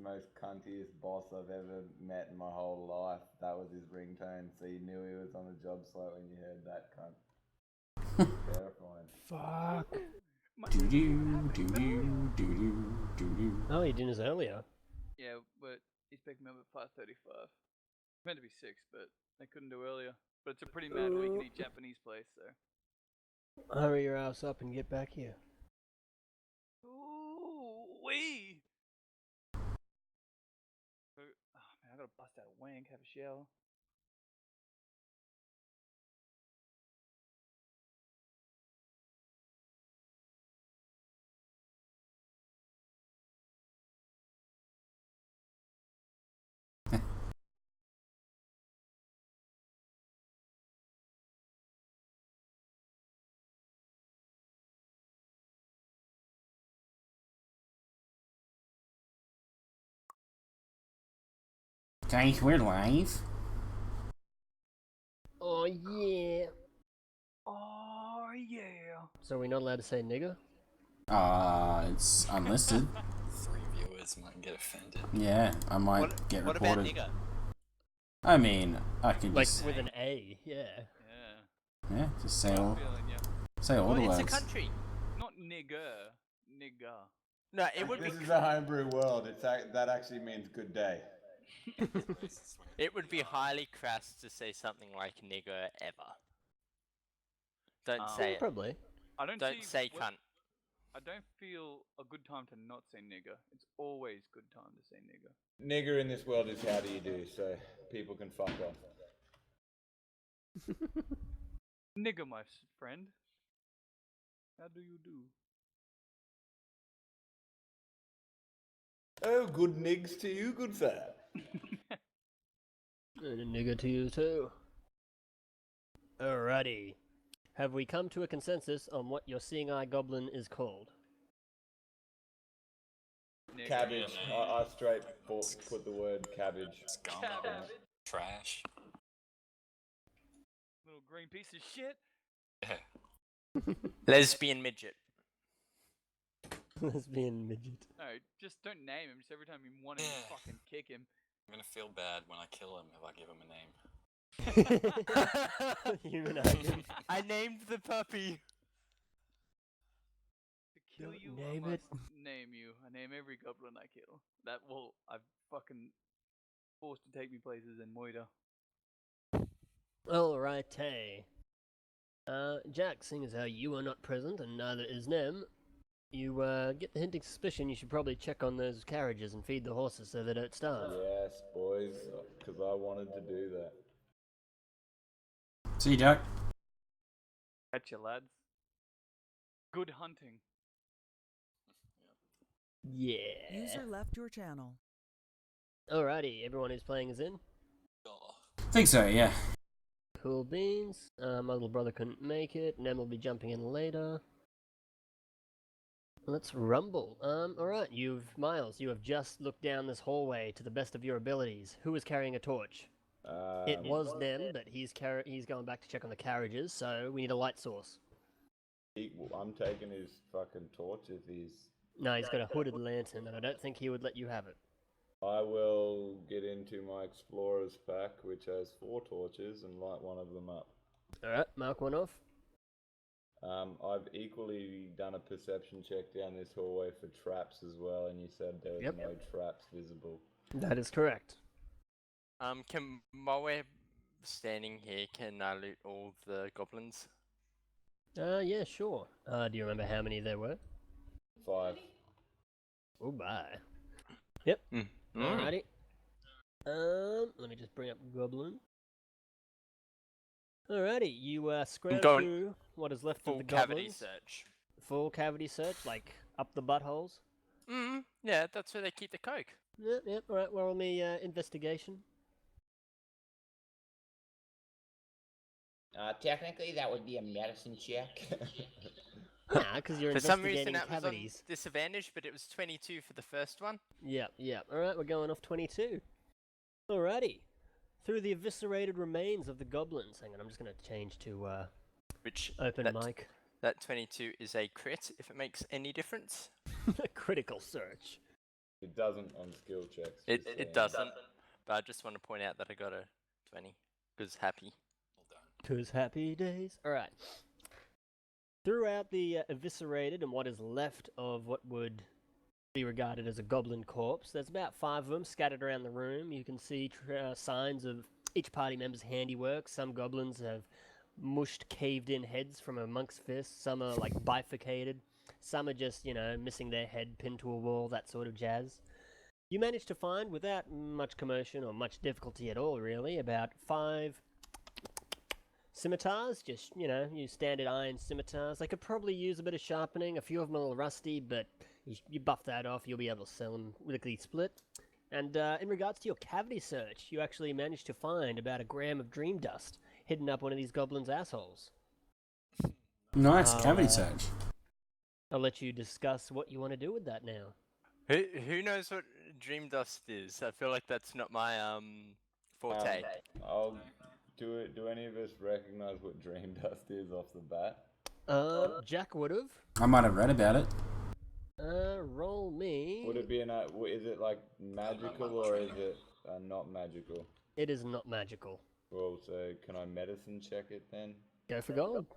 most cuntiest boss I've ever met in my whole life. That was his ringtone, so you knew he was on the job site when you heard that cunt. Terrifying. Fuck. Oh, you did this earlier. Yeah, but he's picking me up at 5:35. Meant to be 6, but they couldn't do earlier. But it's a pretty mad all-you-can-eat Japanese place, so. Hurry your ass up and get back here. Ooh, wee! Oh man, I gotta bust out a wank, have a shower. Guys, we're live. Oh yeah. Oh yeah. So we're not allowed to say nigger? It's unlisted. 3 viewers might get offended. Yeah, I might get What reported. about nigger? I mean, I could Like just with an A, yeah. Yeah. just say all Feeling, yeah. the It's words. a country. Not nigger. Nigger. No, it would be. This is a homebrew world. That actually means good day. It would be highly crass to say something like nigger ever. Don't say it. Probably. I don't Don't say cunt. I don't feel a good time to not say nigger. It's always good time to say nigger. Nigger in this world is how do you do, so people can fuck off. Nigger, my friend. How do you do? Oh, good nigs to you, good sir. And a nigger to you too. Alrighty. Have we come to a consensus on what your seeing eye goblin is called? Nigger. Cabbage. I straight put the word cabbage. Scum. Cabbage. Trash. Little green piece of shit. Yeah. Lesbian midget. Lesbian midget. No, just don't name him. Just every time you want him, Yeah. fucking kick him. I'm gonna feel bad when I kill him if I give him a name. Humanize. I named the puppy. To kill Don't you, name I it. must name you. I name every goblin I kill. That will, I've fucking forced to take me places in Moida. Alright, hey. Jack, seeing as how you are not present and neither is Nem, you get the hinting suspicion you should probably check on those carriages and feed the horses so they don't starve. Yes, boys, because I wanted to do that. See you, Jack. Catch you, lads. Good hunting. Yeah. User left your channel. Alrighty, everyone who's playing is in. Oh. Think so, yeah. Cool beans. My little brother couldn't make it. Nem will be jumping in later. Let's rumble. Alright, Miles, you have just looked down this hallway to the best of your abilities. Who is carrying a torch? It was Nem, but he's going back to check on the carriages, so we need a light source. I'm taking his fucking torch if he's... No, he's got a hooded lantern, and I don't think he would let you have it. I will get into my explorer's pack, which has 4 torches, and light one of them up. Alright, mark one off. I've equally done a perception check down this hallway for traps as well, and you said there was no traps visible. That is correct. While we're standing here, can I loot all the goblins? Yeah, sure. Do you remember how many there were? 5. Oh, bye. Yep. Mm. Alrighty. Let me just bring up Goblin. Alrighty, you scrounge going through what is left of Full the cavity goblins. search. Full cavity search, like up the buttholes. Yeah, that's where they keep the coke. Yep. Alright, roll me investigation. Technically, that would be a medicine check. Nah, because you're For some reason investigating that was on cavities. disadvantage, but it was 22 for the first one. Yep. Alright, we're going off 22. Alrighty. Through the eviscerated remains of the goblins. Hang on, I'm just going to change to Which open that, mic. That 22 is a crit, if it makes any difference. Critical search. It doesn't on skill checks. It just it saying. doesn't. But I just want to point out that I got a 20. Because happy. Well done. 'Cause happy days. Alright. Throughout the eviscerated and what is left of what would be regarded as a goblin corpse, there's about 5 of them scattered around the room. You can see signs of each party member's handiwork. Some goblins have mushed, caved-in heads from a monk's fist. Some are, like, bifurcated. Some are just, missing their head pinned to a wall, that sort of jazz. You manage to find, without much commotion or much difficulty at all, really, about 5 scimitars, just, your standard iron scimitars. They could probably use a bit of sharpening. A few of them are a little rusty, but you buff that off, you'll be able to sell them lickety split. And in regards to your cavity search, you actually managed to find about 1 gram of dream dust hidden up one of these goblins' assholes. Nice cavity search. I'll let you discuss what you want to do with that now. Who knows what dream dust is? I feel like that's not my forte. I'll do it. Do any of us recognize what dream dust is off the bat? Jack would've. I might have read about it. Roll me. Would it be is it like magical or is it not magical? It is not magical. Well, so can I medicine check it then? Go for gold.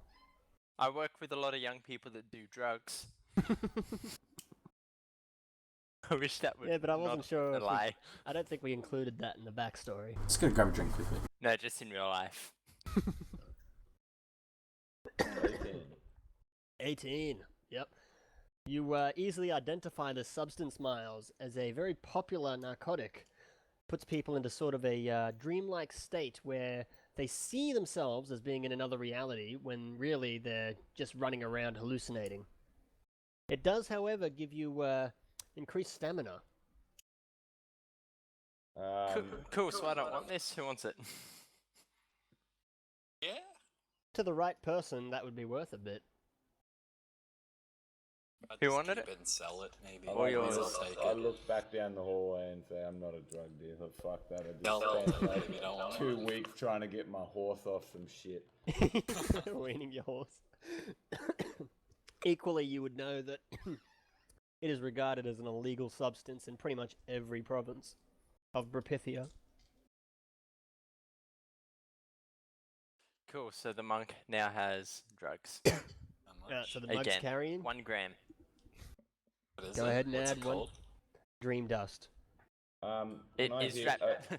I work with a lot of young people that do drugs. I wish that would. Yeah, but I wasn't not sure a if we- lie. I don't think we included that in the backstory. Let's go grab a drink quickly. No, just in real life. 18. 18. Yep. You easily identify the substance, Miles, as a very popular narcotic. Puts people into sort of a dreamlike state where they see themselves as being in another reality when really they're just running around hallucinating. It does, however, give you increased stamina. Cool, so I don't want this. Who wants it? Yeah. To the right person, that would be worth a bit. I'd Who just wanted keep it? and sell it, maybe. Oh, yours. I'll take I it. look back down the hallway and say, I'm not a drug dealer. Fuck that. I Sell just it spent if you don't want 2 it. weeks trying to get my horse off some shit. Weaning your horse. Equally, you would know that it is regarded as an illegal substance in pretty much every province of Brapithia. Cool, so the monk now has drugs. How much? So the mug's Again, carrying 1 gram. What is go it? ahead and What's it add one. called? dream dust. It Can I is hear- wrapped.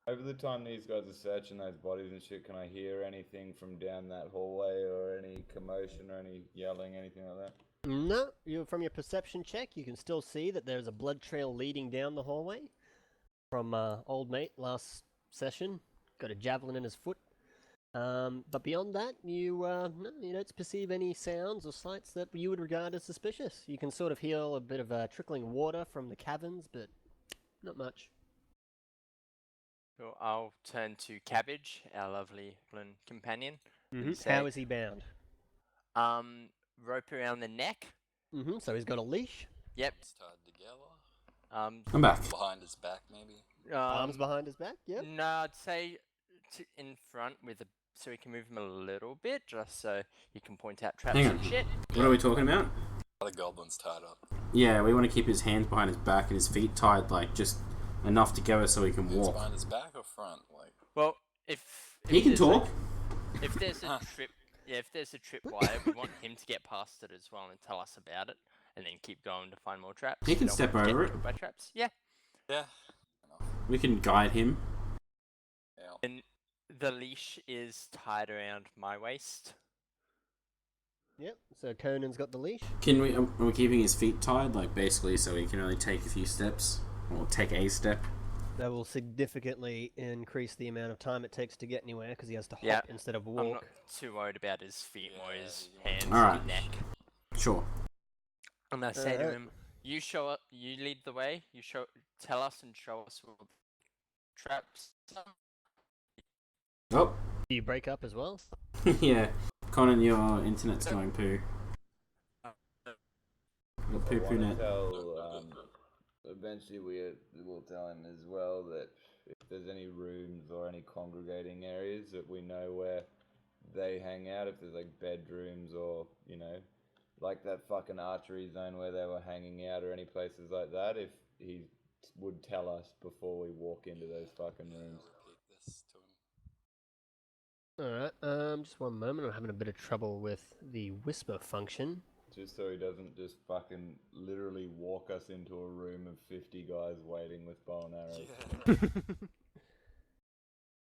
over the time these guys are searching those bodies and shit, can I hear anything from down that hallway or any commotion or any yelling, anything like that? No, from your perception check, you can still see that there's a blood trail leading down the hallway from old mate last session. Got a javelin in his foot. But beyond that, you don't perceive any sounds or sights that you would regard as suspicious. You can sort of hear a bit of trickling water from the caverns, but not much. Cool, I'll turn to Cabbage, our lovely companion. Mm-hmm. say- How is he bound? Rope around the neck. Mm-hmm. So he's got a leash, Yep. It's tied together. I'm back. Behind his back, maybe. arms behind his back. Yep. No, I'd say in front so we can move him a little bit, just so he can point out traps Hang and on. shit. What are we talking about? The goblin's tied up. Yeah, we want to keep his hands behind his back and his feet tied, like, just enough together so he can It's walk. behind his back or front? Like, Well, if He can there's talk. if there's a trip wire, we want him to get past it as well and tell us about it, and then keep going to find more traps. He We can don't step want to get over it. killed by traps. Yeah. yeah. We can guide him. Yeah. And the leash is tied around my waist. Yep. So Conan's got the leash. Are we keeping his feet tied, like, basically, so he can only take a few steps? Or take a step? That will significantly increase the amount of time it takes to get anywhere because he has to hop Yeah, instead of I'm walk. not too worried about his feet, more Yeah, his you want- hands Alright. and neck. Sure. And I say to Alright. him, "You show up. You lead the way. Tell us and show us all the traps." Oh, Do you break up as well? yeah. Conan, your internet's going poo. Your I poo-poo wanna net. tell, eventually we'll tell him as well that if there's any rooms or any congregating areas that we know where they hang out, if there's like bedrooms or, like that fucking archery zone where they were hanging out or any places like that, if he would tell us before we walk into those fucking rooms. Repeat this to him. Alright, just one moment. I'm having a bit of trouble with the whisper function. Just so he doesn't just fucking literally walk us into a room of 50 guys waiting with bow and arrows.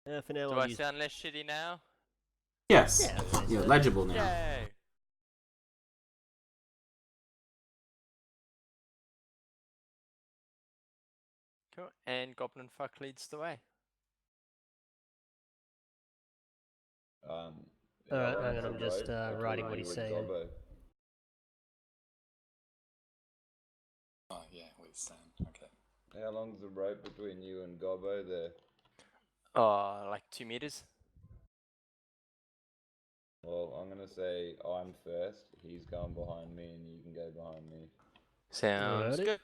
Yeah. For now, Do I'll I use... sound less shitty now? Yes. Yeah, I'd say You're so. legible now. Yay! Cool. And Goblin Fuck leads the way. How Alright, long's hang on, the I'm just road between writing what you he's and saying. Gobbo? Oh yeah, we stand. Okay. How long's the road between you and Gobbo there? Oh, like 2 meters? Well, I'm gonna say I'm first. He's going behind me, and you can go behind me. Sounds Alrighty. good.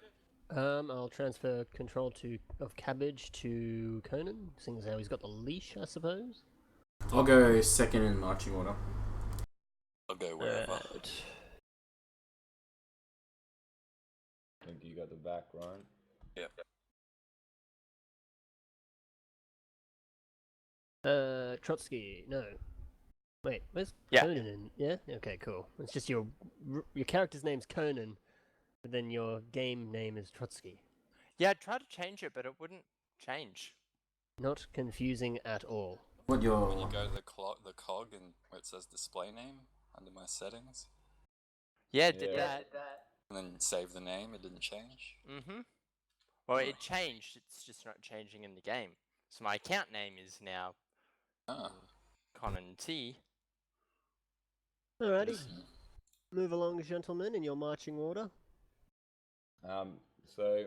I'll transfer control of Cabbage to Conan, seeing as how he's got the leash, I suppose. I'll go second in marching order. I'll go wherever. Right. I think you got the back, Ryan. Yep. Trotsky, no. Wait, where's Yeah. Conan in? Yeah? Okay, cool. It's just your character's name's Conan, but then your game name is Trotsky. Yeah, I tried to change it, but it wouldn't change. Not confusing at all. What When you your... go to the cog and where it says display name under my settings, Yeah, did Yeah. that. and then save the name, it didn't change. Mm-hmm. Well, it changed. It's just not changing in the game. So my account name is now Ah. Conan T. Alrighty. Move along, gentlemen, in your marching order. So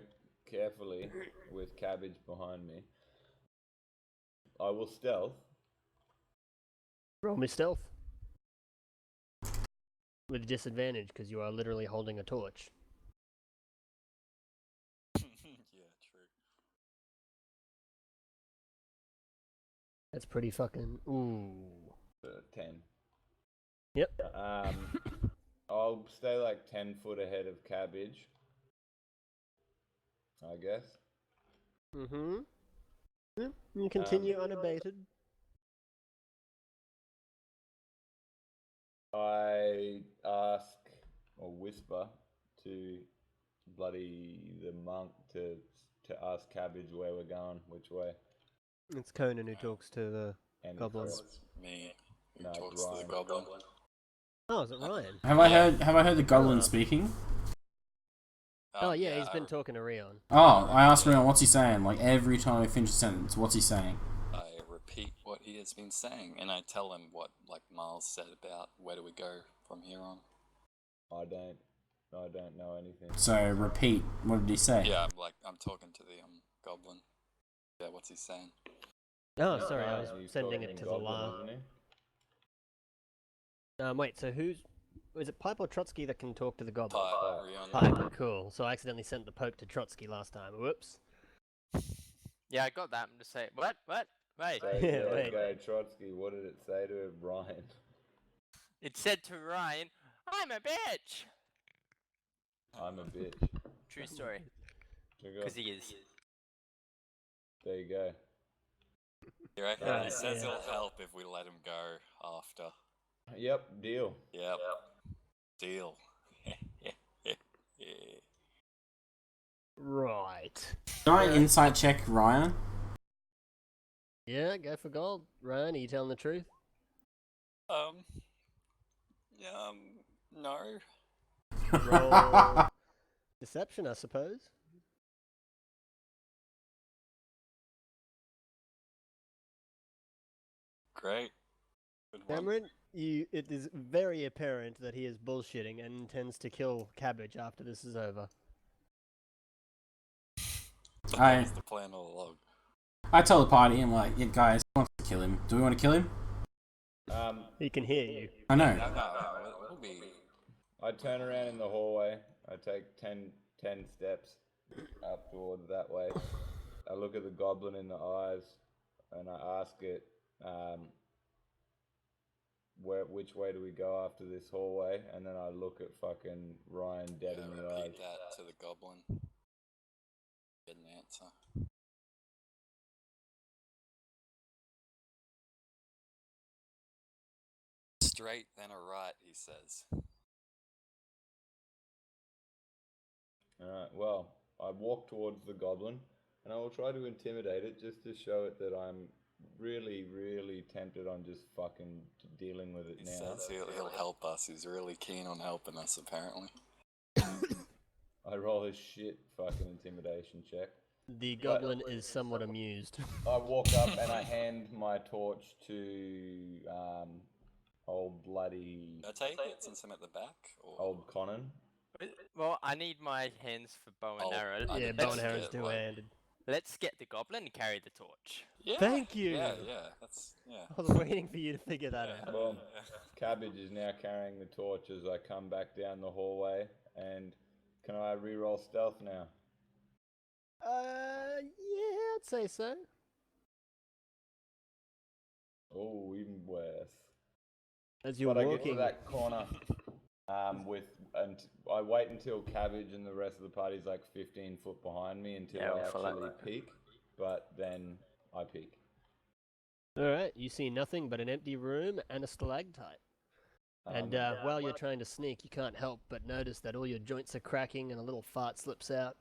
carefully with Cabbage behind me. I will stealth. Roll me stealth. With disadvantage, because you are literally holding a torch. Yeah, true. That's pretty fucking... Ooh. 10. Yep. I'll stay like 10 foot ahead of Cabbage, I guess. Mm-hmm. Yep. You continue unabated. I ask or whisper to bloody the monk to ask Cabbage where we're going, which way. It's Conan who talks to the And goblins. It's me who No, talks to Ryan. the goblin. Oh, is it Ryan? Have I heard the goblin speaking? Oh, yeah, he's been talking to Rion. Oh, I asked Rion, what's he saying? Like every time I finish a sentence, what's he saying? I repeat what he has been saying, and I tell him what like Miles said about where do we go from here on. I don't know anything. So repeat. What did he say? Yeah, I'm talking to the goblin. Yeah, what's he saying? Oh, sorry, I Ryan, was he's sending talking it to Goblin, the isn't he? Wait, so is it Pipe or Trotsky that can talk to the goblin? Rion. Pipe, cool. So I accidentally sent the poke to Trotsky last time. Whoops. Yeah, I got that. I'm just saying, what? Wait. So, Yeah, wait. go Trotsky. What did it say to Ryan? It said to Ryan, I'm a bitch! I'm a bitch. True story. There you go. Because he is. There you go. You reckon? Right, He says yeah. it'll help if we let him go after. Yep, deal. Yep. Deal. Right. Can I insight check Ryan? Yeah, go for gold. Ryan, are you telling the truth? No. Roll deception, I suppose. Great. Good one. Cameron, it is very apparent that he is bullshitting and intends to kill Cabbage after this is over. So I- that was the plan all along. I tell the party, I'm like, yeah, guys, I want to kill him. Do we want to kill him? He can hear you. I know. No, it'll be. I turn around in the hallway. I take 10 steps up towards that way. I look at the goblin in the eyes and I ask it, which way do we go after this hallway? And then I look at fucking Ryan dead in the eyes. Repeat that to the goblin. Get an answer. Straight, then a right, he says. Alright, well, I walk towards the goblin, and I will try to intimidate it just to show it that I'm really, really tempted on just fucking dealing with it He now. says he'll help us. He's really keen on helping us, apparently. I roll a shit fucking intimidation check. The goblin is somewhat amused. I walk up and I hand my torch to old bloody I take it since I'm at the back? Or... old Conan. Well, I need my hands for bow and arrow. I Yeah, didn't bow and get, arrow's like- two-handed. Let's get the goblin to carry the torch. Yeah, Thank you. Yeah, that's I was waiting for you to figure that out. Well, Cabbage is now carrying the torch as I come back down the hallway. And can I re-roll stealth now? Yeah, I'd say so. Oh, even worse. As you're But I get to walking, that corner and I wait until Cabbage and the rest of the party's like 15 foot behind me until Yeah, I we'll follow actually that. peek. But then I peek. Alright, you see nothing but an empty room and a stalactite. And while you're trying to sneak, you can't help but notice that all your joints are cracking and a little fart slips out.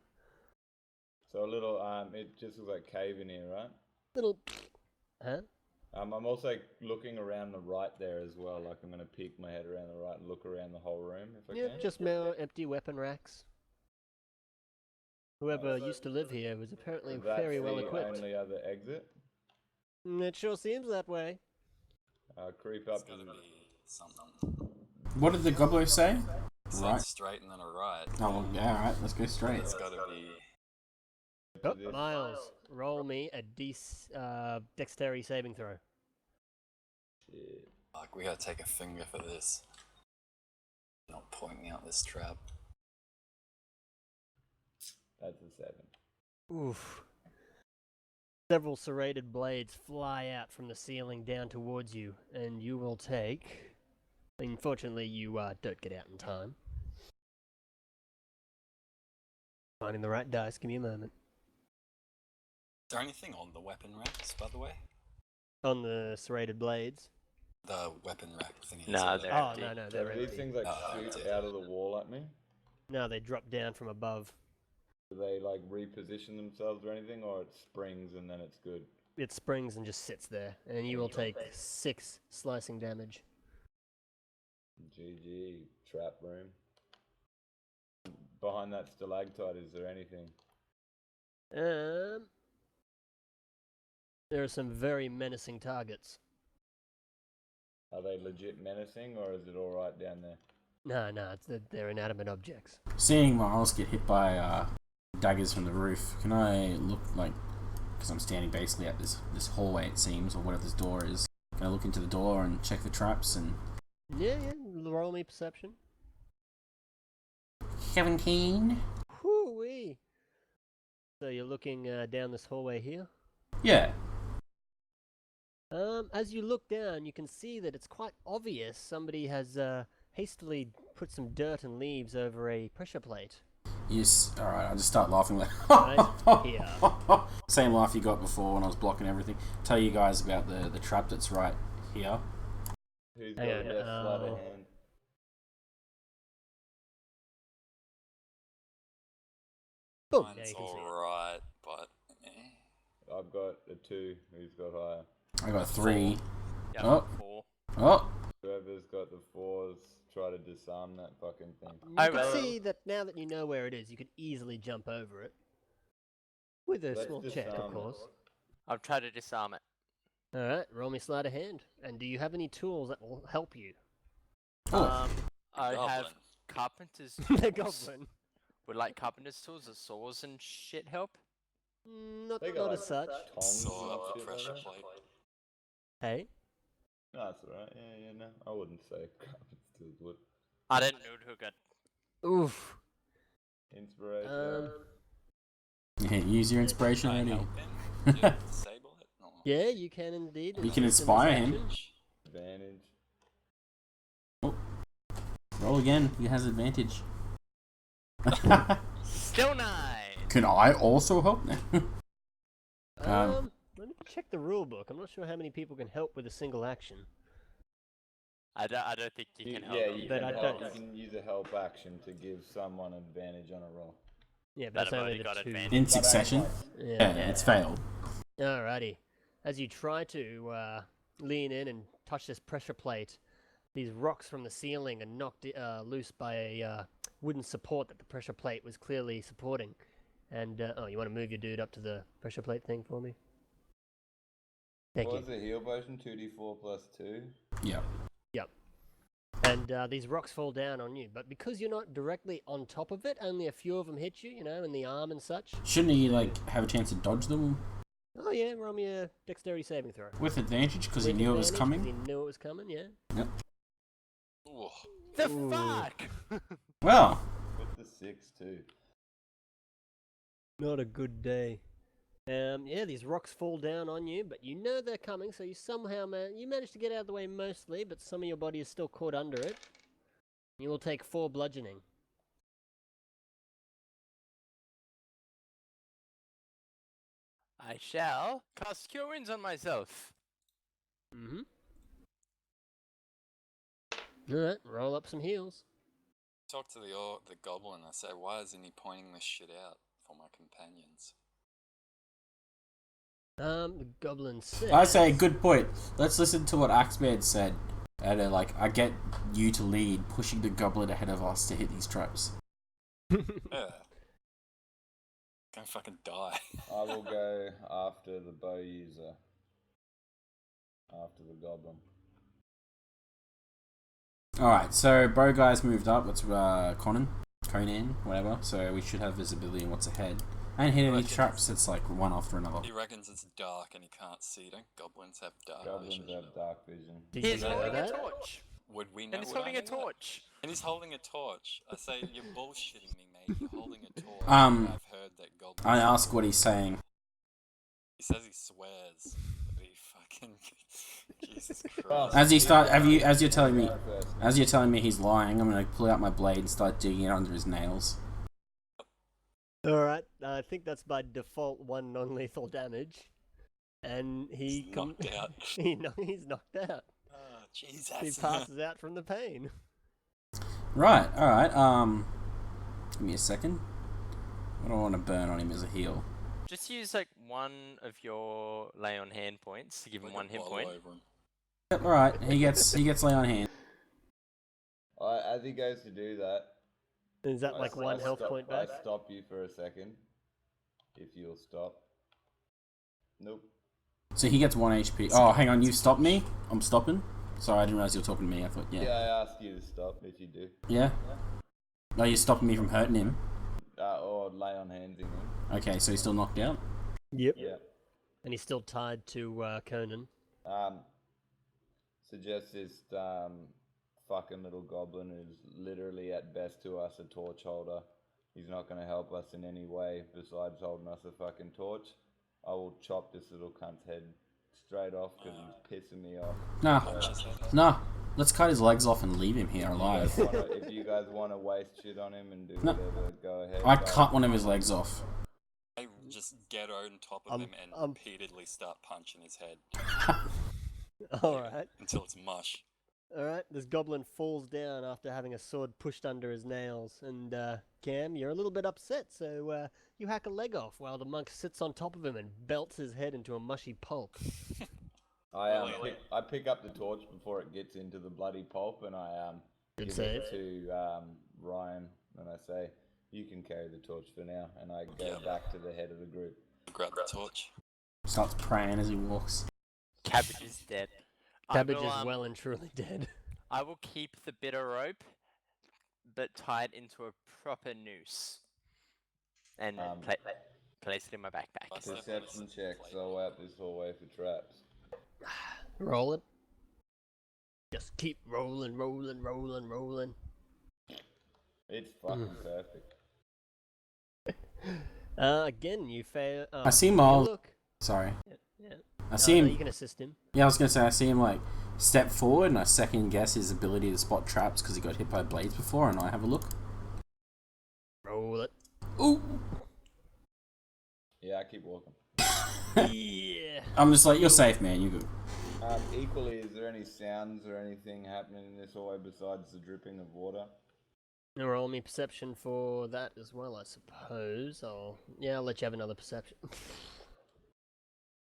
So a little, it just looks like cave in here, right? Little... Huh? I'm also looking around the right there as well. Like I'm going to peek my head around the right and look around the whole room if I Yeah, can. just more empty weapon racks. Whoever used to live here was apparently That's very well the equipped. only other exit. It sure seems that way. I'll creep It's up gotta and be something. What did the gobbler say? It's Right. like straight and then a right. Oh, well, yeah, alright, let's go straight. It's gotta be... Oh, this. Miles, roll me a dexterity saving throw. Shit. Like, we gotta take a finger for this. Not pointing out this trap. That's a 7. Oof. Several serrated blades fly out from the ceiling down towards you, and you will take... Unfortunately, you don't get out in time. Finding the right dice, give me a moment. Is there anything on the weapon racks, by the way? On the serrated blades. The weapon rack thingy. Nah, is it? they're Oh, empty. no, they're These empty. things like Oh, shoot empty. out of the wall at me. No, they drop down from above. Do they like reposition themselves or anything, or it springs and then it's good? It springs and just sits there, and you will take 6 slicing damage. GG, trap room. Behind that stalactite, is there anything? There are some very menacing targets. Are they legit menacing, or is it alright down there? No, they're inanimate objects. Seeing Miles get hit by daggers from the roof, can I look like, because I'm standing basically at this hallway it seems, or whatever this door is, can I look into the door and check for traps and... Yeah, roll me perception. 17? Whoo-wee! So you're looking down this hallway here. Yeah. As you look down, you can see that it's quite obvious somebody has hastily put some dirt and leaves over a pressure plate. Yes, alright, I'll just start laughing like... Right here. Same laugh you got before when I was blocking everything. Tell you guys about the trap that's right here. Who's got Hang on, the best sleight of hand? Boom! Yeah, Mine's you can see it. alright, but... eh. I've got a 2. Who's got higher? I got 3. Yeah, Oh. 4. Oh! Whoever's got the 4s, try to disarm that fucking thing. You I can will. see that now that you know where it is, you could easily jump over it. With a Let's small check, of disarm it. course. I'll try to disarm it. Alright, roll me sleight of hand. And do you have any tools that will help you? Oh. I have Goblin. carpenter's The tools. goblin. Would like carpenter's tools, the saws and shit help? Not, They not got, as like, such. tongs Saw and up the shit like pressure that. plate. Hey? No, that's alright. Yeah, no. I wouldn't say carpet tools would. I didn't know who got. Oof. Inspiration. Yeah, use your inspiration Can I already. help him? Yeah, disable it? Or... Yeah, you can indeed. You can It's an inspire him. action. Advantage. Roll again. He has advantage. Still 9. Can I also help now? Let me check the rule book. I'm not sure how many people can help with a single action. I don't think you can help. Yeah, you But can I help. don't- You can use a help action to give someone advantage on a roll. Yeah, but But it's I've only already the got 2. advantage. In succession? Yeah, it's failed. Alrighty. As you try to lean in and touch this pressure plate, these rocks from the ceiling are knocked loose by a wooden support that the pressure plate was clearly supporting. And, oh, you want to move your dude up to the pressure plate thing for me? Thank What you. was the heal potion? 2d4 plus 2? Yeah. Yep. And these rocks fall down on you, but because you're not directly on top of it, only a few of them hit you, you know, in the arm and such. Shouldn't he, like, have a chance to dodge them? Oh yeah, roll me a dexterity saving throw. With advantage, because he With knew it was advantage, 'cause coming? He knew it was coming, yeah. Yep. Ooh. The Ooh. fuck? Well, With the 6 too. Not a good day. Yeah, these rocks fall down on you, but you know they're coming, so you somehow you manage to get out of the way mostly, but some of your body is still caught under it. You will take 4 bludgeoning. I shall cast Cure Wounds on myself. Mm-hmm. Alright, roll up some heals. Talk to the goblin. I say, why isn't he pointing this shit out for my companions? The goblin says... I say, good point. Let's listen to what Axeman said. And like, I get you to lead, pushing the goblin ahead of us to hit these traps. Yeah. Gonna fucking die. I will go after the bow user. After the goblin. Alright, so bow guy's moved up. It's Conan, whatever. So we should have visibility on what's ahead. And hit any Right. traps, it's like one after another. He reckons it's dark and he can't see. Don't goblins have dark Goblins vision? have dark vision. Did you He's know holding a that? torch. Would we know? And he's would I holding a know that? torch. And he's holding a torch. I say, you're bullshitting me, mate. You're holding a torch. Um, I've heard that goblins... I ask what he's saying. He says he swears. But he fucking... Jesus Christ. As you're telling me he's lying, I'm gonna pull out my blade and start digging it under his nails. Alright, I think that's by default 1 non-lethal damage. And he He's knocked out. he's knocked out. Oh, He Jesus. passes out from the pain. Right, alright, give me a second. I don't want to burn on him as a heal. Just use like one of your lay on hand points to give him Like 1 a hit bottle point. over him. Yep, alright, he gets lay on hand. As he goes to do that, Is that like 1 health point back? I stop you for a second. If you'll stop. Nope. So he gets 1 HP. Oh, hang on, you stopped me? I'm stopping? Sorry, I didn't realize you were talking to me. I thought, Yeah, I asked you to stop if you do. Yeah? No, you're stopping me from hurting him. Or lay on hands in him. Okay, so he's still knocked out? Yep. Yeah. And he's still tied to Conan. Suggest this fucking little goblin who's literally at best to us a torch holder. He's not going to help us in any way besides holding us a fucking torch. I will chop this little cunt's head straight off because he's pissing me off. Nah. Let's cut his legs off and leave him here alive. If you guys want to waste shit on him and do whatever, go ahead. I cut one of his legs off. I just get on top of him and repeatedly start punching his head Alright. until it's mush. Alright, this goblin falls down after having a sword pushed under his nails. And, Cam, you're a little bit upset, so, you hack a leg off while the monk sits on top of him and belts his head into a mushy pulp. I pick up the torch before it gets into the bloody pulp, and I Good give save. it to Ryan, and I say, "You can carry the torch for now," and I go back to the head of the group. Grab the torch. Starts praying as he walks. Cabbage is dead. Cabbage is well and truly dead. I will keep the bitter rope, but tie it into a proper noose. And place it in my backpack. Perception checks. I'll out this hallway for traps. Roll it. Just keep rolling. It's fucking perfect. Again, you fail. I see Miles. Look. Sorry. Yeah. I see him. You can assist him. Yeah, I was gonna say, I see him like step forward and I second guess his ability to spot traps because he got hit by blades before, and I have a look. Roll it. Ooh! Yeah, I keep walking. Yeah. I'm just like, you're safe, man. You're good. Equally, is there any sounds or anything happening in this hallway besides the dripping of water? And roll me perception for that as well, I suppose. I'll let you have another perception.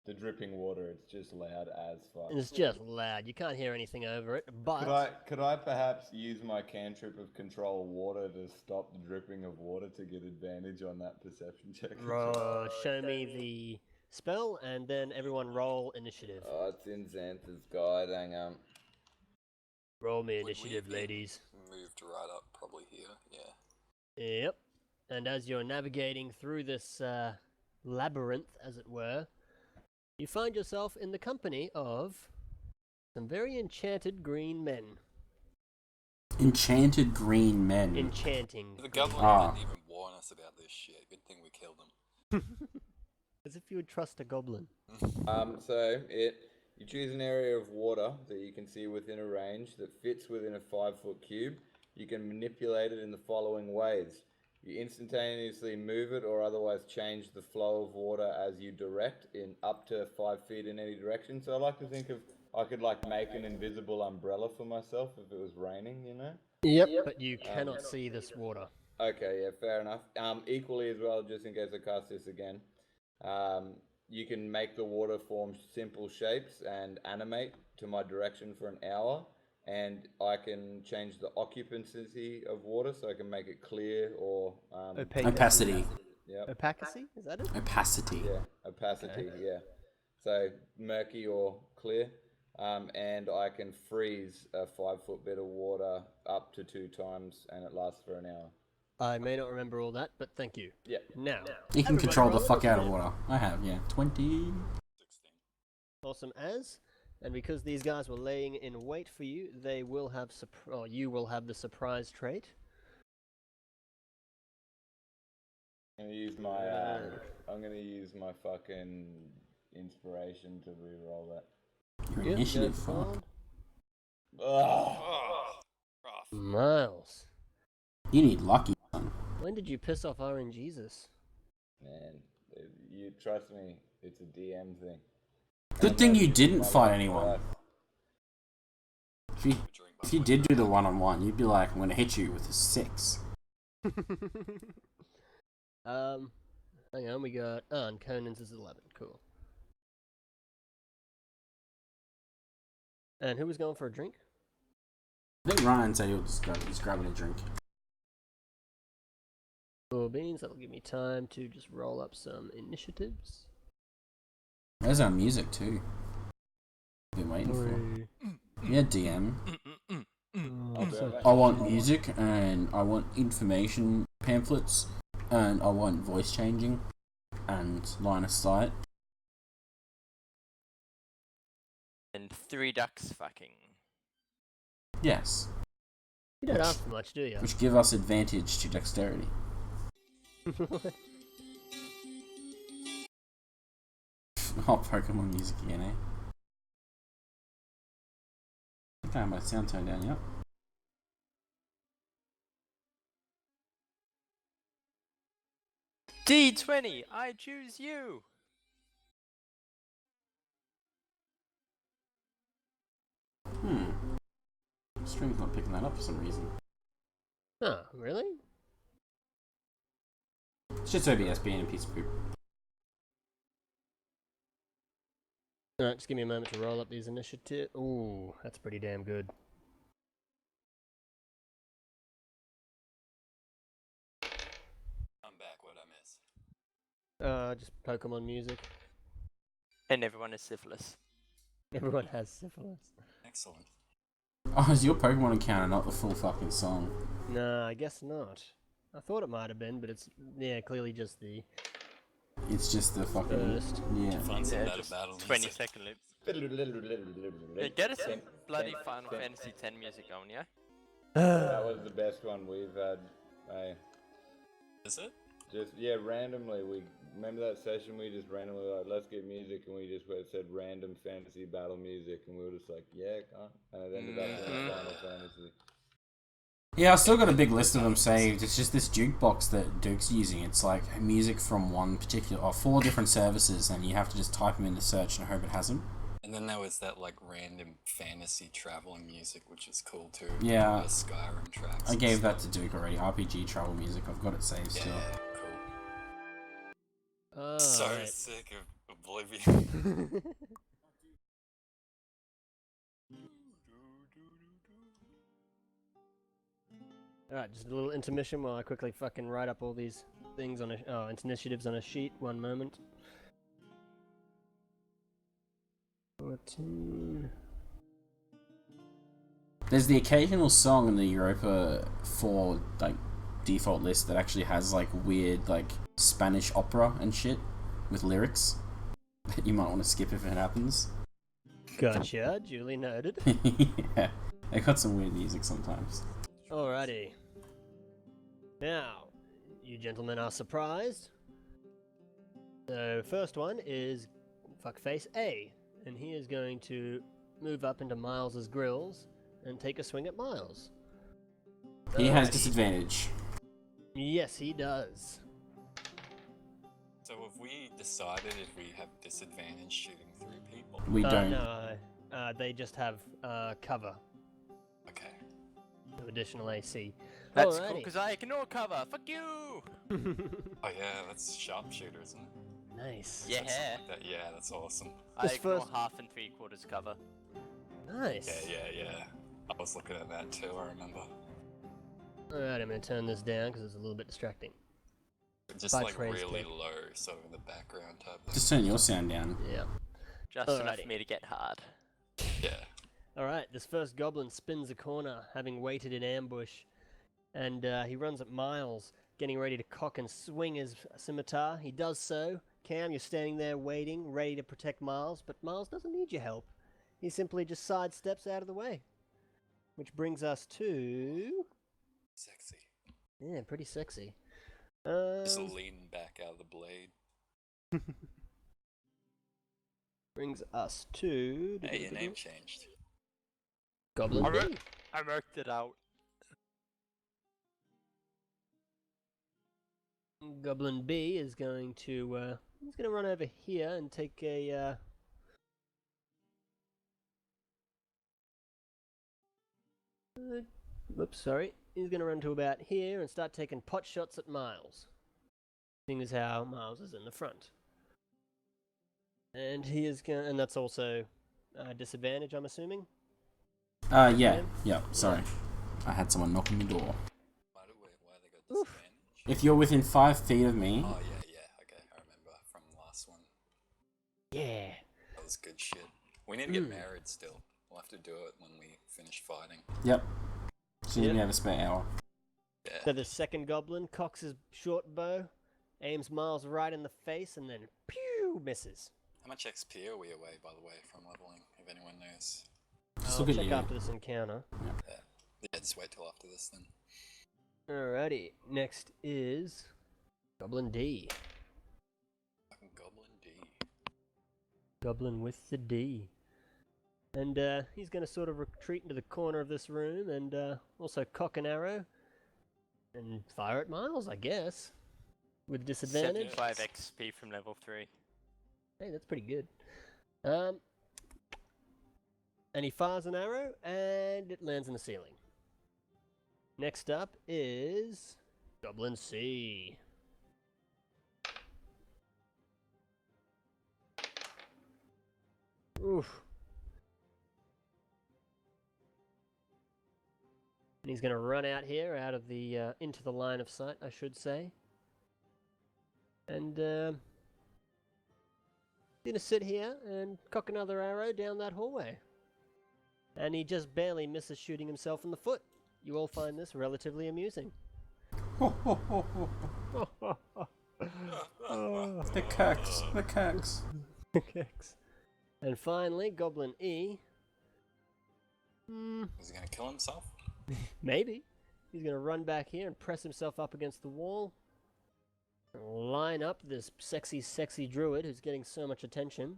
The dripping water, it's just loud as fuck. And it's just loud. You can't hear anything over it, but... Could I perhaps use my cantrip of control water to stop the dripping of water to get advantage on that perception check? Show me the spell, and then everyone roll initiative. Oh, it's in Xanth's guide, hang on. Roll me Would we initiative, be ladies. Moved right up, probably here. Yeah. Yep. And as you're navigating through this labyrinth, as it were, you find yourself in the company of some very enchanted green men. Enchanted green men. Enchanting. The goblin didn't even warn us about this shit. Good thing we killed him. As if you would trust a goblin. You choose an area of water that you can see within a range that fits within a 5-foot cube. You can manipulate it in the following ways. You instantaneously move it or otherwise change the flow of water as you direct in up to 5 feet in any direction. So I like to think of, I could like make an invisible umbrella for myself if it was raining, you know? Yep, but you cannot see this water. Okay, yeah, fair enough. Equally as well, just in case I cast this again, you can make the water form simple shapes and animate to my direction for an hour. And I can change the occupancy of water, so I can make it clear or... Opacity. Yep. Opacity? Is that it? Opacity. Yeah, opacity, yeah. So murky or clear. And I can freeze a 5-foot bit of water up to 2 times, and it lasts for an hour. I may not remember all that, but thank you. Yeah. Now. You can control the fuck out of water. I have, yeah. 20. 16. Awesome as. And because these guys were laying in wait for you, they will have you will have the surprise trait. I'm gonna use my fucking inspiration to re-roll that. Your initiative, go fuck. Oh, rough. Miles, You need lucky, son. when did you piss off RNGesus? Man, you trust me, it's a DM thing. Good thing you didn't fight anyone. If you did do the one-on-one, you'd be like, I'm gonna hit you with a 6. Hang on, we got... and Conan's is 11, cool. And who was going for a drink? I think Ryan said he's grabbing a drink. Cool beans, that'll give me time to just roll up some initiatives. There's our music too. Been waiting for. Yeah, DM. I want music, and I want information pamphlets, and I want voice changing, and line of sight. And 3 ducks fucking. Yes. You don't ask for much, do you? Which give us advantage to dexterity. Oh, Pokemon music again, eh? Okay, my sound turned down, yep. D20, I choose you! Stream's not picking that up for some reason. Oh, really? It's just OBS being a piece of poop. Alright, just give me a moment to roll up these initiatives. Ooh, that's pretty damn good. I'm back. What'd I miss? Just Pokemon music. And everyone is syphilis. Everyone has syphilis. Excellent. Oh, is your Pokemon encounter not the full fucking song? No, I guess not. I thought it might have been, but it's, yeah, clearly just the... It's just the fucking... First. Yeah. Find some better Just battle 20-second loop. Yeah, get us some bloody Final Ten. Fantasy X music on, yeah? That was the best one we've had. Is it? Just randomly we remember that session we just randomly like, let's get music, and we just said random fantasy battle music, and we were just like, yeah, can't. And it ended up being Final Fantasy. Yeah, I still got a big list of them saved. It's just this jukebox that Duke's using. It's like music from one particular, or 4 different services, and you have to just type them into search and hope it has them. And then there was that like random fantasy traveling music, which is cool too. Yeah. The Skyrim tracks. I gave that to Duke already. RPG travel music. I've got it saved still. Yeah, cool. So sick of Oblivion. Alright, just a little intermission while I quickly fucking write up all these things on initiatives on a sheet. One moment. 14. There's the occasional song in the Europa 4 like default list that actually has like weird like Spanish opera and shit with lyrics that you might want to skip if it happens. Gotcha, duly noted. Yeah, they got some weird music sometimes. Alrighty. Now, you gentlemen are surprised. The first one is fuckface A, and he is going to move up into Miles's grills and take a swing at Miles. He has disadvantage. Yes, he does. So have we decided if we have disadvantage shooting through people? We don't. No, they just have cover. Okay. No additional AC. That's cool, because I ignore cover. Fuck you! Oh yeah, that's sharpshooter, isn't it? Nice. Yeah. Yeah, that's awesome. I ignore 1/2 and 3/4 cover. Nice. Yeah. I was looking at that too, I remember. Alright, I'm going to turn this down because it's a little bit distracting. Just By like Trey's really tip. low, sort of in the background type thing. Just turn your sound down. Yeah. Just enough for me to get hard. Yeah. Alright, this first goblin spins a corner, having waited in ambush. And he runs at Miles, getting ready to cock and swing his scimitar. He does so. Cam, you're standing there waiting, ready to protect Miles, but Miles doesn't need your help. He simply just sidesteps out of the way. Which brings us to... Sexy. Yeah, pretty sexy. Just leaning back out of the blade. Brings us to... Hey, your name changed. Goblin B. I worked it out. Goblin B is going to he's going to run over here and take a whoops, sorry. He's going to run to about here and start taking pot shots at Miles. Seeing as how Miles is in the front. And he is going, and that's also disadvantage, I'm assuming. Yeah, sorry. I had someone knocking the door. Why they got disadvantage? If you're within 5 feet of me... Oh, yeah, okay, I remember from the last one. Yeah. That was good shit. We need to get married still. We'll have to do it when we finish fighting. Yep. Soon as we have a spare hour. Yeah. So the second goblin cocks his short bow, aims Miles right in the face, and then pew, misses. How much XP are we away, by the way, from leveling, if anyone knows? I'll check after this encounter. Yeah, just wait till after this then. Alrighty, next is Goblin D. Fucking Goblin D. Goblin with the D. And he's going to sort of retreat into the corner of this room and also cock an arrow and fire at Miles, I guess. With disadvantage. 75 XP from level 3. Hey, that's pretty good. And he fires an arrow and it lands in the ceiling. Next up is Goblin C. Oof. And he's going to run out here, out of the into the line of sight, I should say. And going to sit here and cock another arrow down that hallway. And he just barely misses shooting himself in the foot. You all find this relatively amusing. The cacks. The cacks. And finally, Goblin E. Is he gonna kill himself? Maybe. He's going to run back here and press himself up against the wall. line up this sexy, sexy druid who's getting so much attention.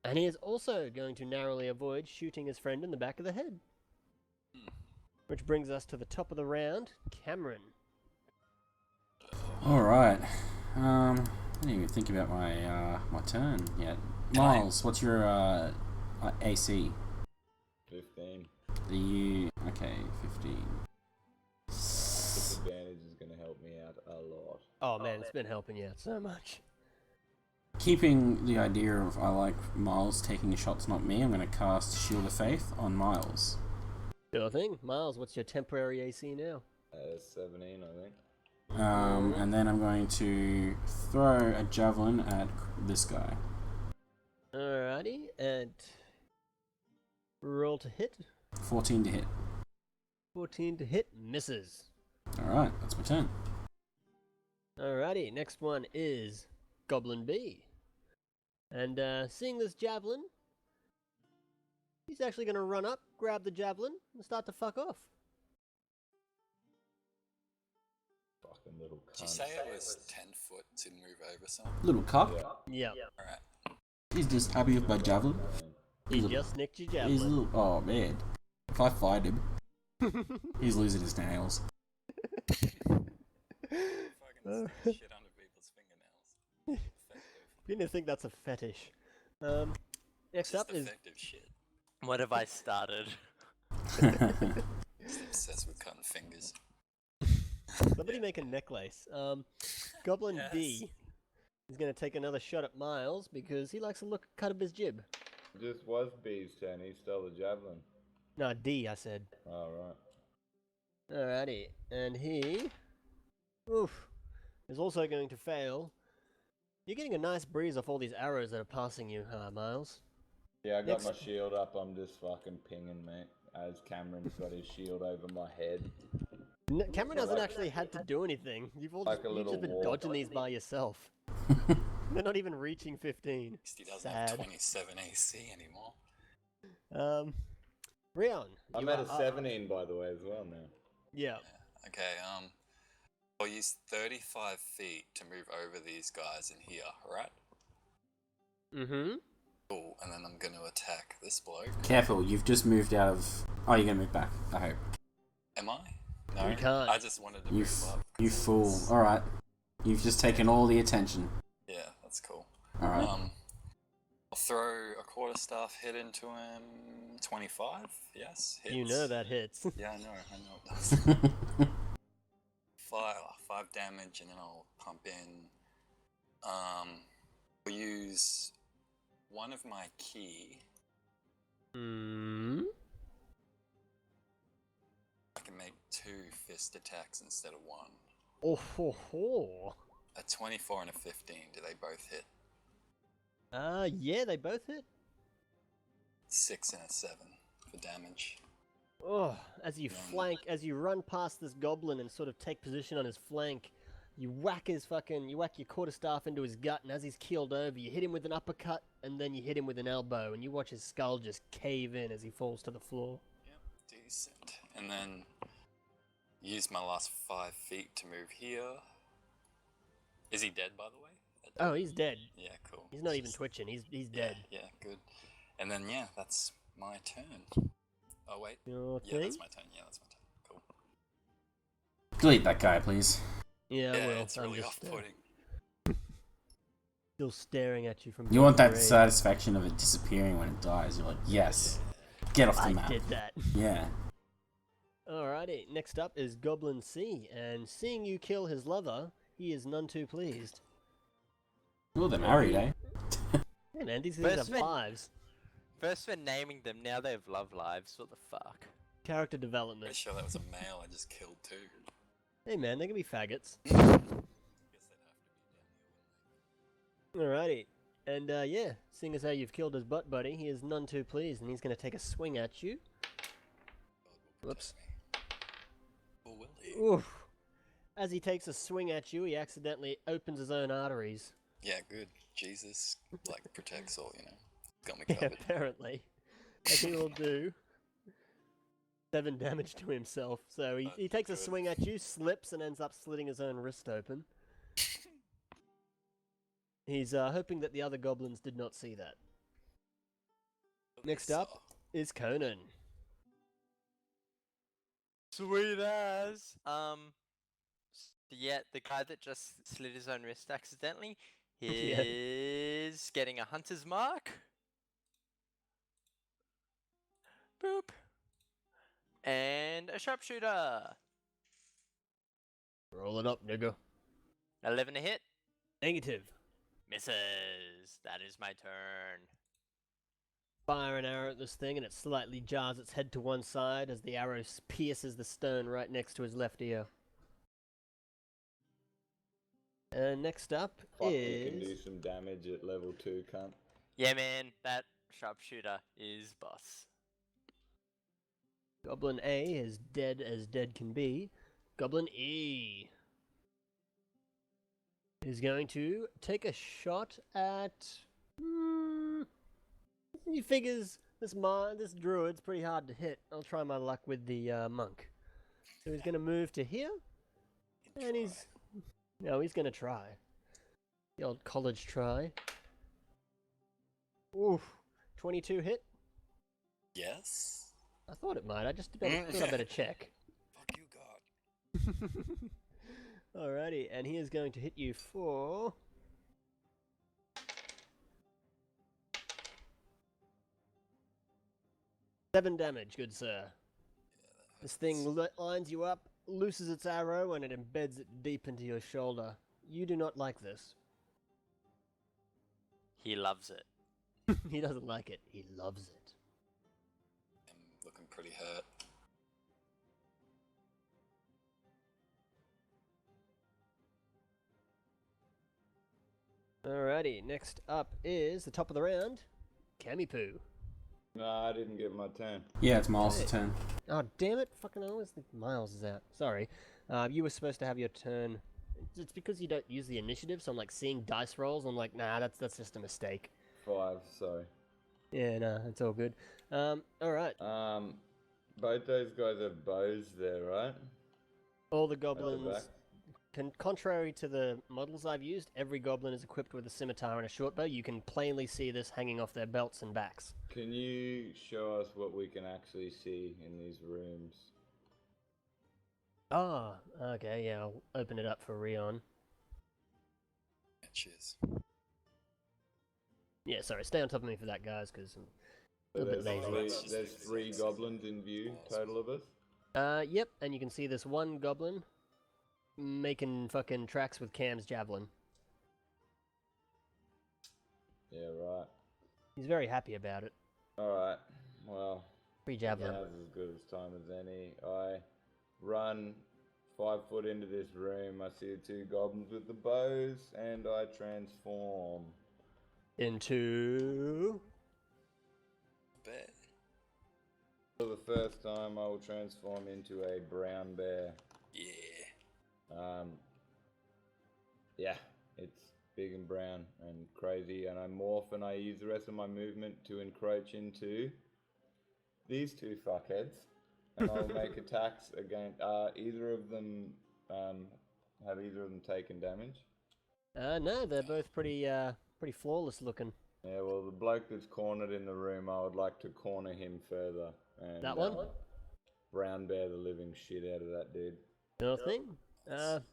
And he is also going to narrowly avoid shooting his friend in the back of the head. Which brings us to the top of the round, Cameron. Alright. I didn't even think about my turn yet. Miles, what's your AC? 15. Okay, 15. Disadvantage is going to help me out a lot. Oh man, it's been helping you out so much. Keeping the idea of I like Miles taking shots, not me, I'm going to cast Shield of Faith on Miles. Sure thing. Miles, what's your temporary AC now? 17, I think. And then I'm going to throw a javelin at this guy. Alrighty, and roll to hit. 14 to hit. 14 to hit, misses. Alright, that's my turn. Alrighty, next one is Goblin B. And seeing this javelin, he's actually going to run up, grab the javelin, and start to fuck off. Fucking little cunt. Did you say it was 10 foot to move over something? Little cock. Yeah. Alright. He's just happy with my javelin. He just nicked your javelin. He's a little, oh man. If I find him, he's losing his nails. Fucking stick shit under people's fingernails. You didn't think that's a fetish. Next Just up is effective shit. What have I started? Just obsessed with cutting fingers. somebody make a necklace. Goblin Yes. D is going to take another shot at Miles because he likes to look cut up his jib. This was B's turn. He stole the javelin. No, D, I said. Oh, right. Alrighty, and he, is also going to fail. You're getting a nice breeze off all these arrows that are passing you, Miles. Yeah, I got Next- my shield up. I'm just fucking pinging, mate. As Cameron's got his shield over my head. Cameron hasn't actually had to do anything. You've all Like a you've little just been wall. dodging these by yourself. They're not even reaching 15. He doesn't Sad. have 27 AC anymore. Rion. I'm you at are a up. 17, by the way, as well now. Yeah. Okay, I'll use 35 feet to move over these guys in here, right? Mm-hmm. Cool, and then I'm going to attack this bloke. Careful, you've just moved out of... Oh, you're going to move back, I hope. Am I? No, You can't. I just wanted to You, move up. you fool. Alright. You've just taken all the attention. Yeah, that's cool. Alright. I'll throw a quarterstaff hit into him. 25, yes? Hits. You know that hits. Yeah, I know it does. 5 damage, and then I'll pump in. I'll use one of my key. Hmm. I can make 2 fist attacks instead of 1. Oh ho ho. A 24 and a 15. Do they both hit? Yeah, they both hit. 6 and a 7 for damage. Oh, as you Yeah. flank, as you run past this goblin and sort of take position on his flank, you whack your quarterstaff into his gut, and as he's keeled over, you hit him with an uppercut, and then you hit him with an elbow, and you watch his skull just cave in as he falls to the floor. Yep, decent. And then use my last 5 feet to move here. Is he dead, by the way? Oh, he's dead. Yeah, cool. He's not It's even just- twitching. He's Yeah, dead. yeah, good. And then, yeah, that's my turn. Oh, wait. Your Yeah, thing? that's my turn. Yeah, that's my turn. Cool. Delete that guy, please. Yeah, Yeah, well, it's I'm really just off-putting. still staring at you from. You want that grave. satisfaction of it disappearing when it dies. You're like, yes. Get off the I map. did that. Yeah. Alrighty, next up is Goblin C, and seeing you kill his lover, he is none too pleased. Oh, they're married, eh? Hey man, these things have First man- lives. First we're naming them, now they have love lives. What the fuck? Character Pretty development. sure that was a male I just killed too. Hey man, they can be faggots. Guess they'd have to be down here, wouldn't Alrighty, and yeah, seeing as how you've killed his butt buddy, he is none too pleased, and he's going to take a swing at you. they? God will Whoops. protect me. Or will he? Oof. As he takes a swing at you, he accidentally opens his own arteries. Yeah, good. Jesus, like, protects all, you know. Got me Yeah, covered. apparently. As he will do 7 damage to himself. So he takes a swing at you, slips, and ends up slitting his own wrist open. He's hoping that the other goblins did not see that. Next up is Conan. Sweet as. Yeah, the guy that just slit his own wrist accidentally is getting a hunter's mark. Boop. And a sharpshooter. Roll it up, nigga. 11 to hit. Negative. Misses. That is my turn. Fire an arrow at this thing, and it slightly jars its head to one side as the arrow pierces the stone right next to his left ear. And next up Fuck, is... you can do some damage at level 2, cunt. Yeah, man, that sharpshooter is boss. Goblin A is dead as dead can be. Goblin E is going to take a shot at... He figures this druid's pretty hard to hit. I'll try my luck with the monk. So he's going to move to here. And he's... No, he's going to try. The old college try. Oof. 22 hit? Yes. I thought it might. I just thought I better check. Fuck you, God. Alrighty, and he is going to hit you for... 7 damage, good sir. This thing lines you up, looses its arrow, and it embeds it deep into your shoulder. You do not like this. He loves it. He doesn't like it. He loves it. I'm looking pretty hurt. Alrighty, next up is the top of the round, Camipoo. No, I didn't get my turn. Yeah, it's Miles' turn. Oh, damn it. Fucking I always think Miles is out. Sorry. You were supposed to have your turn. It's because you don't use the initiative, so I'm like seeing dice rolls. I'm like, nah, that's just a mistake. 5, sorry. Yeah, no, it's all good. Alright. Both those guys have bows there, right? All the goblins... Contrary to the models I've used, every goblin is equipped with a scimitar and a short bow. You can plainly see this hanging off their belts and backs. Can you show us what we can actually see in these rooms? Ah, okay, yeah, I'll open it up for Rion. Cheers. Yeah, sorry, stay on top of me for that, guys, because I'm a bit lazy. There's 3 goblins in view, total of us? Yep, and you can see this one goblin making fucking tracks with Cam's javelin. Yeah, right. He's very happy about it. Alright, well... Free javelin. Now's as good as time as any. I run 5 foot into this room, I see the 2 goblins with the bows, and I transform. Into... Bear. For the first time, I will transform into a brown bear. Yeah. Yeah, it's big and brown and crazy, and I morph and I use the rest of my movement to encroach into these 2 fuckheads, and I'll make attacks against either of them. Have either of them taken damage? No, they're both pretty flawless looking. Yeah, well, the bloke that's cornered in the room, I would like to corner him further. And, that one? Brown bear the living shit out of that dude. Nothing.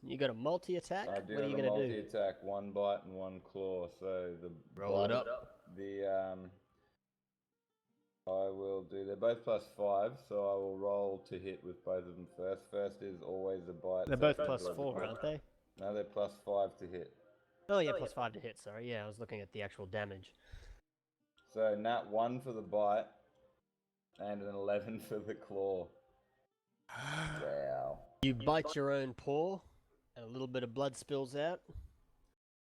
You got a multi-attack? I do what are you have a gonna do? multi-attack, 1 bite and 1 claw, so the... Roll it up. I will do... They're both +5, so I will roll to hit with both of them first. First is always a bite. They're both +4, aren't they? No, they're +5 to hit. Oh yeah, +5 to hit, sorry. Yeah, I was looking at the actual damage. So, nat 1 for the bite, and an 11 for the claw. Wow. You bite your own paw, and a little bit of blood spills out.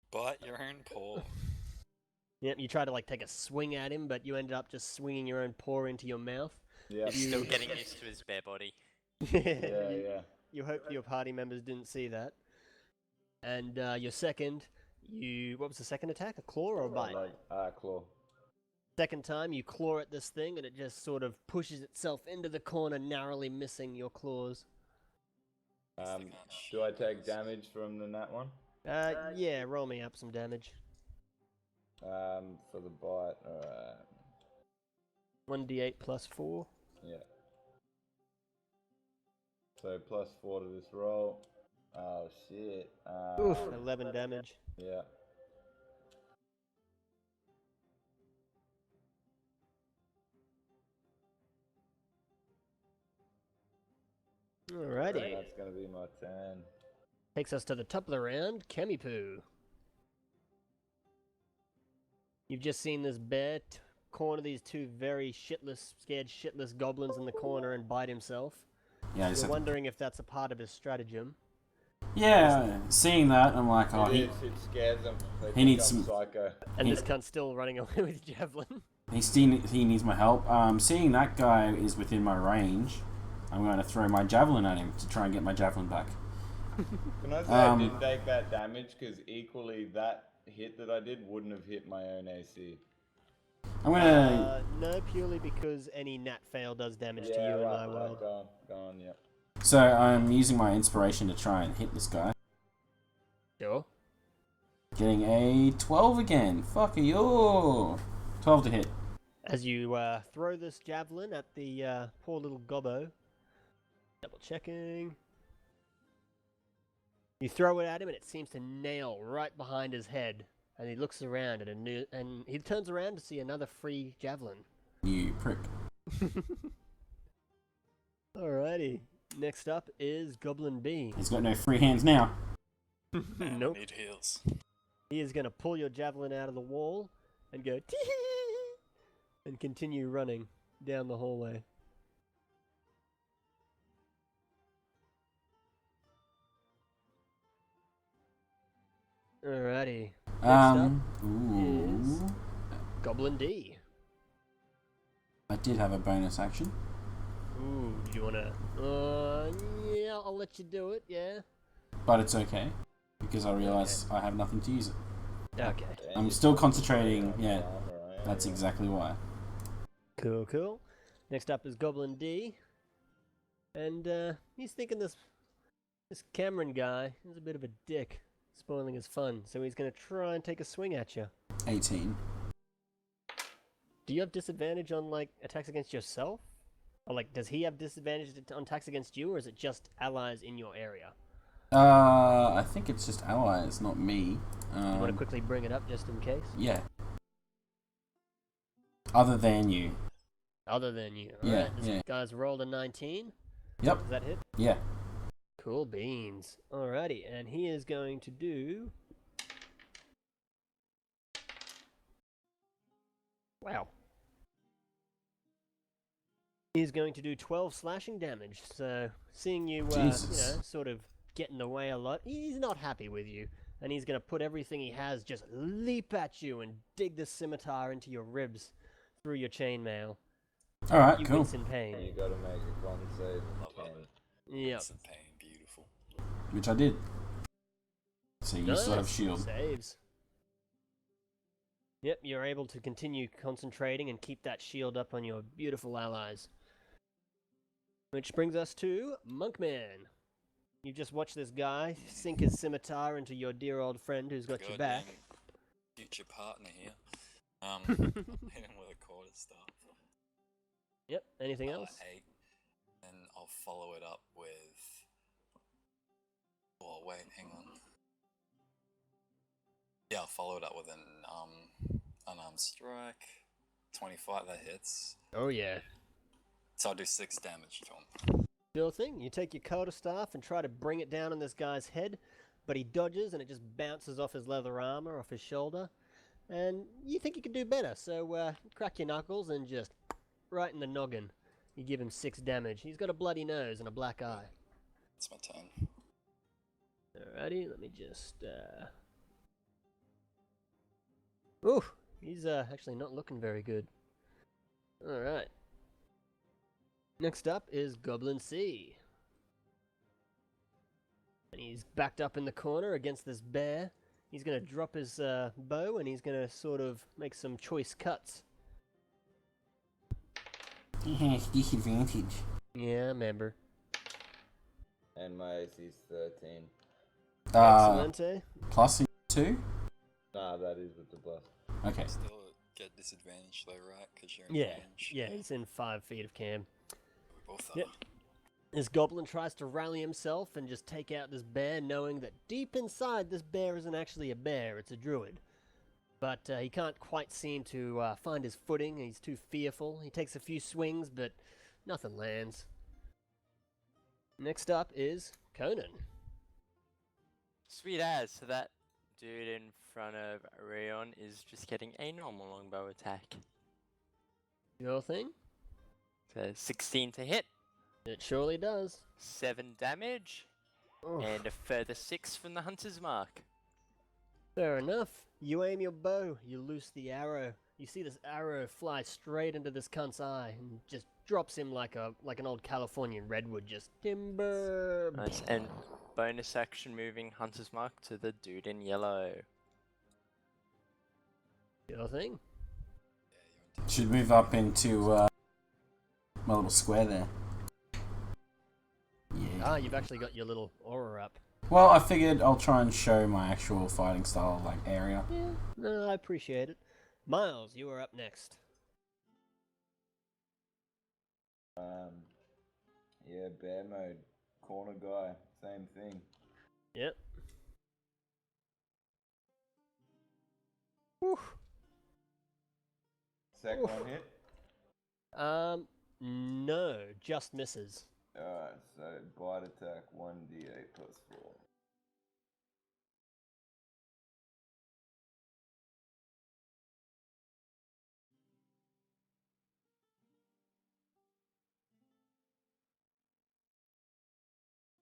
Bite your own paw. Yep, you try to like take a swing at him, but you ended up just swinging your own paw into your mouth. Yeah. He's still getting used to his bare body. Yeah. You hope your party members didn't see that. And your second, what was the second attack? A claw or a bite? Claw. Second time, you claw at this thing, and it just sort of pushes itself into the corner, narrowly missing your claws. Do I take damage from the nat one? Yeah, roll me up some damage. For the bite, alright. 1d8 plus 4. Yeah. So +4 to this roll. Oh shit. Oof, 11 damage. Yeah. Alrighty. That's gonna be my turn. Takes us to the top of the round, Kemipu. You've just seen this bear corner these two very scared shitless goblins in the corner and bite himself. Yeah, You're wondering if that's a part of his stratagem. Yeah, seeing that, I'm like, oh, it scares them. He needs some psycho. And this cunt's still running away with javelin. he needs my help. Seeing that guy is within my range, I'm going to throw my javelin at him to try and get my javelin back. Can I say I didn't take that damage because equally that hit that I did wouldn't have hit my own AC. I'm gonna. No, purely because any nat fail does damage to you in my world. Go on, yep. So I'm using my inspiration to try and hit this guy. Sure. Getting a 12 again. Fuck you. 12 to hit. As you throw this javelin at the poor little gobbo. Double checking. You throw it at him and it seems to nail right behind his head. And he looks around and he turns around to see another free javelin. You prick. Alrighty. Next up is Goblin B. He's got no free hands now. Nope. Need heals. He is going to pull your javelin out of the wall and go tee and continue running down the hallway. Alrighty. Next up is Goblin D. I did have a bonus action. Ooh, do you wanna? Yeah, I'll let you do it. Yeah. But it's okay because I realize I have nothing to use it. Okay. I'm still concentrating. Yeah, that's exactly why. Cool. Next up is Goblin D, and he's thinking this Cameron guy is a bit of a dick, spoiling his fun. So he's gonna try and take a swing at you. 18. Do you have disadvantage on like attacks against yourself? Or like, does he have disadvantage on attacks against you, or is it just allies in your area? I think it's just allies, not me. You want to quickly bring it up just in case? Yeah. Other than you. Other than you. Yeah, Alright, this guy's rolled a 19. Yep. Does that hit? Yeah. Cool beans. Alrighty, and he is going to do... Wow. He's going to do 12 slashing damage, so seeing you, sort of get in the way a lot, he's not happy with you. And he's going to put everything he has, just leap at you and dig the scimitar into your ribs through your chainmail. Alright, you cool. wince in pain. You gotta make a con save. Love it. Yep. It's in pain, beautiful. Which I did. So you still have Nice. shield. Saves. Yep, you're able to continue concentrating and keep that shield up on your beautiful allies. Which brings us to Monkman. You just watched this guy sink his scimitar into your dear old friend who's got your back. Future partner here. Hit him with a quarterstaff. Yep, anything else? 8. And I'll follow it up with... Oh, wait, hang on. Yeah, I'll follow it up with an unarmed strike. 25, that hits. Oh yeah. So I'll do 6 damage to him. Sure thing. You take your quarterstaff and try to bring it down on this guy's head, but he dodges and it just bounces off his leather armor, off his shoulder. And you think you can do better, so crack your knuckles and just right in the noggin. You give him 6 damage. He's got a bloody nose and a black eye. It's my turn. Alrighty, let me just... Ooh, he's actually not looking very good. Alright. Next up is Goblin C. And he's backed up in the corner against this bear. He's going to drop his bow and he's going to sort of make some choice cuts He has disadvantage. Yeah, I remember. And my AC's 13. Excellent, eh? Plus 2? Nah, that is with the plus. Okay. Still get disadvantage though, right? Because you're in Yeah, range. yeah, he's in 5 feet of Cam. We both are. Yep. This goblin tries to rally himself and just take out this bear, knowing that deep inside this bear isn't actually a bear, it's a druid. But he can't quite seem to find his footing, he's too fearful. He takes a few swings, but nothing lands. Next up is Conan. Sweet as. So that dude in front of Rayon is just getting a normal longbow attack. Your thing? So 16 to hit, It surely does. 7 damage, Oof. and a further 6 from the hunter's mark. Fair enough. You aim your bow, you loose the arrow. You see this arrow fly straight into this cunt's eye and just drops him like an old Californian redwood, just timber. Nice. And bonus action moving hunter's mark to the dude in yellow. Your thing? Should move up into my little square there. Yeah. Ah, you've actually got your little aura up. Well, I figured I'll try and show my actual fighting style, like, area. Yeah, no, I appreciate it. Miles, you are up next. Yeah, bear mode, corner guy, same thing. Yep. Whew. Second one hit. No, just misses. Alright, so bite attack 1d8 plus 4.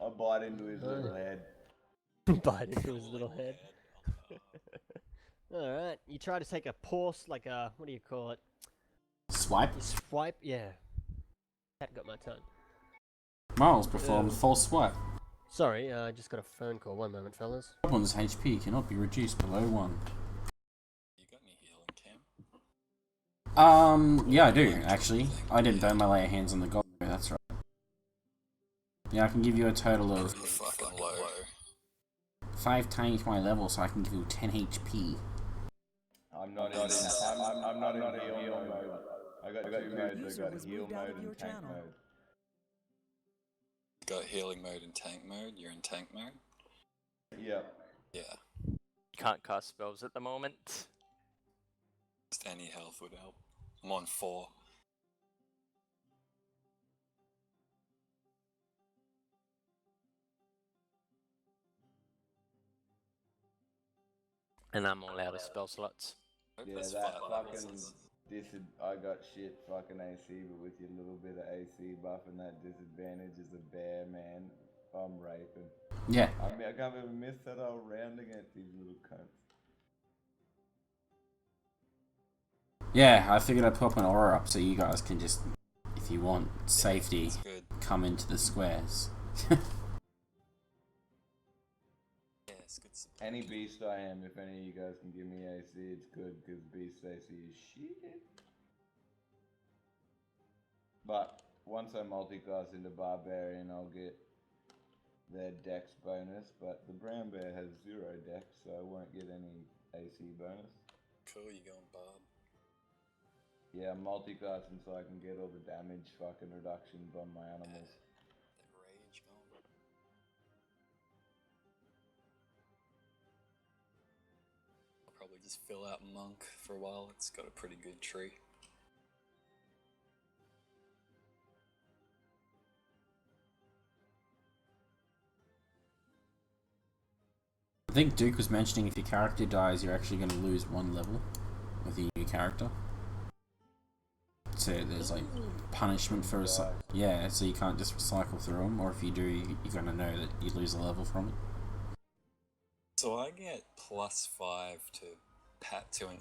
I bite into his little head. Bite into his little head. Alright, you try to take a pause, like a, what do you call it? Swipe. You swipe? Yeah. That got my tongue. Miles performed false swipe. Sorry, I just got a phone call. One moment, fellas. Goblin's HP cannot be reduced below 1. You got any healing, Cam? Yeah, I do, actually. I didn't burn my layer hands on the goblin, that's right. Yeah, I can give you a total of You're fucking low. 5 times my level, so I can give you 10 HP. I'm not in heal mode. I got two modes. I got heal mode and tank mode. You got healing mode and tank mode. You're in tank mode? Yep. Yeah. Can't cast spells at the moment. Just any health would help. I'm on 4. And I'm all out of spell slots. Yeah, that fucking I got shit fucking AC, but with your little bit of AC buff and that disadvantage as a bear, man, I'm raping. Yeah. I mean, I can't even miss that whole round against these little cunts. Yeah, I figured I'd pop an aura up so you guys can just, if you want safety, That's good. come into the squares. Yeah, it's good support. Any beast I am, if any of you guys can give me AC, it's good, because beast AC is shit. But once I multiclass into barbarian, I'll get their dex bonus, but the brown bear has 0 dex, so I won't get any AC bonus. Cool, you going barb? Yeah, I'm multiclassing so I can get all the damage fucking reductions on my animals. That rage going. I'll probably just fill out monk for a while. It's got a pretty good tree. I think Duke was mentioning if your character dies, you're actually going to lose 1 level with your new character. So there's like punishment for yeah, so you can't just recycle through them, or if you do, you're going to know that you lose a level from it. So I get +5 to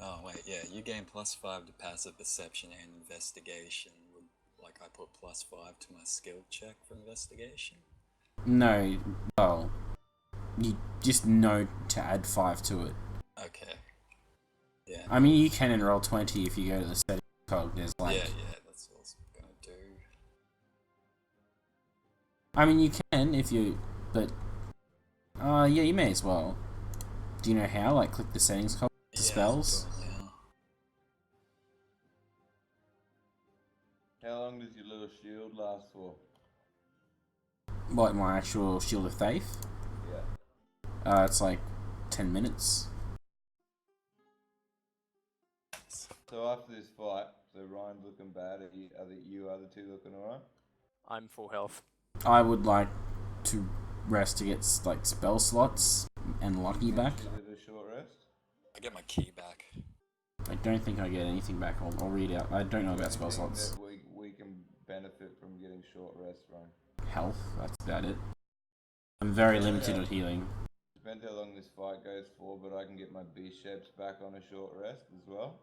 oh wait, yeah, you gain +5 to passive perception and investigation. Would like I put +5 to my skill check for investigation? No, well, you just know to add 5 to it. Okay. Yeah. I mean, you can enroll 20 if you go to the setting cog. There's like Yeah, that's what I was gonna do. I mean, you can if you, but yeah, you may as well. Do you know how? Like, click the settings code to spells. How long does your little shield last for? What, my actual Shield of Faith? Yeah. It's like 10 minutes. So after this fight, so Ryan's looking bad. Are the other two looking alright? I'm full health. I would like to rest to get like spell slots and lucky back. Is it a short rest? I get my key back. I don't think I get anything back. I'll read out. I don't know about spell Anything slots. that we can benefit from getting short rest, Ryan. Health, that's about it. I'm very limited on healing. Depends how long this fight goes for, but I can get my B-shapes back on a short rest as well.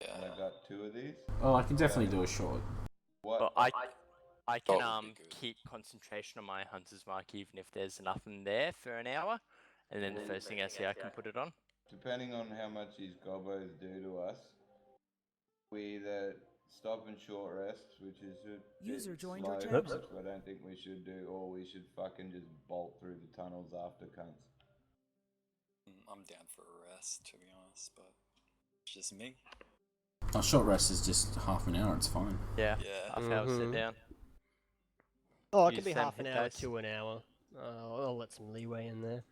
Yeah. And I got 2 of these. Oh, I can definitely do a short. What? But I can Oh, would be good. keep concentration on my hunter's mark even if there's nothing there for an hour, and then the first thing I see I can put it on. Depending on how much these gobos do to us, we either stop and short rest, which is a User bit joined slow, your channel. which I don't think we should do, or we should fucking just bolt through the tunnels after cunts. I'm down for a rest, to be honest, but it's just me. A short rest is just half an hour. It's fine. Yeah. Yeah. Half hour sit down. Oh, it Use could be same half an hit hour dice. to an hour. I'll let some leeway in there.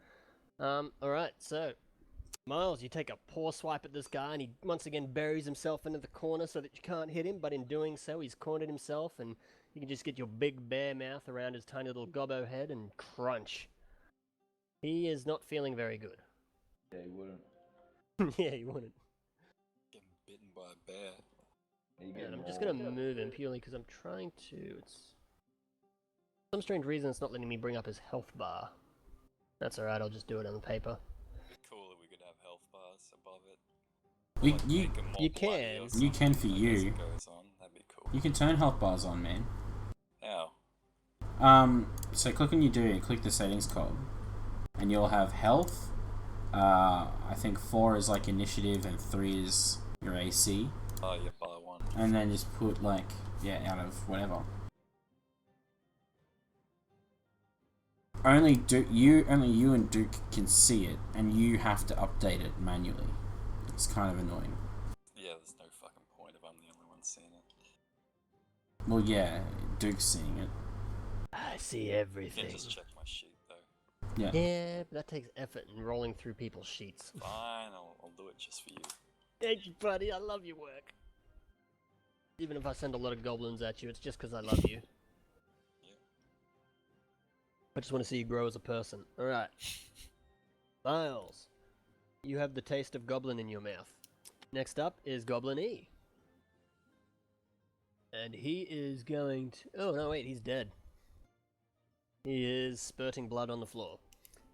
Alright, so Miles, you take a poor swipe at this guy, and he once again buries himself into the corner so that you can't hit him, but in doing so, he's cornered himself, and you can just get your big bare mouth around his tiny little gobbo head and crunch. He is not feeling very good. Yeah, he wouldn't. Yeah, he wouldn't. Getting bitten by a bear. He And get I'm just more. gonna move him purely because I'm trying to. It's some strange reason it's not letting me bring up his health bar. That's alright, I'll just do it on the paper. It'd be cool if we could have health bars above it. You Like, you make 'em more you bloody or can. You something can for as you. it goes on. That'd be cool. you can turn health bars on, man. How? So click on your duty, click the settings cog, and you'll have health. I think 4 is like initiative and 3 is your AC, Oh, yeah, bar 1. and then just put like out of whatever. Only you and Duke can see it, and you have to update it manually. It's kind of annoying. Yeah, there's no fucking point if I'm the only one seeing it. Well, yeah, Duke's seeing it. I see You everything. can just check my sheet, though. Yeah. Yeah, but that takes effort in rolling through people's sheets. Fine, I'll do it just for you. Thank you, buddy. I love your work. Even if I send a lot of goblins at you, it's just because I love you. I just want to see you grow as a person. Alright. Miles, you have the taste of goblin in your mouth. Next up is Goblin E. And he is going to... Oh, no, wait, he's dead. He is spurting blood on the floor.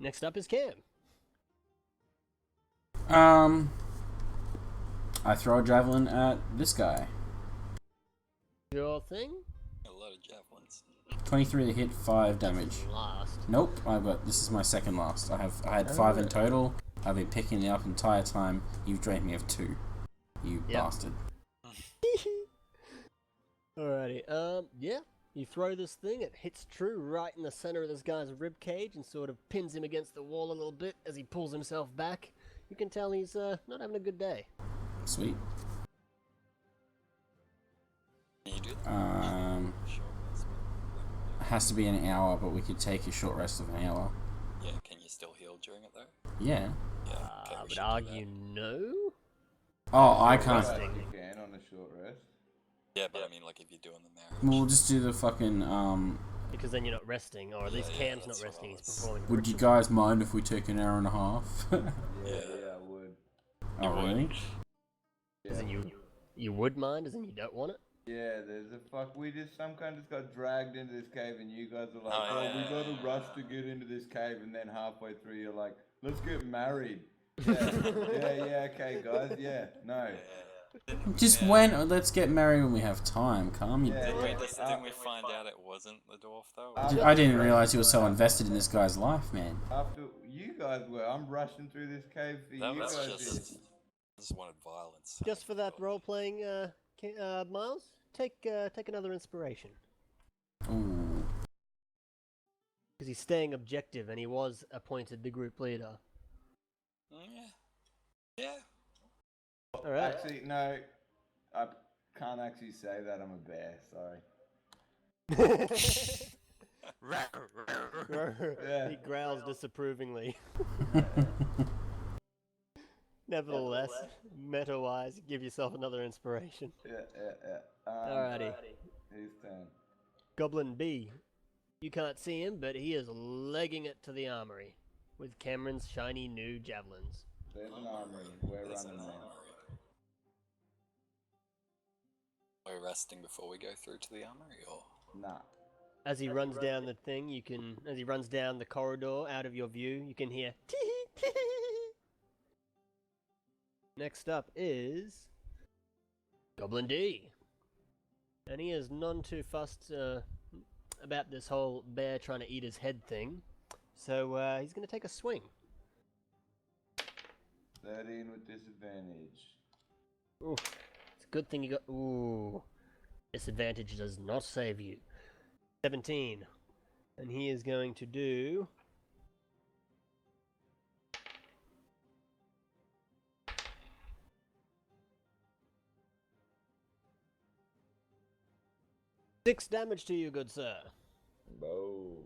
Next up is Cam. I throw a javelin at this guy. Your thing? A lot of javelins. 23 to hit, 5 damage. Last. Nope, this is my second last. I had 5 in total. I've been picking it up the entire time. You've drained me of 2. You bastard. Alrighty, yeah. You throw this thing, it hits true right in the center of this guy's rib cage and sort of pins him against the wall a little bit as he pulls himself back. You can tell he's not having a good day. Sweet. Can you do that? Short rest, It has to be an hour, but we could take a short rest of an hour. yeah, can you still heal during it, though? Yeah. Yeah, okay, I we would should do argue that. no. Oh, I Short can't. rest You can on a short rest. Yeah, but I mean, like, if you're doing the marriage. We'll just do the fucking, Because then you're not resting, or at least Yeah, Cam's not that's what resting, I he's was- performing. Would you guys mind if we take an hour and a half? Yeah, I would. Oh, really? As in you would mind, as in you don't want it? Yeah, there's a some kind just got dragged into this cave and you guys are like, Oh, oh, yeah, we gotta yeah, rush to get into this cave, and then halfway through you're like, let's get married. Yeah, okay guys, yeah, no. Just when? Let's get married when we have time. Calm you. Yeah, Didn't we find out it wasn't the dwarf, though? I didn't realize you were so invested in this guy's life, man. After you guys were, I'm rushing through this cave for That you was guys. just wanted violence. Just for that role-playing, Miles, take another inspiration. Ooh. Because he's staying objective and he was appointed the group leader. Yeah. Yeah. Alright. Actually, no. I can't actually say that I'm a bear, sorry. Yeah. He growls disapprovingly. Yeah. Nevertheless, meta-wise, give yourself another inspiration. Yeah. Alrighty. Whose turn? Goblin B. You can't see him, but he is legging it to the armory with Cameron's shiny new javelins. There's an armory. We're There's running an there. armory. We're resting before we go through to the armory, or? Nah. As he runs down the thing, as he runs down the corridor out of your view, you can hear tee tee. Next up is Goblin D. And he is none too fussed about this whole bear trying to eat his head thing. So he's going to take a swing. 13 with disadvantage. Ooh, it's a good thing you got. Ooh, disadvantage does not save you. 17. And he is going to do. Six damage to you, good sir. Whoa.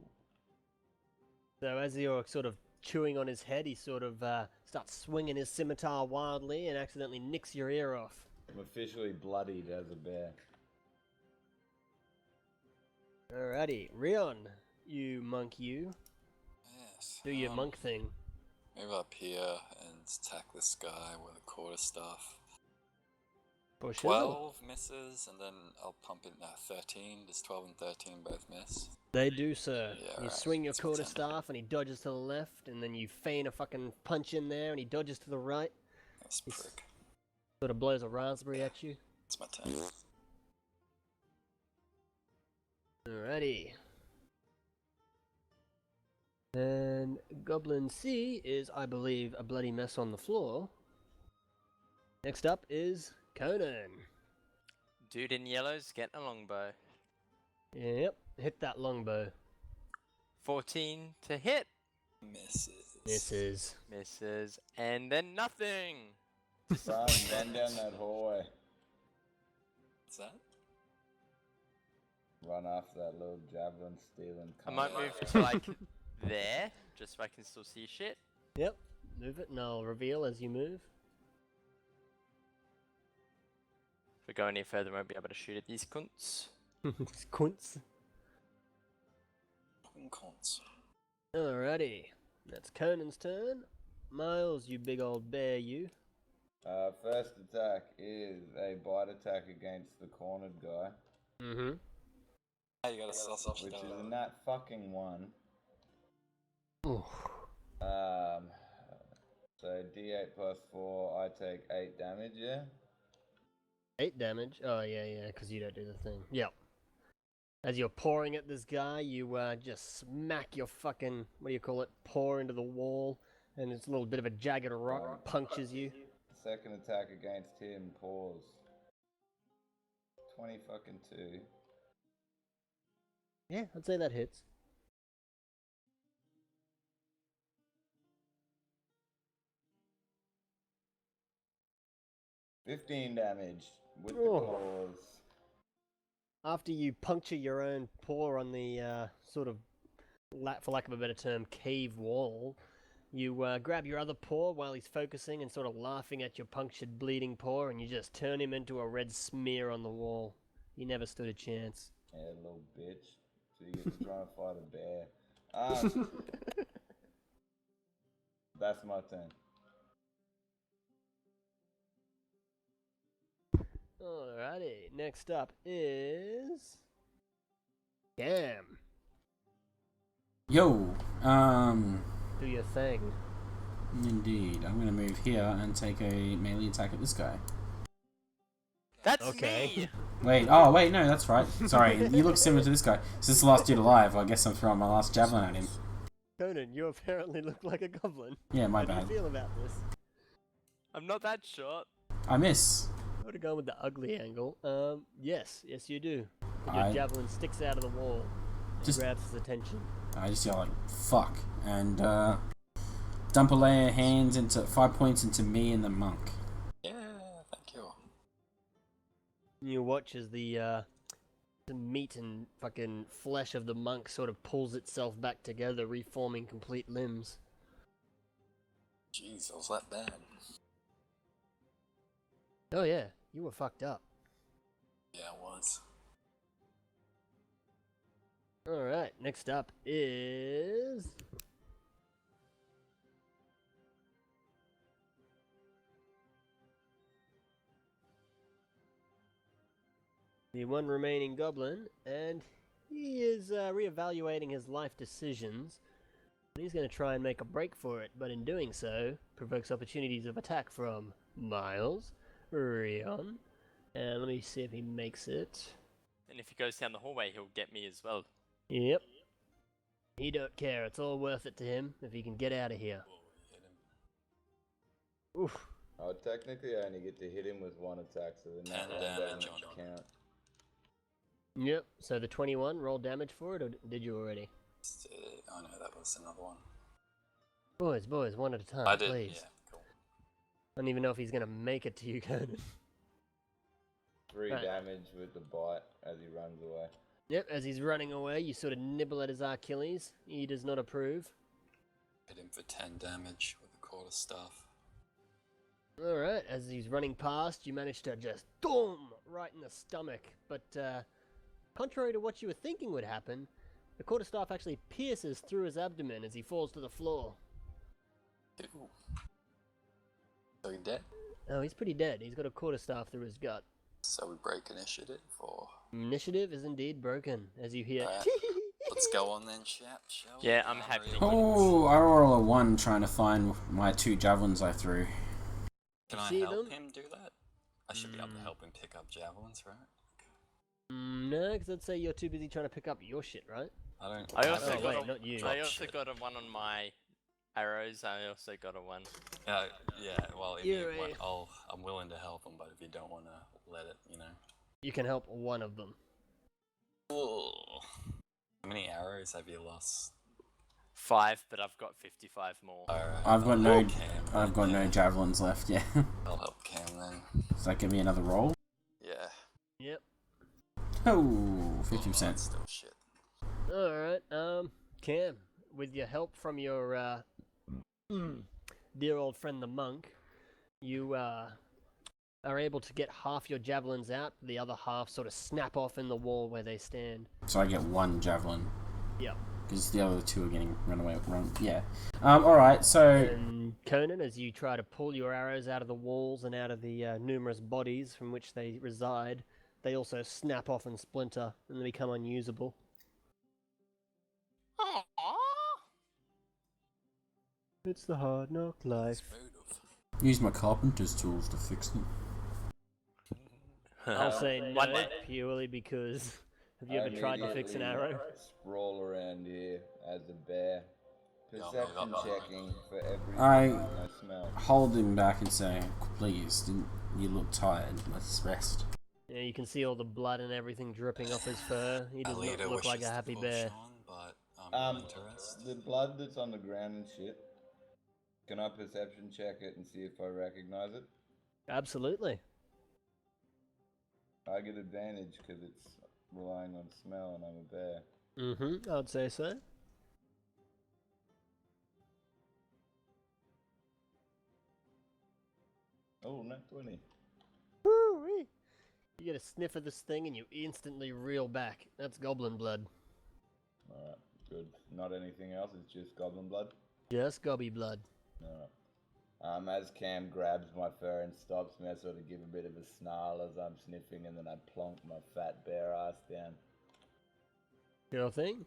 So as you're sort of chewing on his head, he sort of starts swinging his scimitar wildly and accidentally nicks your ear off. I'm officially bloodied as a bear. Alrighty, Rion, you monk you. Yes. Do your monk thing. Move up here and attack this guy with a quarterstaff. For sure. 12 misses, and then I'll pump in 13. Does 12 and 13 both miss? They do, sir. Yeah, You right. swing your That's what's quarterstaff and he dodges to the left, and then you feign a fucking punch in there and he dodges to the right. That's prick. Sort of blows a raspberry at you. It's my turn. Alrighty. And Goblin C is, I believe, a bloody mess on the floor. Next up is Conan. Dude in yellow's getting a longbow. Yep, hit that longbow. 14 to hit. Misses. Misses. And then nothing. Run down that hallway. What's that? Run after that little javelin stealing I cunt. might move to like there, just so I can still see shit. Yep, move it and I'll reveal as you move. If we go any further, I won't be able to shoot at these cunts. Quince. Cons. Alrighty, that's Conan's turn. Miles, you big old bear, you. First attack is a bite attack against the cornered guy, Mm-hmm. Hey, you got a sausage which dog. is a nat fucking 1. Ooh. So D8 plus 4, I take 8 damage, yeah? 8 damage. Oh, yeah, because you don't do the thing. Yep. As you're pouring at this guy, you just smack your fucking, what do you call it, paw into the wall, and it's a little bit of a jagged rock punctures you. Second attack against him, pause. 20 fucking 2. Yeah, I'd say that hits. $15 damage with the Oh. claws. After you puncture your own paw on the sort of, for lack of a better term, cave wall, you grab your other paw while he's focusing and sort of laughing at your punctured, bleeding paw, and you just turn him into a red smear on the wall. He never stood a chance. Yeah, little bitch. So you get to try and fight a bear. That's my turn. Alrighty, next up is Cam. Yo, Do your thing. indeed. I'm gonna move here and take a melee attack at this guy. That's Okay. me! Wait, oh wait, no, that's right. Sorry, you look similar to this guy. Since the last dude alive, I guess I'm throwing my last javelin at him. Conan, you apparently look like a goblin. Yeah, my How do bad. you feel about this? I'm not that short. I miss. I would have gone with the ugly angle. Yes, you do. And I- your javelin sticks out of the wall and Just- grabs his attention. I just yell like fuck and dump a layer of hands into 5 points into me and the monk. Yeah, thank you. You watch as the meat and fucking flesh of the monk sort of pulls itself back together, reforming complete limbs. Jeez, was that bad? Oh yeah, you were fucked up. Yeah, it was. Alright, next up is... the one remaining goblin, and he is reevaluating his life decisions. And he's going to try and make a break for it, but in doing so, provokes opportunities of attack from Miles, Rion, and let me see if he makes it. And if he goes down the hallway, he'll get me as well. Yep. He don't care, it's all worth it to him if he can get out of here. Oh, hit him. Oof. Oh, technically I only get to hit him with one attack, so the 10 next one damage doesn't on him. count. Yep, so the 21, roll damage for it, or did you already? Oh no, that was another one. Boys, one at a time, I did, please. yeah, cool. I don't even know if he's gonna make it to you, Conan. 3 Right. damage with the bite as he runs away. Yep, as he's running away, you sort of nibble at his Achilles. He does not approve. Hit him for 10 damage with a quarterstaff. Alright, as he's running past, you manage to just boom right in the stomach. But contrary to what you were thinking would happen, the quarterstaff actually pierces through his abdomen as he falls to the floor. Ooh. So he dead? Oh, he's pretty dead. He's got a quarterstaff through his gut. So we break initiative, or... Initiative is indeed broken, as you hear. Alright, let's go on then, chap, shall we? Yeah, I'm happy to Oh, I roll a 1 trying to find my 2 javelins I threw. Can I See help them? him do that? I should be able to help him pick up javelins, right? No, because I'd say you're too busy trying to pick up your shit, right? I also Oh, got wait, a, not you. I also got a 1 on my arrows. I also got a 1. Yeah, well, if You're you want, a- I'm willing to help him, but if you don't want to let it, you know. You can help one of them. Ooh. How many arrows have you lost? 5, but I've got 55 more. Alright, I've got I'll no, help Cam, I've got no yeah. javelins left. Yeah. I'll help Cam then. Does that give me another roll? Yeah. Yep. Oh, Oh, 50%. that's still shit. Alright, Cam, with your help from your, dear old friend the monk, you, are able to get half your javelins out, the other half sort of snap off in the wall where they stand. So I get 1 javelin. Yep. Because the other 2 are getting run away. Yeah. Alright, so... And Conan, as you try to pull your arrows out of the walls and out of the numerous bodies from which they reside, they also snap off and splinter and they become unusable. Aww. It's the hard knock life. Smooth. Use my carpenter's tools to fix them. I'll say no, One day. purely because have you I ever tried to fix an immediately arrow? Sprawl around here as a bear. Perception checking for everything I smell. hold him back and say, please, didn't you look tired? Let's rest. Yeah, you can see all the blood and everything dripping off his fur. He does not look like a happy bear. But I'm willing to rest. The blood that's on the ground and shit. Can I perception check it and see if I recognize it? Absolutely. I get advantage because it's relying on smell and I'm a bear. Mm-hmm, I'd say so. Oh, not 20. Woo-wee. You get a sniff of this thing and you instantly reel back. That's goblin blood. Alright, good. Not anything else, it's just goblin blood. Just gobby blood. Alright. As Cam grabs my fur and stops me, I sort of give a bit of a snarl as I'm sniffing, and then I plonk my fat bear ass down. Sure thing.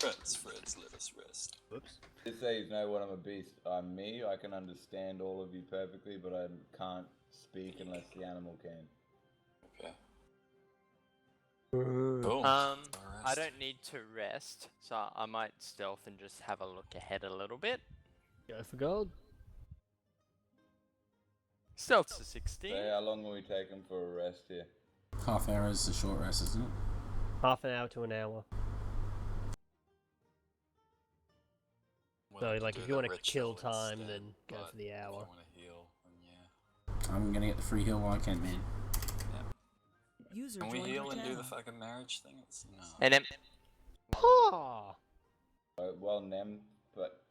Friends, let us rest. Whoops. Just so you know what I'm a beast. I'm me, I can understand all of you perfectly, but I can't speak unless the animal can. Okay. Boom. I don't need to rest, so I might stealth and just have a look ahead a little bit. Go for gold. Stealth's a 16. So how long will we take him for a rest here? Half hour is a short rest, isn't it? Half an hour to an hour. So, I like, could if do you the want to kill ritual time, instead, then go but for the If I hour. want to heal, then yeah. I'm gonna get the free heal while I can, man. User Can we joined heal your and do the channel. fucking marriage thing? No. And then Oh! While Nem but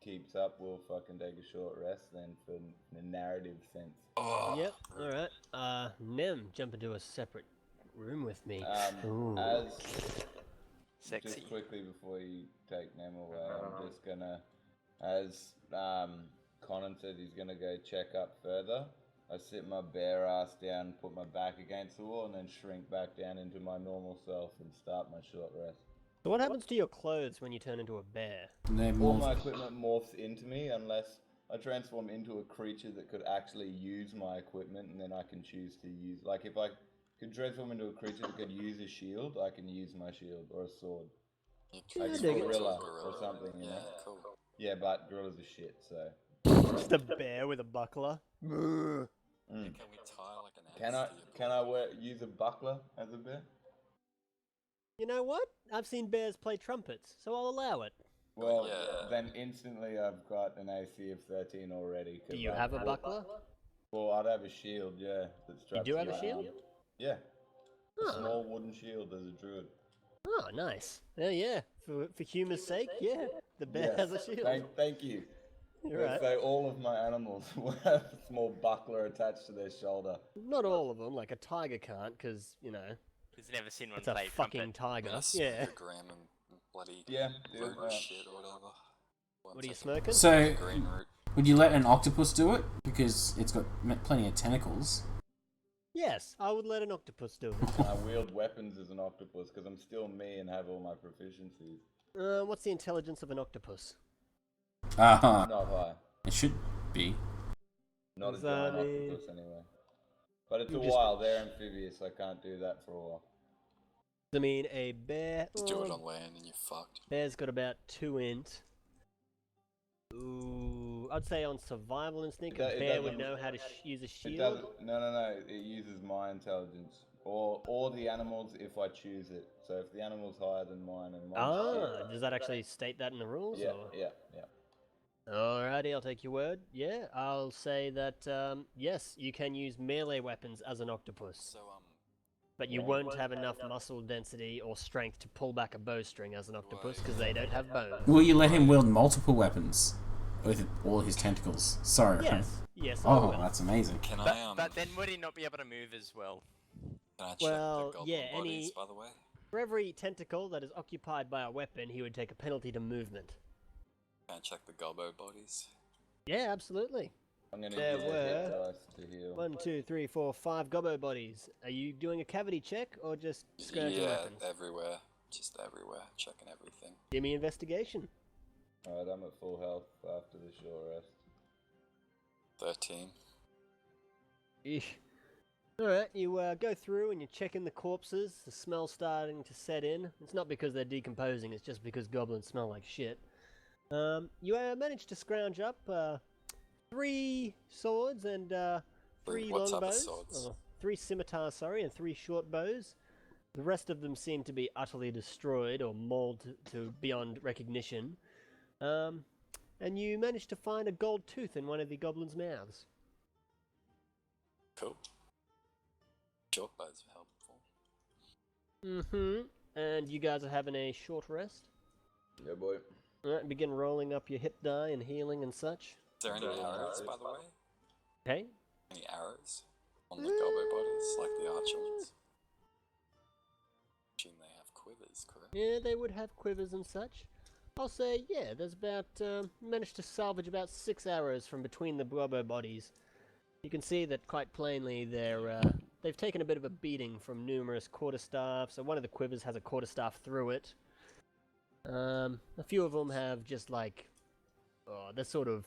keeps up, we'll fucking take a short rest then for the narrative sense. Oh, Yep, brutal. alright. Nem, jump into a separate room with me. Ooh. As sexy. just quickly before you take Nem away, I'm just gonna, as Conan said, he's gonna go check up further. I sit my bare ass down, put my back against the wall, and then shrink back down into my normal self and start my short rest. So what happens to your clothes when you turn into a bear? They're All more. my equipment morphs into me unless I transform into a creature that could actually use my equipment, and then I can choose to use. Like if I could transform into a creature that could use a shield, I can use my shield or a sword. You Like a dig it. gorilla or something, you Yeah, know? cool. Yeah, but gorillas are shit, so. Just a bear with a buckler? Mm. Can we tie like an axe to your Can I use a buckler as a bear? You know what? I've seen bears play trumpets, so I'll allow it. Well, Yeah. then instantly I've got an AC of 13 already. Do you have a buckler? Well, I'd have a shield, yeah. That straps do have to a my shield? arm. Yeah. A Oh. small wooden shield as a druid. Oh, nice. Yeah. For humor's sake, yeah. The bear Yes. has a shield. Thank you. You're right. So all of my animals will have a small buckler attached to their shoulder. Not all of them. Like a tiger can't, because, you know, Who's never seen one it's a play fucking trumpet? tiger. Yeah. Yeah. Gram and bloody Yeah, root yeah. shit or whatever. What are you smoking? So, Green root. would you let an octopus do it? Because it's got plenty of tentacles. Yes, I would let an octopus do it. I wield weapons as an octopus because I'm still me and have all my proficiencies. What's the intelligence of an octopus? Uh-huh. Not high. It should be. Not Does a giant that mean- octopus anyway. But it's You a just- while. They're amphibious. I can't do that for a while. I mean, a bear. Just do it on land and you're fucked. Bear's got about 2 int. Ooh, I'd say on survival instinct, a It bear would doesn't- know how to use a It shield. doesn't. No. It uses my intelligence, or the animals if I choose it. So if the animal's higher than mine and mine's Does that actually state that in the rules? yeah, Or? yeah. Alrighty, I'll take your word. Yeah, I'll say that, yes, you can use melee weapons as an octopus. So, But you won't have enough muscle density or strength to pull back a bowstring as an octopus, because they don't have bones. Will you let him wield multiple weapons with all his tentacles? Sorry. Yes, I Oh, will. that's amazing. can But, I, but then would he not be able to move as well? can I check Well, the goblin yeah, bodies, by the way? For every tentacle that is occupied by a weapon, he would take a penalty to movement. Can I check the gobbo bodies? Yeah, absolutely. I'm gonna There use a hit were- dice to heal. 1, 2, 3, 4, 5 gobbo bodies. Are you doing a cavity check or just scrounging Yeah, weapons? everywhere. Just everywhere. Checking everything. Give me investigation. Alright, I'm at full health after the short rest. 13. Eesh. Alright, you go through and you're checking the corpses. The smell's starting to set in. It's not because they're decomposing, it's just because goblins smell like shit. You managed to scrounge up 3 swords and 3 What type of longbows. swords? 3 scimitars, sorry, and 3 short bows. The rest of them seem to be utterly destroyed or mauled to beyond recognition. And you managed to find a gold tooth in one of the goblins' mouths. Cool. Short bows are helpful. Mm-hmm. And you guys are having a short rest. Yeah, boy. Alright, begin rolling up your hit die and healing and such. Is there any arrows, by the way? Okay? Any arrows on the gobbo bodies, like the archer ones? Assume they have quivers, correct? Yeah, they would have quivers and such. I'll say, yeah, there's about, managed to salvage about 6 arrows from between the gobbo bodies. You can see that quite plainly they've taken a bit of a beating from numerous quarterstaffs, so one of the quivers has a quarterstaff through it. A few of them have just like, this sort of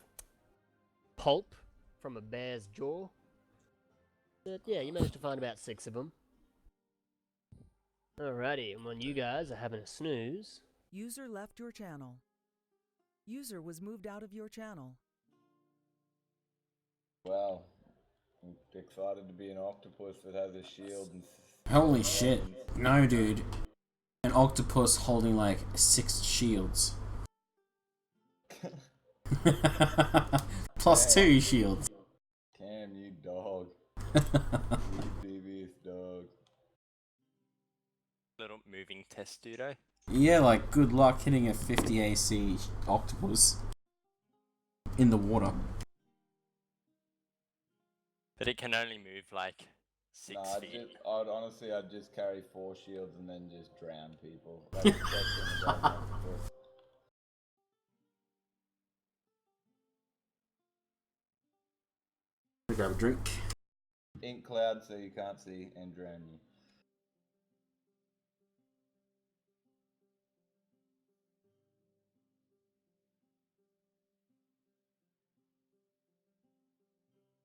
pulp from a bear's jaw. But yeah, you managed to find about 6 of them. Alrighty, and when you guys are having a snooze... User left your channel. User was moved out of your channel. Wow. I'm excited to be an octopus that has a shield and... Holy shit. No, dude. An octopus holding like 6 shields. +2 shields. Cam, you dog. You devious dog. Little moving testudo. Yeah, like good luck hitting a 50 AC octopus in the water. But it can only move like 6 feet. I'd just carry 4 shields and then just drown people. Like protecting the dog octopus. Grab a drink. Ink cloud so you can't see and drown you.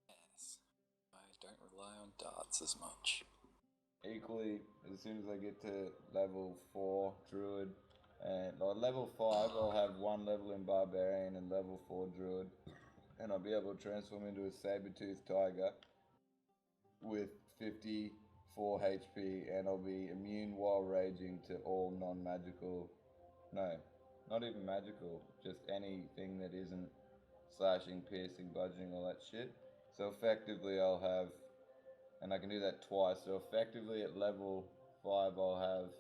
Yes. I don't rely on darts as much. Equally, as soon as I get to level 4 druid, and or level 5, I'll have 1 level in barbarian and level 4 druid, and I'll be able to transform into a saber-toothed tiger with 54 HP, and I'll be immune while raging to all non-magical, no, not even magical, just anything that isn't slashing, piercing, bludgeoning, all that shit. So effectively I'll have, and I can do that twice, so effectively at level 5 I'll have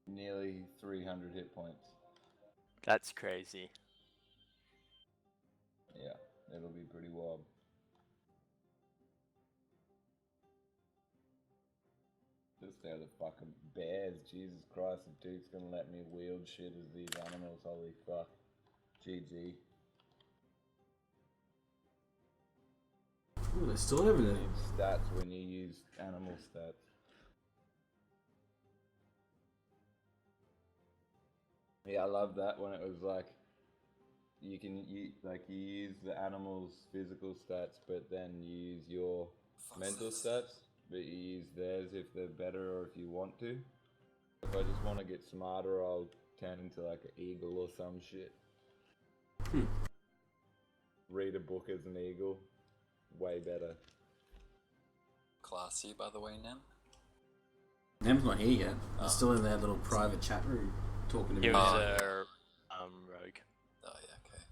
nearly 300 hit points. That's crazy. Yeah, it'll be pretty wild. Just out of fucking bears, Jesus Christ, if Duke's gonna let me wield shit as these animals, holy fuck. GG. Ooh, they're still over there. Stats when you use animal stats. Yeah, I love that when it was like you use the animal's physical stats, but then you use your mental stats, but you use theirs if they're better or if you want to. If I just want to get smarter, I'll turn into like an eagle or some shit. Read a book as an eagle. Way better. Classy, by the way, Nem. Nem's not here yet. They're still in their little private chat room talking to me. He was a rogue. Oh, yeah, okay.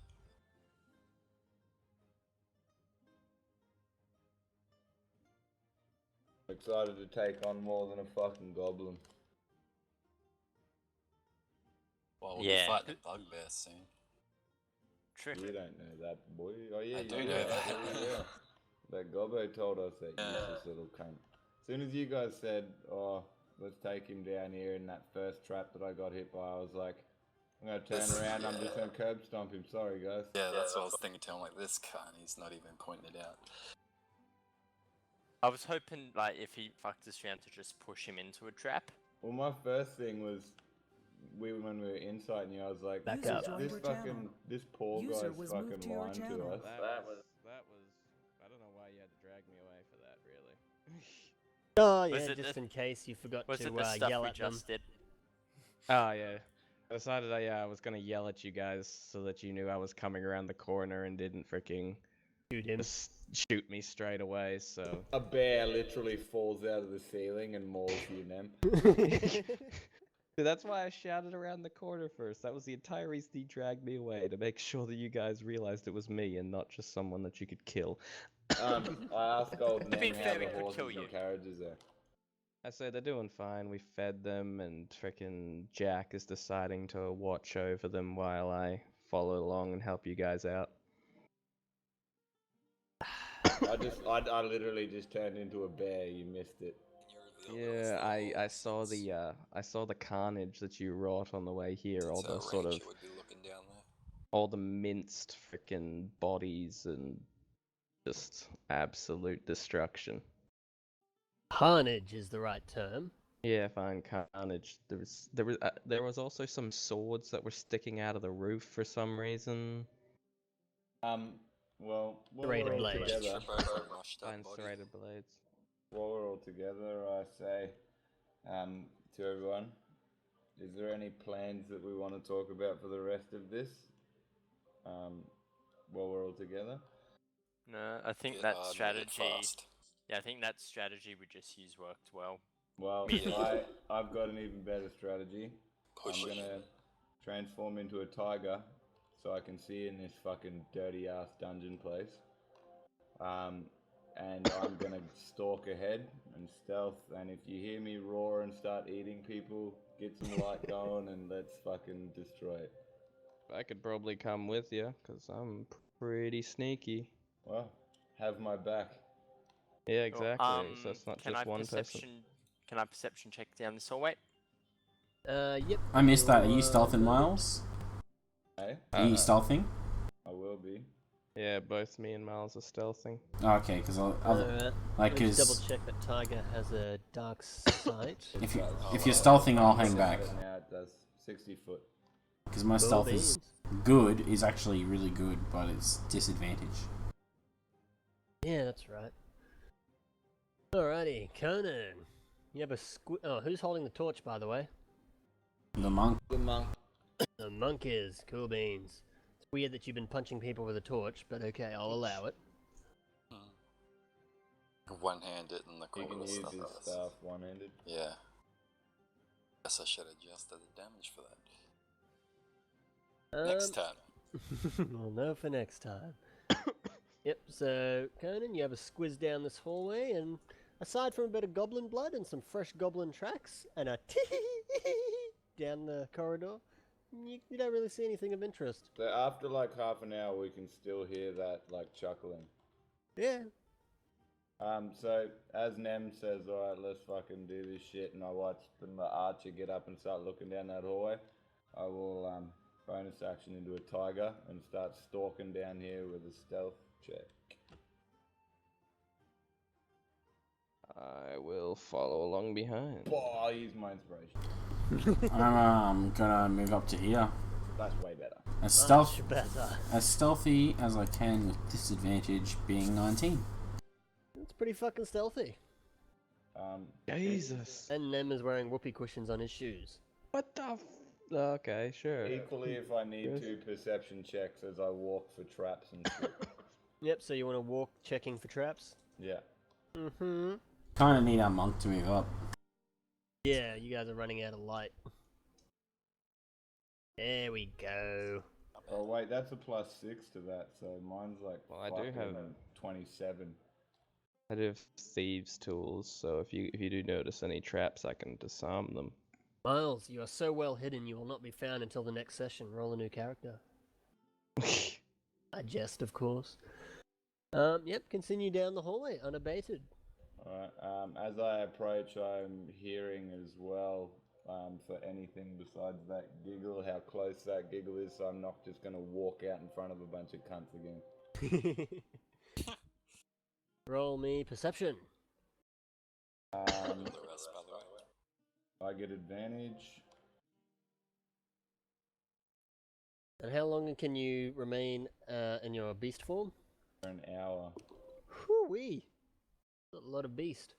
Excited to take on more than a fucking goblin. Well, we'll Yeah. be fighting a bugbear soon. True. You don't know that, boy. Oh yeah, I you do know that. Yeah. That Gobbo told us that useless little cunt. As soon as you guys said, "Oh, let's take him down here," in that first trap that I got hit by, I was like, "I'm gonna turn around. I'm just gonna curb stomp him." Sorry, guys. Yeah, that's what I was thinking too. I'm like, this cunt, he's not even pointing it out. I was hoping, like, if he fucked us around to just push him into a trap. Well, my first thing was when we were inside you, I was like, Back User up. joined this your fucking channel. this poor User guy's was moved fucking to your lying to channel. us. That was. I don't know why you had to drag me away for that, really. Oh yeah, Was it just the- in case you forgot Was to it the stuff yell we at them. just did? Oh yeah. I decided I was gonna yell at you guys so that you knew I was coming around the corner and didn't freaking Shoot him. just shoot me straight away. So A bear literally falls out of the ceiling and mauls you, Nem. See, that's why I shouted around the corner first. That was the entire reason he dragged me away, to make sure that you guys realized it was me and not just someone that you could kill. I asked old To be Nem how fair, we the could kill horses you. and carriages are. I say they're doing fine. We fed them, and frickin' Jack is deciding to watch over them while I follow along and help you guys out. I literally just turned into a bear. You missed it. Can you reveal those Yeah, I little saw things? the I saw the carnage that you wrought on the way here. All So the sort of Ranger would be looking down there. all the minced frickin' bodies and just absolute destruction. Carnage is the right term. Yeah, fine carnage. There was also some swords that were sticking out of the roof for some reason. Well, while Serrated we're all blades. together, Trip over a mushed up Fine body. serrated blades. while we're all together, I say, to everyone, is there any plans that we want to talk about for the rest of this? While we're all together. No, I think Get that hard, make it strategy. fast. Yeah, I think that strategy we just used worked well. Well, Yeah. I've got an even better strategy. Push I'm it. gonna transform into a tiger, so I can see in this fucking dirty ass dungeon place. And I'm gonna stalk ahead and stealth. And if you hear me roar and start eating people, get some light going and let's fucking destroy it. I could probably come with you, because I'm pretty sneaky. Well, have my back. Yeah, exactly. So it's not can just I one perception? person. Can I perception check down this hallway? Yep. I missed that. Are you One stealthing, moment. Miles? Hey, Are you stealthing? I will be. Yeah, both me and Miles are stealthing. Oh, okay, because Alright. like, Let me just double cause check that Tiger has a dark sight. if you're stealthing, I'll hang back. Now it does 60 foot. Because my Cool stealth is beans. good, is actually really good, but it's disadvantage. Yeah, that's right. Alrighty, Conan. You have a oh, who's holding the torch, by the way? The monk. The monk. The monk is. Cool beans. It's weird that you've been punching people with a torch, but okay, I'll allow it. One-handed and the You cool can use stuff. his staff one-handed. Yeah. Guess I should adjust the damage for that. Next time. We'll know for next time. Yep, so, Conan, you have a squiz down this hallway, and aside from a bit of goblin blood and some fresh goblin tracks, and a down the corridor, you don't really see anything of interest. So after like half an hour, we can still hear that like chuckling. Yeah. So as Nem says, alright, let's fucking do this shit, and I watch the archer get up and start looking down that hallway, I will bonus action into a tiger and start stalking down here with a stealth check. I will follow along behind. Oh, I'll use my inspiration. I'm gonna move up to here. That's way better. Much better. As stealthy as I can with disadvantage, being 19. It's pretty fucking stealthy. Jesus. And Nem is wearing whoopee cushions on his shoes. What the f... Okay, sure. Equally, if I need to, perception checks as I walk for traps and shit. Yep, so you want to walk checking for traps? Yeah. Mm-hmm. Kinda need our monk to move up. Yeah, you guys are running out of light. There we go. Oh wait, that's a +6 to that, so mine's like Well, I do have 27. I do have thieves' tools, so if you do notice any traps, I can disarm them. Miles, you are so well hidden you will not be found until the next session. Roll a new character. I jest, of course. Yep, continue down the hallway, unabated. Alright, as I approach, I'm hearing as well for anything besides that giggle, how close that giggle is, so I'm not just going to walk out in front of a bunch of cunts again. Roll me perception. The rest, by the way. I get advantage. And how long can you remain in your beast form? For an hour. Whoo-wee. A lot of beast.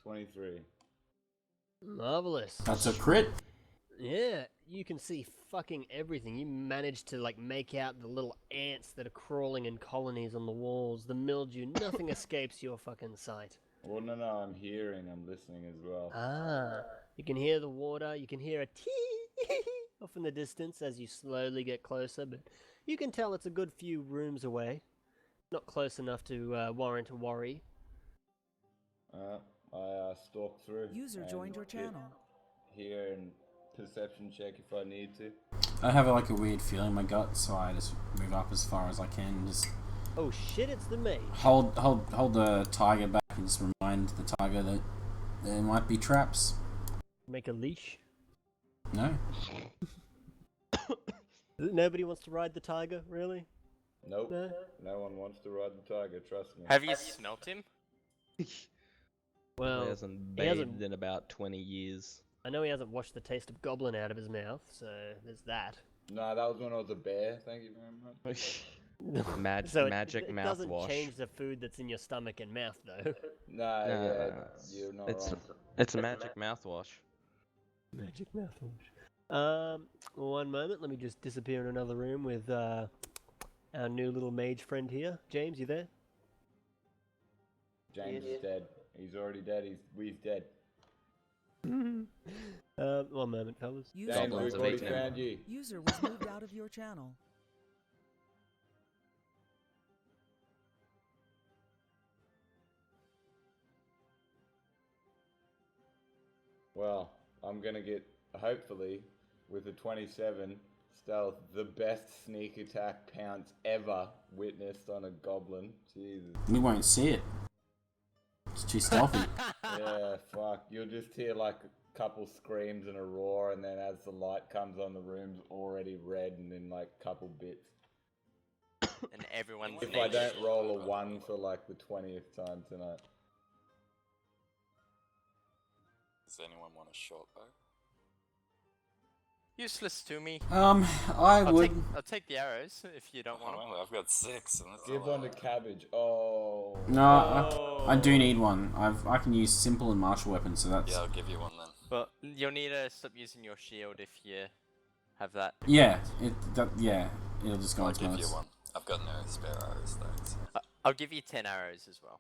23. Marvelous. That's a crit. Yeah, you can see fucking everything. You managed to like make out the little ants that are crawling in colonies on the walls, the mildew, nothing escapes your fucking sight. Well, no, I'm hearing, I'm listening as well. Ah, you can hear the water, you can hear a tee off in the distance as you slowly get closer, but you can tell it's a good few rooms away. Not close enough to warrant a worry. I stalk through. User and joined your get channel. Here and perception check if I need to. I have like a weird feeling in my gut, so I just move up as far as I can. Just Oh shit, it's the mage. hold the tiger back and just remind the tiger that there might be traps. Make a leash. No. Nobody wants to ride the tiger, really? Nope. No? No one wants to ride the tiger, trust me. Have you smelt him? Well, He hasn't he bathed hasn't- in about 20 years. I know he hasn't washed the taste of goblin out of his mouth, so there's that. No, that was when I was a bear, thank you very much. So magic it mouthwash. doesn't change the food that's in your stomach and mouth, though. No, No, yeah, you're not it's wrong. it's a magic mouthwash. Magic mouthwash. One moment. Let me just disappear in another room with our new little mage friend here. James, you there? James is dead. He's already dead. He's dead. One moment, fellas. User, James, Goblins we've of already 18. found you. user was moved out of your channel. Well, I'm gonna get, hopefully, with a 27 stealth, the best sneak attack pounce ever witnessed on a goblin. Jesus. We won't see it. It's too stealthy. Yeah, fuck. You'll just hear like a couple screams and a roar, and then as the light comes on, the room's already red and in like couple bits. And everyone's If I don't roll a 1 for like the 20th time tonight. Does anyone want a short bow? Useless to me. I would. I'll take the arrows if you don't want them. Well, I've got 6. And that's Give a lot. one to Cabbage. Oh. No, I do need one. I can use simple and martial weapons, so that's. Yeah, I'll give you one then. But you'll need to stop using your shield if you have that. Yeah, it'll just go I'll into give my you one. I've got no spare arrows though. So. I'll give you 10 arrows as well.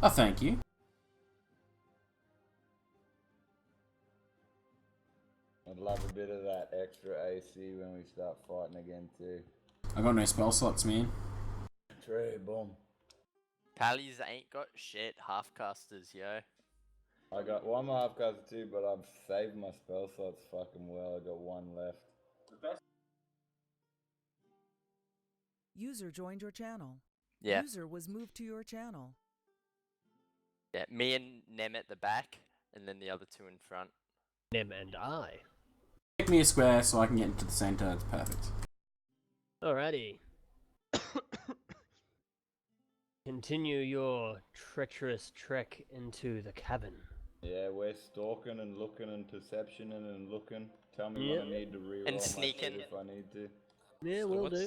Oh, thank you. I'd love a bit of that extra AC when we start fighting again too. I got no spell slots, man. True, boom. Pallies ain't got shit. Half casters, yo. I got one more half caster too, but I've saved my spell slots fucking well. I got one left. User joined your channel. Yeah. User was moved to your channel. Yeah, me and Nem at the back, and then the other two in front. Nem and I. Make me a square so I can get into the center. It's perfect. Alrighty. Continue your treacherous trek into the cabin. Yeah, we're stalking and looking and perceptioning and looking. Tell me when I need to reroll And my sneaking. shit if I need to. Yeah, So we'll what's,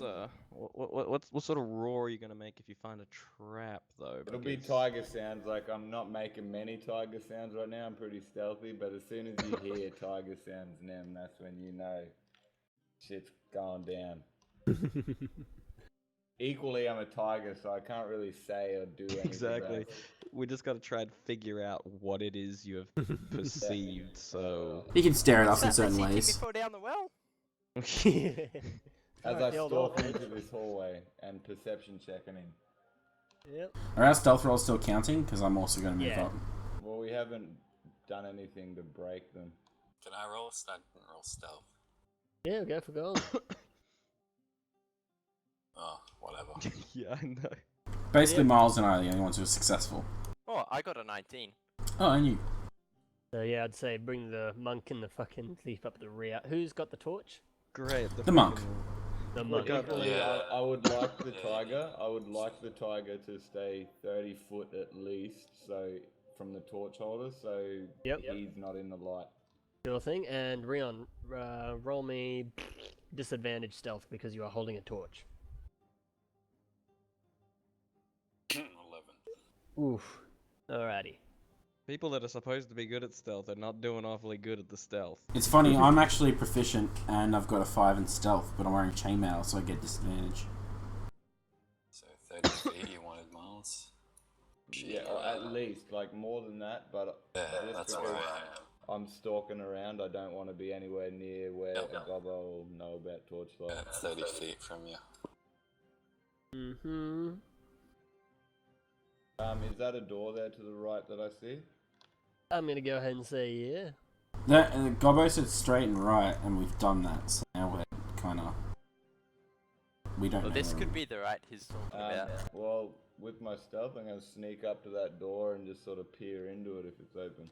do. what sort of roar are you gonna make if you find a trap, though? It'll be tiger sounds. Like, I'm not making many tiger sounds right now. I'm pretty stealthy, but as soon as you hear tiger sounds, Nem, that's when you know shit's going down. Equally, I'm a tiger, so I can't really say or do anything. Exactly. else. We just gotta try and figure out what it is you have perceived. So You can stare at us in That certain makes you ways. keep me fall down the well. As I Alright, hold on, stalk mate. into this hallway and perception checking in. Yep. Are our stealth rolls still counting? Because I'm also going to move Yeah. up. Well, we haven't done anything to break them. Can I roll? I can roll stealth. Yeah, go for gold. Oh, whatever. yeah, I know. Basically, Miles and I are the only ones who are successful. Oh, I got a 19. Oh, and you. So yeah, I'd say bring the monk and the fucking thief up the rear. Who's got the torch? Great. The monk. The monk. Equally, Yeah. I would like the tiger. I would like the tiger to stay 30 foot at least, so from the torch holder, so Yep. he's not in the light. Sure thing. And Rion, roll me disadvantage stealth because you are holding a torch. 11. Oof. Alrighty. People that are supposed to be good at stealth are not doing awfully good at the stealth. It's funny, I'm actually proficient and I've got a 5 in stealth, but I'm wearing chainmail, so I get disadvantage. So 30 feet you wanted, Miles? Yeah, or at least, like more than that, but Yeah, just that's because where I am. I'm stalking around, I don't want to be anywhere near where Yep. a gobbo will know about torchlight. Yeah, 30 feet from you. Mm-hmm. Is that a door there to the right that I see? I'm gonna go ahead and say yeah. Gobbo said straight and right, and we've done that, so now we're kind of... We don't Well, know this where could be the right he's talking about. Well, with my stealth, I'm going to sneak up to that door and just sort of peer into it if it's open.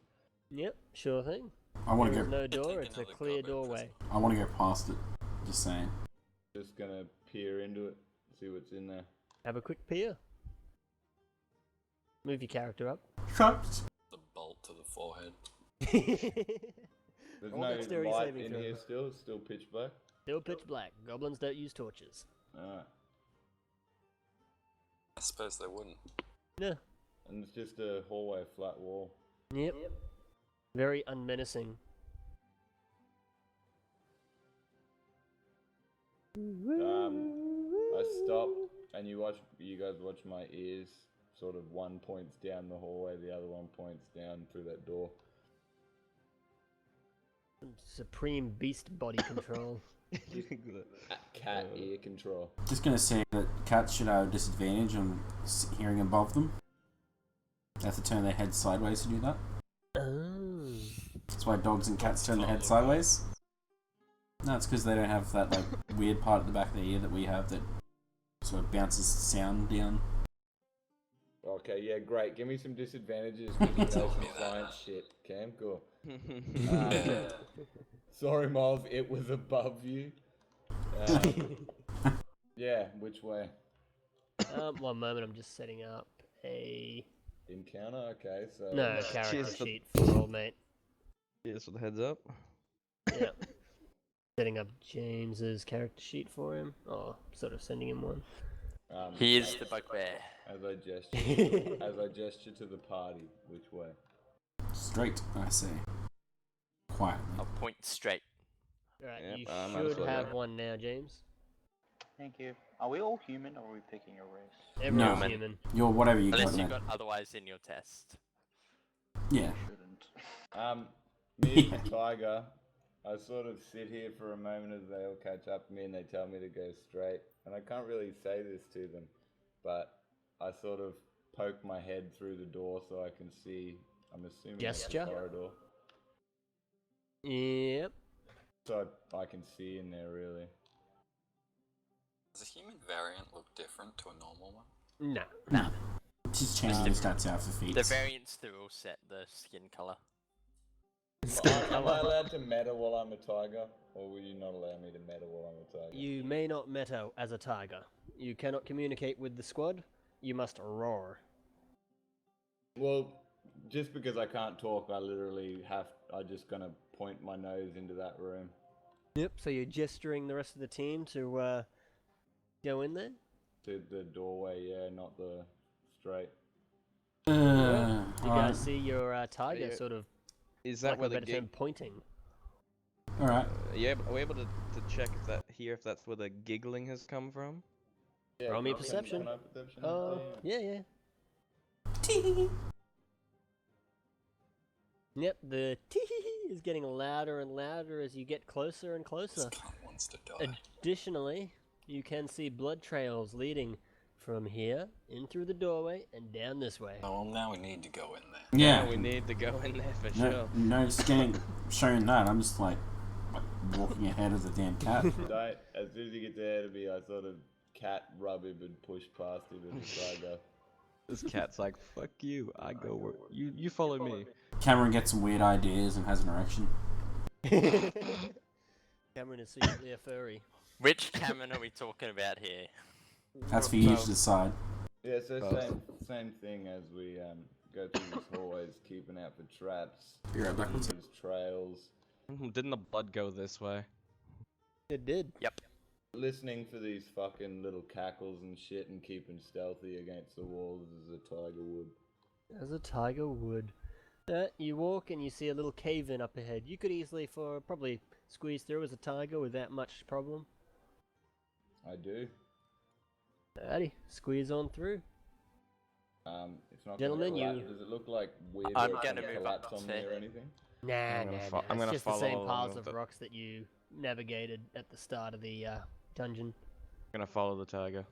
Yep, sure thing. I want There to is go. no door, take it's a another clear gobbo, doorway. I want to go past it. Just saying. Just going to peer into it, see what's in there. Have a quick peer. Move your character up. Trapped. The bolt to the forehead. There's Roll no dexterity light saving in throw. here still, it's still pitch black. Still pitch black. Goblins don't use torches. Alright. I suppose they wouldn't. No. And it's just a hallway, flat wall. Yep. Very unmenacing. I stop and you guys watch my ears. Sort of one points down the hallway, the other one points down through that door. Supreme beast body control. Cat ear control. Just gonna say that cats should have a disadvantage on hearing above them. They have to turn their heads sideways to do that. Oh. That's why dogs and cats turn their heads sideways. No, it's because they don't have that like weird part at the back of their ear that we have that sort of bounces sound down. Okay, yeah, great. Give me some disadvantages because you know some science shit. Cam, cool. Sorry, Miles, it was above you. Yeah, which way? 1 moment, I'm just setting up a... Encounter? Okay, so... No, character Cheers for- sheet for old mate. Cheers for the heads up. Yeah. Setting up James's character sheet for him. Oh, sort of sending him one. He is the bugbear. As I gesture to the party, which way? Straight, I say. Quietly. I'll point straight. Alright, Yep, you might as should well have go. one now, James. Thank you. Are we all human or are we picking a race? Everyone's No. human. You're whatever you Unless got, you mate. got otherwise in your test. Yeah. Shouldn't. Me and the tiger, I sort of sit here for a moment as they all catch up to me and they tell me to go straight. And I can't really say this to them, but I sort of poke my head through the door so I can see, I'm assuming it's Gesture? the corridor. Yep. So I can see in there, really. Does a human variant look different to a normal one? No. No. Just changing the stats out for feet. The variants they're all set, the skin color. Am I allowed to meta while I'm a tiger? Or will you not allow me to meta while I'm a tiger? You may not meta as a tiger. You cannot communicate with the squad. You must roar. Well, just because I can't talk, I'm just gonna point my nose into that room. Yep, so you're gesturing the rest of the team to go in there? To the doorway, yeah, not the straight. You guys Alright. see your tiger Yeah. sort of, Is that like where a the better term, gig? pointing? Alright. Are we able to check if that's where the giggling has come from? Yeah, Roll me can- perception. can I perception? Oh, yeah. Yep, the tee is getting louder and louder as you get closer and This closer. cunt wants to die. Additionally, you can see blood trails leading from here, in through the doorway, and down this way. Oh, well, now we need to go in there. Yeah. We need to go in there for No, sure. no scanning showing that. I'm just like walking ahead of the damn cat. Don't, as soon as he gets ahead of me, I sort of cat rub him and push past him and I go. This cat's like, fuck you. I go where you follow me. Cameron gets some weird ideas and has an erection. Cameron is secretly a furry. Which Cameron are we talking about here? That's for you to decide. Yeah, so Both. same thing as we go through these hallways, keeping out for traps, Be right back. these trails, Didn't the blood go this way? It did. Yep. listening for these fucking little cackles and shit, and keeping stealthy against the walls as a tiger would. As a tiger would. You walk and you see a little cave in up ahead. You could easily, probably squeeze through as a tiger without much problem. I do. Alrighty, squeeze on through. It's not. Gentlemen, gonna collapse. you- Does it look like weird? I'm or it's gonna gonna move collapse up on to me say- or anything? Nah, I'm it's gonna just the follow same along paths with of it. rocks that you navigated at the start of the dungeon. I'm gonna follow the tiger.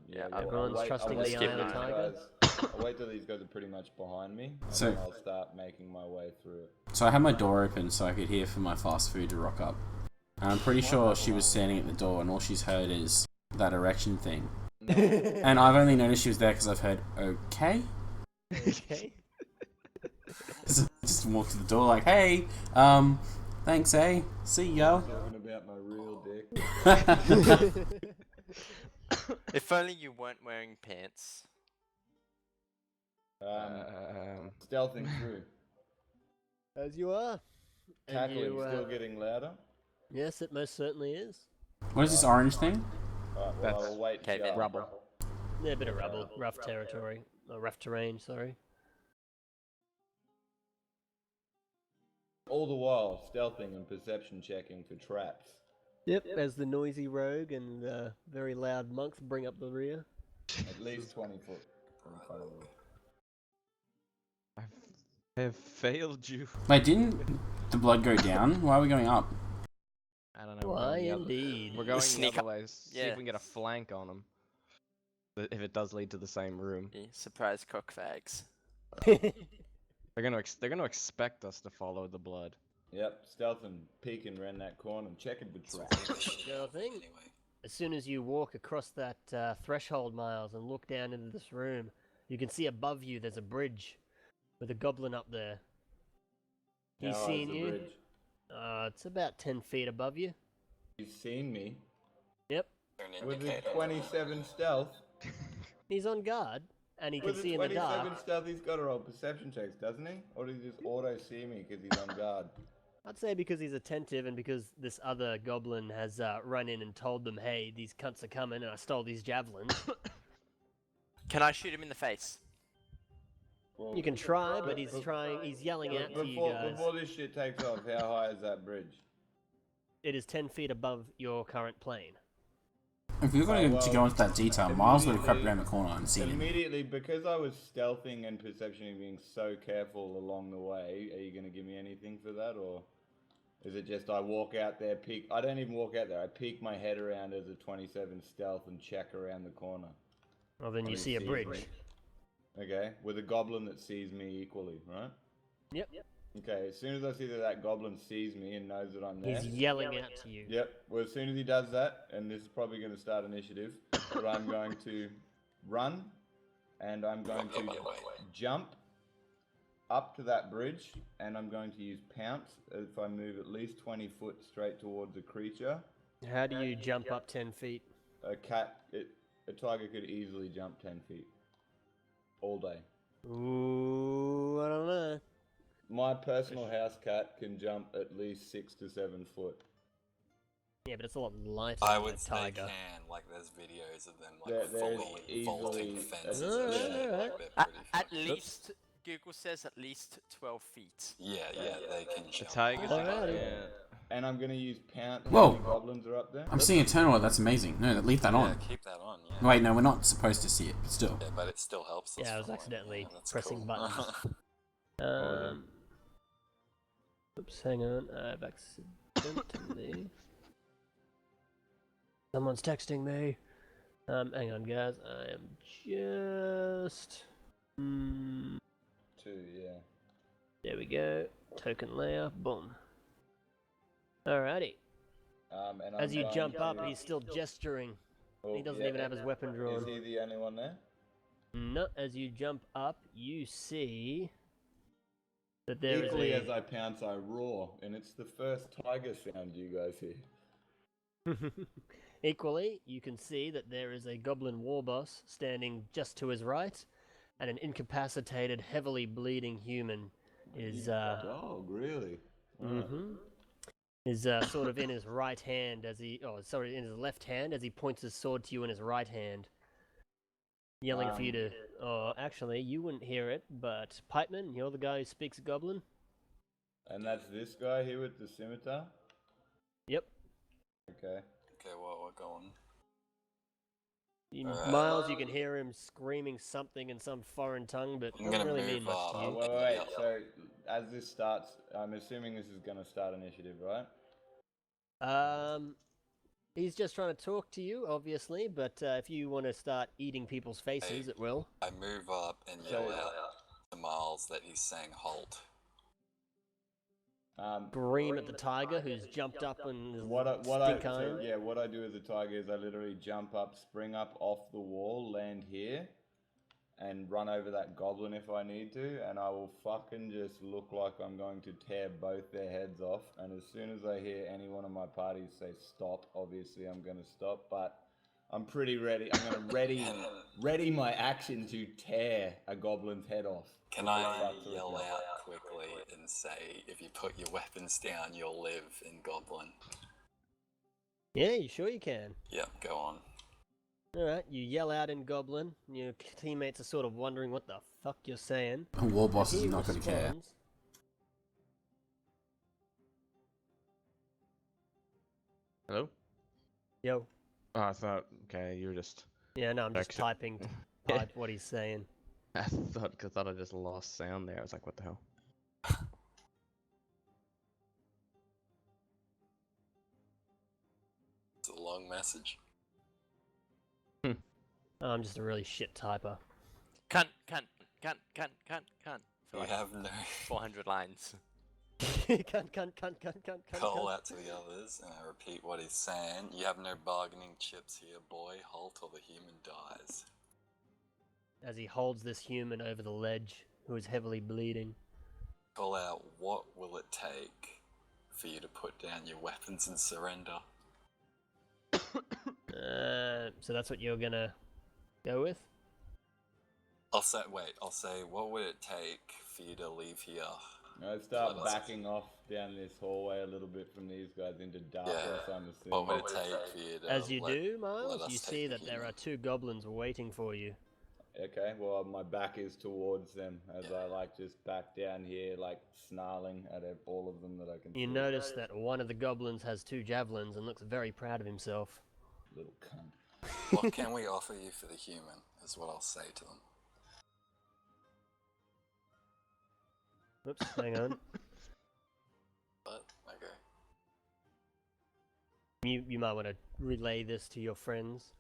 Yeah, I'll everyone's wait- trusting I'll the wait eye of till the these tiger. guys- I'll wait till these guys are pretty much behind me, and So- then I'll start making my way through it. So I had my door open so I could hear for my fast food to rock up. And I'm pretty sure she was standing at the door and all she's heard is that erection thing. And I've only noticed she was there because I've heard, okay? Okay. Just walked to the door like, hey, thanks, eh? See ya. Talking about my real dick. If only you weren't wearing pants. Stealthing through. As you are. And Cackling you, still getting louder. yes, it most certainly is. What is this orange thing? Alright, well, That's I'll wait. cave till- in. Rubble. Yeah, a bit of rubble, rough territory, rough terrain. Sorry. All the while, stealthing and perception checking for traps. Yep. As the noisy rogue and the very loud monks bring up the rear. At least 20 foot in front of them. I have failed you. Wait, didn't the blood go down? Why are we going up? I don't know. Why indeed? We're going the Sneak other up. way. See Yeah. if we can get a flank on them. If it does lead to the same room. Yeah, surprise cockfags. They're gonna expect us to follow the blood. Yep, stealth and peeking around that corner and checking the track. Sure thing. As soon as you walk across that threshold, Miles, and look down into this room, you can see above you there's a bridge with a goblin up there. He's How high is seen the you. bridge? It's about 10 feet above you. He's seen me. Yep. With his 27 stealth. He's on guard, and he can With his see in the 27 dark. stealth, he's got to roll perception checks, doesn't he? Or does he just auto see me because he's on guard? I'd say because he's attentive and because this other goblin has run in and told them, hey, these cunts are coming and I stole these javelins. Can I shoot him in the face? Well, You can try, but he's yelling out to you guys. Before this shit takes off, how high is that bridge? It is 10 feet above your current plane. If you're going to go into that detail, Miles would have crept around the corner and seen him. Immediately, because I was stealthing and perceptioning, being so careful along the way, are you going to give me anything for that, or is it just I walk out there, peek? I don't even walk out there. I peek my head around as a 27 stealth and check around the corner. Well, then you see a bridge. Okay, with a goblin that sees me equally, right? Yep. Okay, as soon as I see that goblin sees me and knows that I'm there. He's yelling out to you. Yep, well, as soon as he does that, and this is probably going to start initiative, but I'm going to run, and I'm going to jump up to that bridge, and I'm going to use pounce if I move at least 20 foot straight towards a creature. How do you jump up 10 feet? A tiger could easily jump 10 feet. All day. Ooh, I don't know. My personal house cat can jump at least 6 to 7 foot. Yeah, but it's a lot lighter I than would a say tiger. can, like there's videos of them like There's fully vaulting easily- fences Alright, and shit, alright. like they're pretty At fucking- least, Google says at least 12 feet. Yeah, they can jump. Tigers, Alrighty. yeah. And I'm going to use pounce. Whoa. How many goblins are up there? I'm seeing Eternal, that's amazing. No, leave that Yeah, on. keep that on, yeah. Wait, no, we're not supposed to see it, but still. Yeah, but it still helps us. Yeah, I was follow it. accidentally Yeah, that's pressing cool. buttons. Oops, hang on. I've accidentally... Someone's texting me. Hang on, guys. I am just... 2, yeah. There we go. Token layer. Boom. Alrighty. And As I'm you going jump to- up, he's still gesturing. Oh, He doesn't yeah. even have his weapon drawn. Is he the only one there? No, as you jump up, you see that there Equally is as I pounce, I roar, and it's the first tiger sound you guys hear. Equally, you can see that there is a goblin war boss standing just to his right, and an incapacitated, heavily bleeding human is Dog, really? is sort of in his right hand as he, in his left hand as he points his sword to you in his right hand, yelling for you to. Oh, actually, you wouldn't hear it, but Pipeman, you're the guy who speaks Goblin. And that's this guy here with the scimitar? Yep. Okay. Okay, well, we're going. Miles, you can hear him screaming something in some foreign tongue, but I'm doesn't gonna really mean move much up. to you. Wait. So, as this starts, I'm assuming this is going to start initiative, right? He's just trying to talk to you, obviously, but if you want to start eating people's faces, it will. I move up and yell out to Miles that he's saying halt. Scream at the tiger who's jumped up and is What I stink-eyeing. do as a tiger is I literally jump up, spring up off the wall, land here, and run over that goblin if I need to, and I will fucking just look like I'm going to tear both their heads off. And as soon as I hear any one of my parties say stop, obviously I'm going to stop, but I'm pretty ready. I'm going to ready my action to tear a goblin's head off. Can I yell out quickly and say, if you put your weapons down, you'll live in Goblin? Yeah, you sure you can. Yep, go on. Alright, you yell out in Goblin, and your teammates are sort of wondering what the fuck you're saying. A war boss He is not going to care. responds- Hello? Yo. Oh, I thought, okay, you were just... Yeah, no, I'm just Actually- typing to type what he's saying. I thought I just lost sound there. I was like, what the hell? It's a long message. I'm just a really shit typer. Cunt. For You like have no 400 lines. Cunt. call out to the others, and I repeat what he's saying. You have no bargaining chips here, boy. Halt or the human dies. As he holds this human over the ledge, who is heavily bleeding. Call out, what will it take for you to put down your weapons and surrender? So that's what you're gonna go with? I'll say, what would it take for you to leave here? I start backing off down this hallway a little bit from these guys into darkness, I'm assuming. What would it take for you to As you do, let Miles, us you take see the that there human? are 2 goblins waiting for you. Okay, well, my back is towards them as I, like, just back down here, like, snarling at all of them that I can see. You notice that one of the goblins has 2 javelins and looks very proud of himself. Little cunt. What can we offer you for the human, is what I'll say to them. Oops, hang on. But, okay. You might want to relay this to your friends.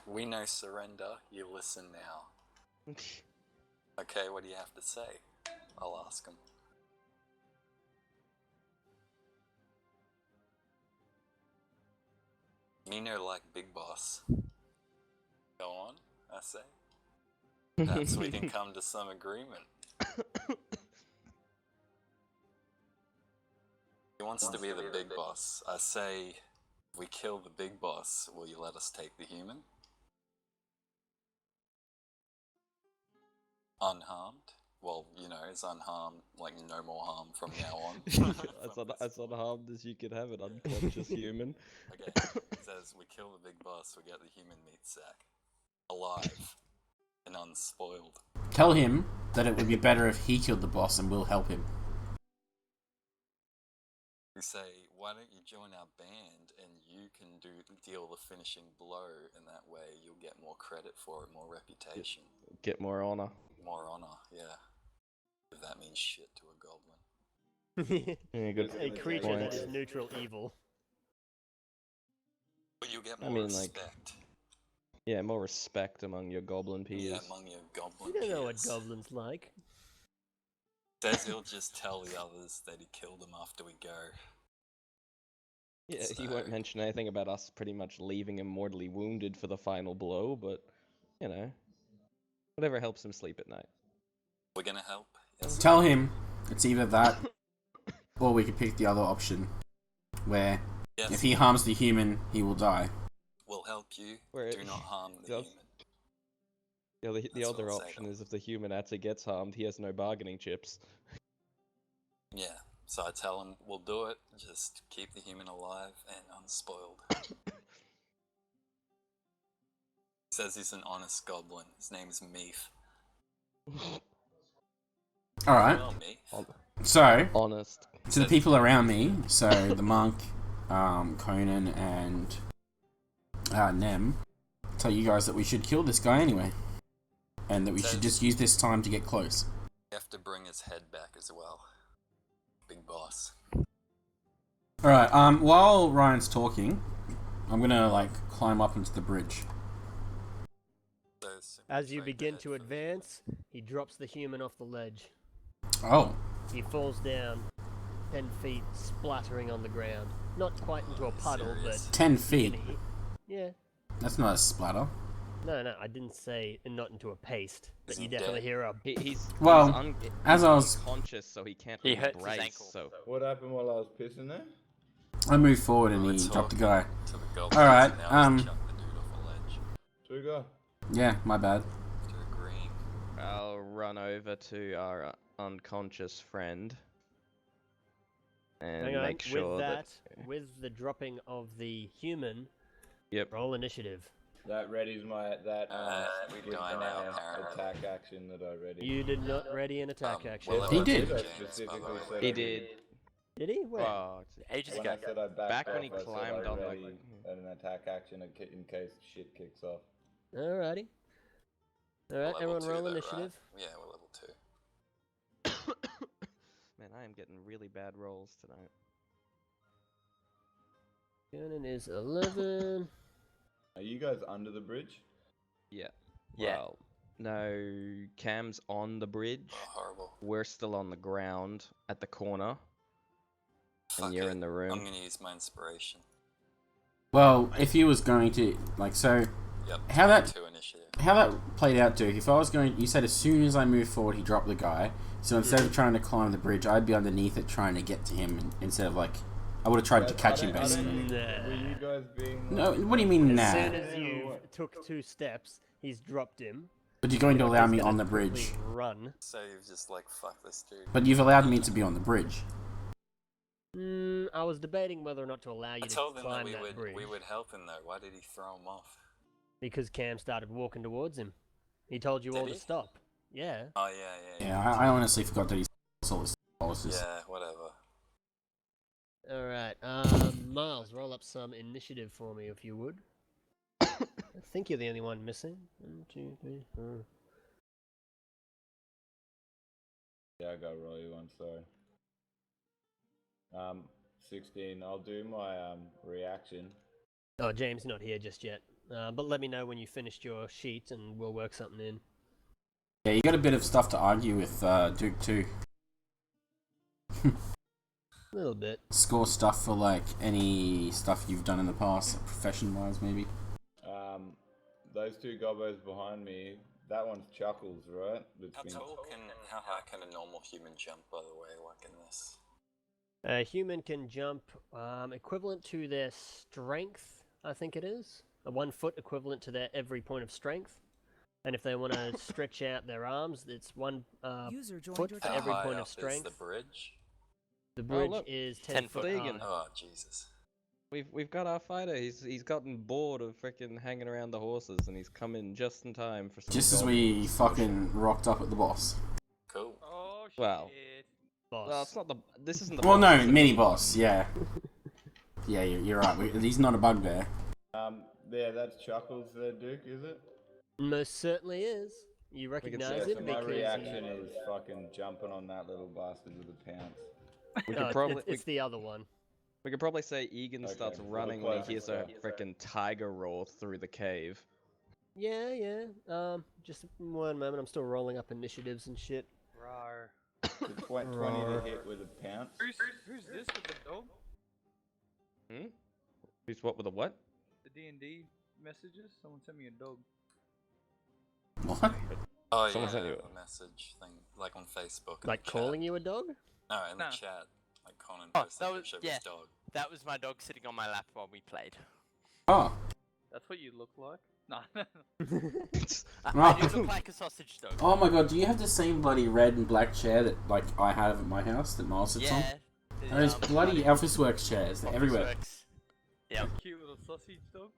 We know surrender, you listen now. Okay, what do you have to say? I'll ask them. Me no like Big Boss. Go on, I say. Perhaps we can come to some agreement. He wants to be the big boss. I say, if we kill the big boss, will you let us take the human? Unharmed? Well, you know, it's unharmed, like no more harm from now on. As unharmed as you could have an unconscious human. Okay, it says we kill the big boss, we get the human meat sack. Alive. And unspoiled. Tell him that it would be better if he killed the boss and we'll help him. We say, why don't you join our band and you can deal the finishing blow, and that way you'll get more credit for it, more reputation. Get more honor. More honor, yeah. If that means shit to a goblin. Yeah, good A creature that point. is neutral evil. But you'll get I more mean, respect. Yeah, more respect among your goblin peers. Yeah, among your goblin You don't know what peers. goblins like. Says he'll just tell the others that he killed them after we go. Yeah, So- he won't mention anything about us pretty much leaving him mortally wounded for the final blow, but, you know, whatever helps him sleep at night. We're gonna help. Yes. Tell him it's either that or we could pick the other option where Yes. if he harms the human, he will die. We'll help you. Where- Do not harm the That's- human. Yeah, the That's what other I'll say option to him. is if the human actually gets harmed, he has no bargaining chips. Yeah. So I tell him we'll do it. Just keep the human alive and unspoiled. He says he's an honest goblin. His name's Meath. Alright, Well, Meath. so Honest. to the people around me, so the monk, Conan, and Nem, tell you guys that we should kill this guy anyway. And that we should just use this time to get close. You have to bring his head back as well. Big boss. Alright, while Ryan's talking, I'm gonna, like, climb up into the bridge. So As you train begin ahead to for the human. advance, he drops the human off the ledge. Oh, He falls down 10 feet, splattering on the ground. Not quite into a puddle, Serious? but 10 you feet. can yeah. That's not a splatter. No, I didn't say not into a paste, but Is you he definitely dead? hear a. He's Well, he's as I was- unconscious, so he can't He really hurts his brace. ankle. So What happened while I was pissing there? I moved forward and We're he dropped the guy. talking to the goblins, Alright, and now he's chucked the dude off a ledge. Two go. Yeah, my bad. After agreeing. I'll run over to our unconscious friend and Hang on, make sure with that. with the dropping of the human, Yep. roll initiative. That readies my We gives die my now, apparently. attack action that I ready. You did not ready an attack action. well, He I did. did, I James, by the specifically way. said He I did. Did he? Where? Oh, Ages When ago. I said I Back when he off, I said climbed I on the- ready an attack action in case shit kicks off. Alrighty. We're Alright, level everyone 2 roll though, right? initiative. Yeah, we're level 2. Man, I am getting really bad rolls tonight. Conan is 11. Are you guys under the bridge? Yeah. Yeah. Well, No, Cam's on the bridge. Oh, horrible. We're still on the ground at the corner. Fuck And you're it. in the room. I'm gonna use my inspiration. Well, if he was going to, like, so... Yep, How that 2 initiative. How that played out, Duke, if I was going... You said as soon as I moved forward, he dropped the guy. So instead of trying to climb the bridge, I'd be underneath it trying to get to him instead of, like... I would have tried to catch him, basically. Were you guys being... No, what do you mean, nah? As soon as you took 2 steps, he's dropped him. But you're going to allow He's me gonna on the bridge. quickly Run. So you've just like, fuck this dude. But you've allowed me to be on the bridge. I was debating whether or not to allow you I to told him that climb we that would bridge. we would help him though. Why did he throw him off? Because Cam started walking towards him. He told you Did all he? to stop. Yeah. Oh yeah. Yeah, I honestly forgot that he's all his policies. Yeah, whatever. Alright, Miles, roll up some initiative for me if you would. I think you're the only one missing. 1, 2, 3, 4. Yeah, I got roll you one, sorry. 16. I'll do my reaction. Oh, James not here just yet. But let me know when you finished your sheet and we'll work something in. Yeah, you got a bit of stuff to argue with Duke too. A little bit. Score stuff for like any stuff you've done in the past, profession-wise maybe. Those 2 gobbos behind me, that one's Chuckles, right? How high can a normal human jump, by the way, like in this? A human can jump equivalent to their strength, I think it is. A 1 foot equivalent to their every point of strength. And if they want to stretch out their arms, it's 1 foot for every How high point up of strength. is the bridge? The bridge look, is 10 foot high. Oh Jesus. We've got our fighter. He's gotten bored of freaking hanging around the horses, and he's come in just in time for some. Just as gold we discussion. fucking rocked up at the boss. Cool. Oh shit. Well, Boss. well, it's not the. This isn't the. Well, boss, no, is it? mini boss, yeah. Yeah, you're right. He's not a bugbear. Yeah, that's Chuckles there, Duke, is it? Most certainly is. You recognize Yeah, him so my because reaction is fucking jumping on that little bastard with a pounce. We No, could probably. it's the other one. We could probably say Egan Okay, starts well, running when close he hears a freaking tiger roar through the cave. Yeah. Just 1 moment. I'm still rolling up initiatives and shit. Rar. It's 20 to hit with a pounce. Who's this with the dog? Who's what with a what? The D&D messages? Someone sent me a dog. What? Oh Someone yeah, sent you a message thing, like on Facebook. Like calling you a dog? No, in the No. chat. Like Conan Oh, posted that a was- picture of yeah. his dog. That was my dog sitting on my lap while we played. Oh. That's what you look like? No. I do look like a sausage dog. Oh my god, do you have the same bloody red and black chair that like I have at my house that Miles sits on? Yeah. Those bloody Officeworks chairs, they're everywhere. Yeah. Cute little sausage dog.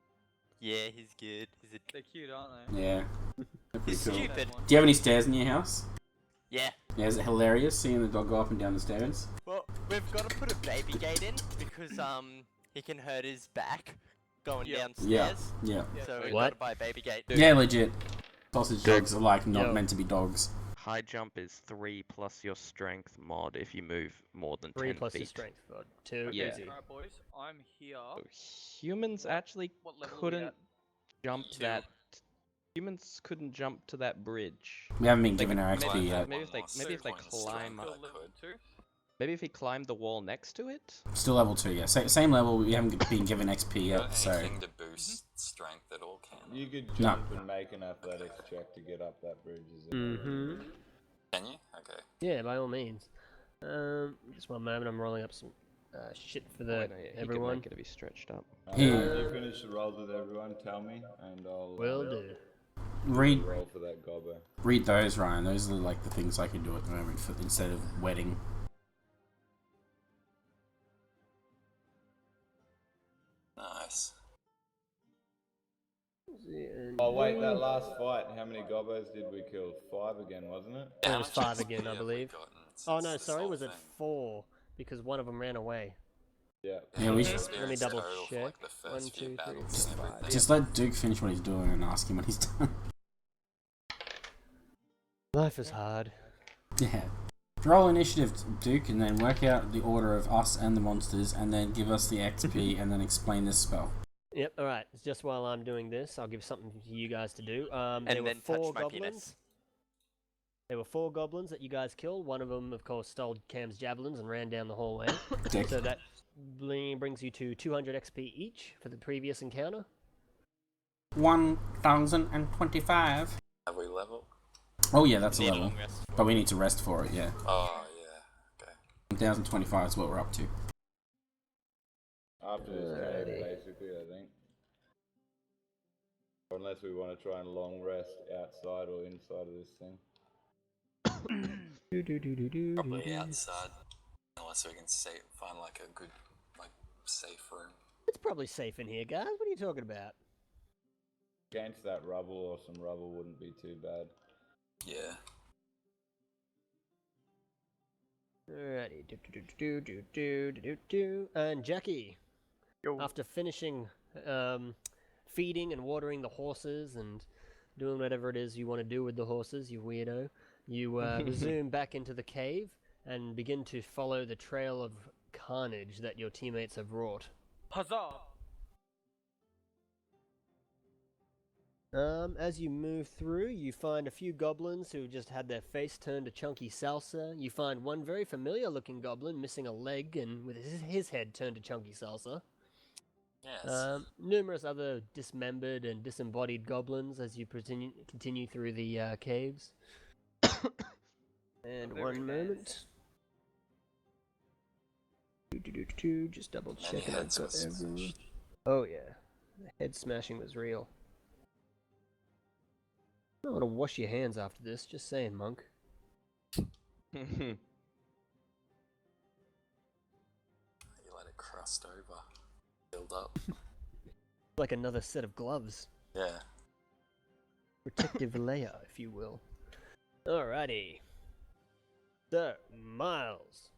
Yeah, he's good. He's a They're cute, aren't they? Yeah. They're pretty He's cool. stupid. Do you have any stairs in your house? Yeah. Yeah, is it hilarious seeing the dog go up and down the stairs? Well, we've got to put a baby gate in because he can hurt his back going downstairs. Yeah. So we've What? got to buy a baby gate. Yeah, legit. Sausage dogs are like not Yo. meant to be dogs. High jump is 3 plus your strength mod if you move more than 3 10 plus feet. your strength. God. 2. Yeah. Easy. Alright, boys. I'm here. So humans actually What level are we couldn't at? jump 2. that. Humans couldn't jump to that bridge. We haven't been They given could- our maybe- XP yet. maybe if they- maybe if they climb Still up. level 2? Maybe if he climbed the wall next to it. Still level 2, yeah. Same level, we haven't been given XP You got yet, so... anything to boost strength at all, can You could No. jump and make an athletics check to get up that bridge. Is it? Mm-hmm. Can you? Okay. Yeah, by all means. Just 1 moment. I'm rolling up some shit for the Wait, no, yeah, he could everyone. make it if he stretched up. Yeah. When you finish the rolls with everyone, tell me, and I'll Will do. Read roll for that gobbo. read those, Ryan. Those are like the things I can do at the moment for, instead of wedding. Nice. Oh wait, that last fight, how many gobbos did we kill? 5 again, wasn't it? It How was much 5 XP again, I have we believe. gotten Oh since no, this sorry, whole was it thing? 4? Because one of them ran away. Yeah. Yeah, we How should- many Let me experience double total for, check. like, the first 1, few 2, 3, battles and 4, everything? 5. Just let Duke finish what he's doing and ask him when he's done. Life is hard. Yeah. Roll initiative, Duke, and then work out the order of us and the monsters, and then give us the XP, and then explain this spell. Yep. All right. It's just while I'm doing this, I'll give something for you guys to do. And there were then 4 touch my goblins. penis. There were 4 goblins that you guys killed. One of them, of course, stole Cam's javelins and ran down the hallway. Dick. So that brings you to 200 XP each for the previous encounter. 1025. Have we leveled? Oh yeah, that's a Need a level. long rest for But we need to rest for it, yeah. Oh, yeah. Okay. 1025 is what we're up to. After this cave, basically, I think. Unless we want to try and long rest outside or inside of this thing. Probably outside. Unless we can find like a good, like, safe room. It's probably safe in here, guys. What are you talking about? Against that rubble or some rubble wouldn't be too bad. Yeah. Alrighty. And Jackie, after finishing feeding and watering the horses and doing whatever it is you want to do with the horses, you weirdo, you resume back into the cave and begin to follow the trail of carnage that your teammates have wrought. Huzzah! As you move through, you find a few goblins who just had their face turned to chunky salsa. You find one very familiar-looking goblin missing a leg and with his head turned to chunky salsa. Yes. Numerous other dismembered and disembodied goblins as you continue through the caves. And one moment. Just double check it. heads were smashed. Oh yeah, the head smashing was real. I don't want to wash your hands after this. Just saying, monk. You let it crust over. Build up. Like another set of gloves. Yeah. Protective layer, if you will. Alrighty. So, Miles.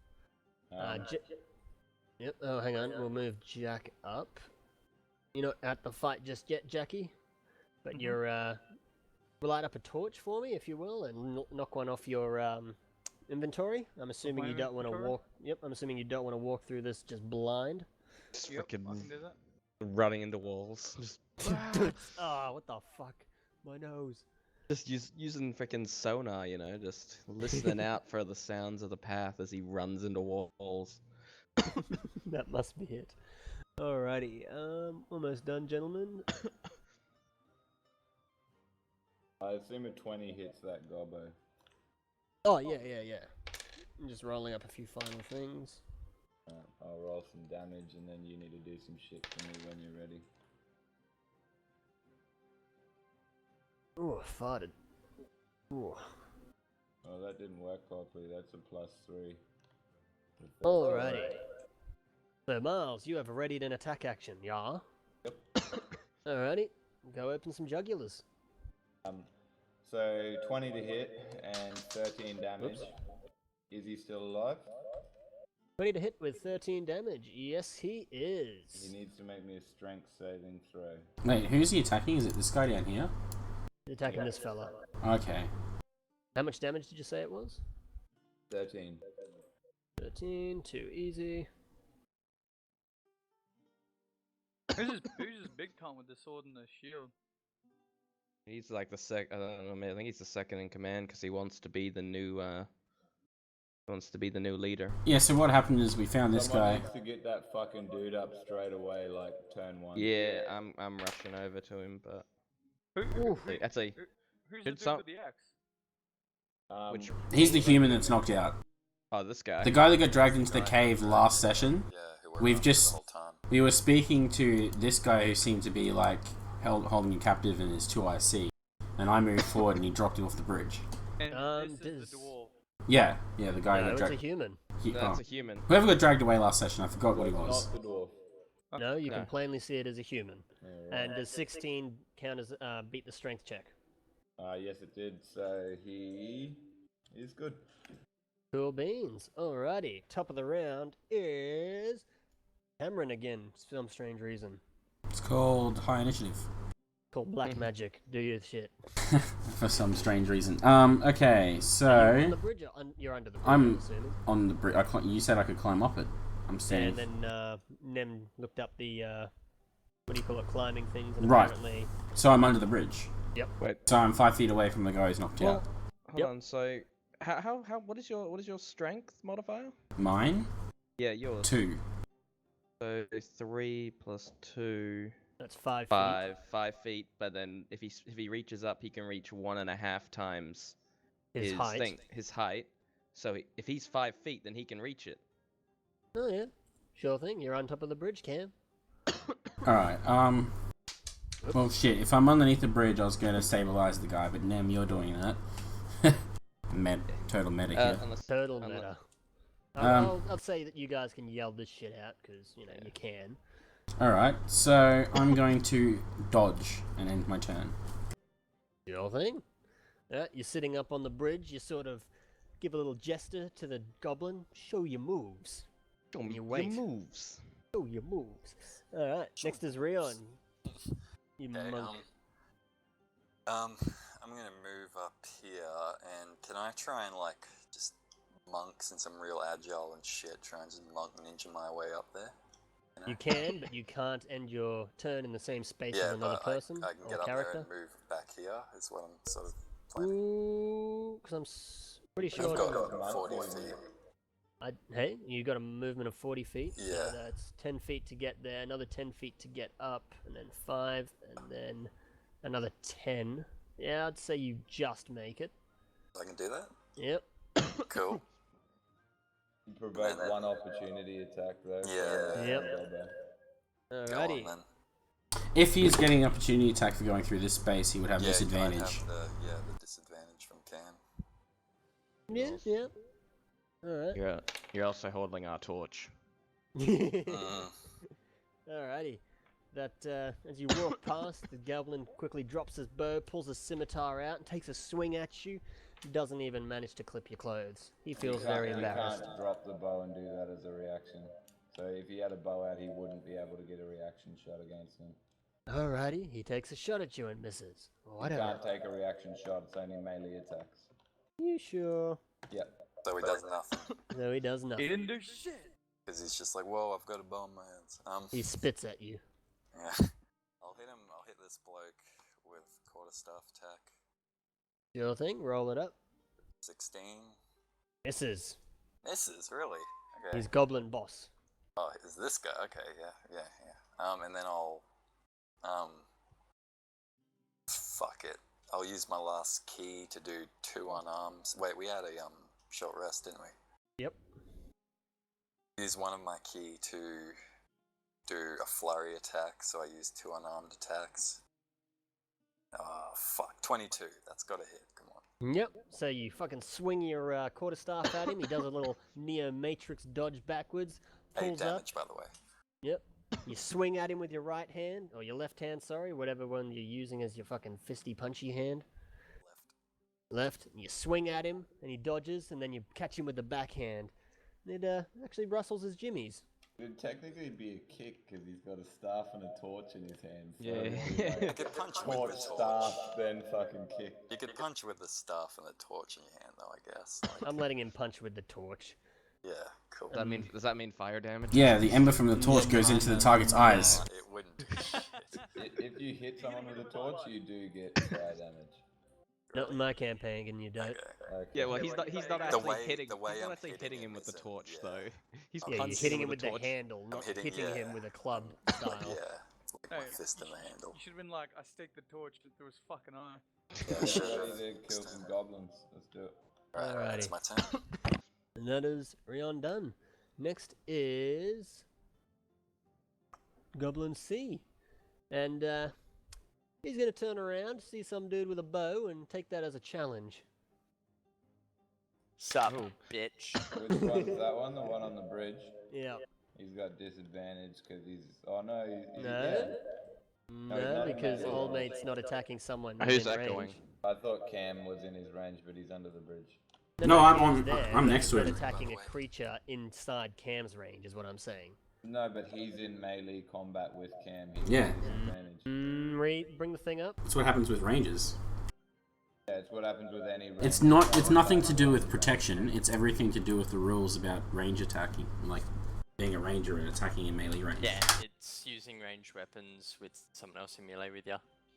Yep. Oh, hang on. We'll move Jack up. You're not at the fight just yet, Jackie. But you're light up a torch for me, if you will, and knock one off your inventory. I'm assuming you don't want to walk. Yep. I'm assuming you don't want to walk through this just blind. Just Yep, freaking I can do that. running into walls. Oh, what the fuck? My nose. Just using freaking sonar, you know, just listening out for the sounds of the path as he runs into walls. That must be it. Alrighty. Almost done, gentlemen. I assume a 20 hits that gobbo. Oh, yeah. I'm just rolling up a few final things. I'll roll some damage and then you need to do some shit for me when you're ready. Ooh, farted. Ooh. Oh, that didn't work properly. That's a +3. Alrighty. So, Miles, you have readied an attack action, yeah? Yep. Alrighty. Go open some jugulars. So 20 to hit and 13 damage. Oops. Is he still alive? 20 to hit with 13 damage. Yes, he is. He needs to make me a strength saving throw. Wait, who's he attacking? Is it this guy down here? Attacking this fella. Okay. How much damage did you say it was? 13. 13, too easy. Who's this big cunt with the sword and the shield? He's like the I don't know, I think he's the second in command because he wants to be the new leader. Yeah, so what happened is we found this Someone guy. needs to get that fucking dude up straight away, like turn 1. Yeah, I'm rushing over to him, but that's a Who's the Did dude some- with the axe? which He's the human that's knocked out. oh this guy. The guy that got dragged into the cave last session. Yeah, who were We've around just the whole time. we were speaking to this guy who seemed to be like holding you captive in his 2IC, and I moved forward and he dropped him off the bridge. And this is the dwarf. Yeah, the guy No, that it's a dragged. human. That's a human. Whoever got dragged away last session, I forgot what he Not was. the dwarf. No, you No. can plainly see it as a human. Alright. And does 16 count as beat the strength check? Yes, it did. So he is good. Cool beans. Alrighty. Top of the round is Cameron again, for some strange reason. It's called High Initiative. Called Black Magic. Do your shit. For some strange reason. Okay, You're on so the bridge. You're under the bridge, I'm assuming. on the bridge. You said I could climb up it. I'm And standing. then Nem looked up the what do you call it, climbing things, and Right. apparently... So I'm under the bridge. Yep. Wait. So I'm 5 feet away from the guy who's knocked out. Hold on. So, what is your strength modifier? Mine? Yeah, yours. 2. So 3 plus 2. That's 5 feet. 5 feet. But then if he reaches up, he can reach 1.5 times His height. His height. So if he's 5 feet, then he can reach it. Oh yeah, sure thing. You're on top of the bridge, Cam. Alright, well, shit, if I'm underneath the bridge, I was going to stabilize the guy, but Nem, you're doing that. Total meta here. Total meta. I'll say that you guys can yell this shit out, because, you know, you can. Alright, so I'm going to dodge and end my turn. Sure thing. You're sitting up on the bridge, you sort of give a little gesture to the goblin, show your moves. Show me your moves. Show your moves. Alright, next is Rion. You monk. I'm gonna move up here, and can I try and, like, just monk, since I'm real agile and shit, try and just monk ninja my way up there? You know? You can, but you can't end your turn in the same space as another person I can or get up character. there and move back here, is what I'm sort of planning. Ooh, because I'm pretty sure... I've got 40 feet. Hey, you got a movement of 40 feet. Yeah. So that's 10 feet to get there, another 10 feet to get up, and then 5, and then another 10. Yeah, I'd say you just make it. I can do that? Yep. Cool. You provoke one opportunity attack though. Yeah. Yep. Alrighty. Go on, If he's getting an opportunity attack for going through this space, he would have yeah, disadvantage. I'd have the disadvantage from Cam. Yeah. Alright. You're also holding our torch. Alrighty. That, as you walk past, the goblin quickly drops his bow, pulls his scimitar out, and takes a swing at you. Doesn't even manage to clip your clothes. He feels very embarrassed. You can't drop the bow and do that as a reaction. So if he had a bow out, he wouldn't be able to get a reaction shot against him. Alrighty, he takes a shot at you and misses. Whatever. You can't take a reaction shot, it's only melee attacks. You sure? Yep. So he does nothing. No, he does nothing. He didn't do shit. Because he's just like, whoa, I've got a bow in my hands. He spits at you. Yeah. I'll hit this bloke with quarterstaff attack. Sure thing, roll it up. 16. Misses. Misses, really? Okay. He's goblin boss. Oh, is this guy? Okay, yeah. And then I'll, fuck it. I'll use my last key to do 2 unarmed. Wait, we had a, short rest, didn't we? Yep. Use one of my key to do a flurry attack, so I use 2 unarmed attacks. Oh, fuck. 22. That's gotta hit. Come on. Yep. So you fucking swing your quarterstaff at him. He does a little Neo Matrix dodge backwards. 8 Pulls damage, up. by the way. Yep. You swing at him with your right hand, or your left hand, sorry, whatever one you're using as your fucking fisty punchy hand. Left. You swing at him, and he dodges, and then you catch him with the backhand. It actually rustles his jimmies. It'd technically be a kick because he's got a staff and a torch in his hand. So Yeah. You could punch with torch, the staff, torch. then fucking kick. You could punch with the staff and the torch in your hand, though, I guess. Like, I'm letting him punch with the torch. yeah, cool. Does that mean fire damage? Yeah, the ember from the torch goes into the target's eyes. It wouldn't do shit. If you hit someone with a torch, you do get fire damage. Not in my campaign, and you don't. Okay. Yeah, well, he's not actually hitting. The way He's not I'm actually hitting him with the isn't- torch, yeah. though. He's Yeah, you're punching hitting him with with the the torch. handle, not hitting- hitting yeah. him with a club style. Yeah, like my Hey, fist in the handle. You should have been like, I stick the torch through his fucking eye. Yeah, Ready sure. to kill some goblins. Let's do it. Right, it's Alrighty. my turn. And that is Rion done. Next is Goblin C. And he's going to turn around, see some dude with a bow, and take that as a challenge. Sup, bitch. Which one's that one? The one on the bridge? Yeah. He's got disadvantage because he's... Oh no, he's... No. Yeah. No, not in because melee. old mate's not attacking someone Who's within that range. going? I thought Cam was in his range, but he's under the bridge. No, I'm he's on- there, I'm but next he's to not him. attacking a creature inside Cam's range, is what I'm saying. No, but he's in melee combat with Cam. He's Yeah. got disadvantage. Bring the thing up. That's what happens with rangers. Yeah, it's what happens with any range. It's nothing to do with protection, it's everything to do with the rules about range attacking. Like, being a ranger and attacking in melee range. Yeah, it's using ranged weapons with someone else in melee with you.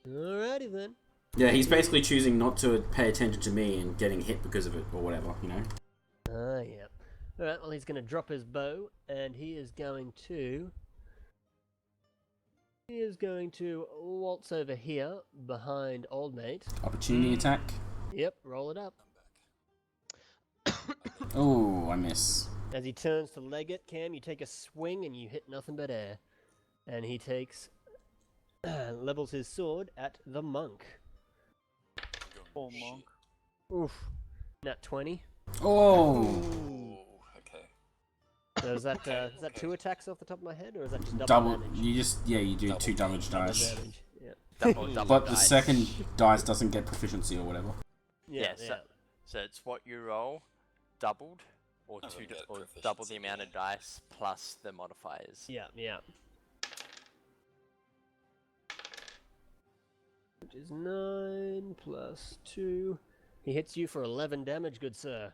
Alrighty then. Yeah, he's basically choosing not to pay attention to me and getting hit because of it or whatever, you know? Ah, yeah. Alright, well, he's going to drop his bow, and he is going to waltz over here behind Old Mate. Opportunity attack. Yep, roll it up. Oh, I miss. As he turns to leg it, Cam, you take a swing and you hit nothing but air. And he takes... levels his sword at the monk. Poor monk. Oof. Nat 20. Oh! Okay. So is that 2 attacks off the top of my head, or is that just double Double. damage? You do Double 2 damage dice. Damage. Yeah. Double But the dice. second dice doesn't get proficiency or whatever. Yeah, So it's what you roll, doubled, or I don't get or double the proficiency, amount of yeah. dice plus the modifiers. Yeah, yeah. Which is 9 plus 2. He hits you for 11 damage, good sir.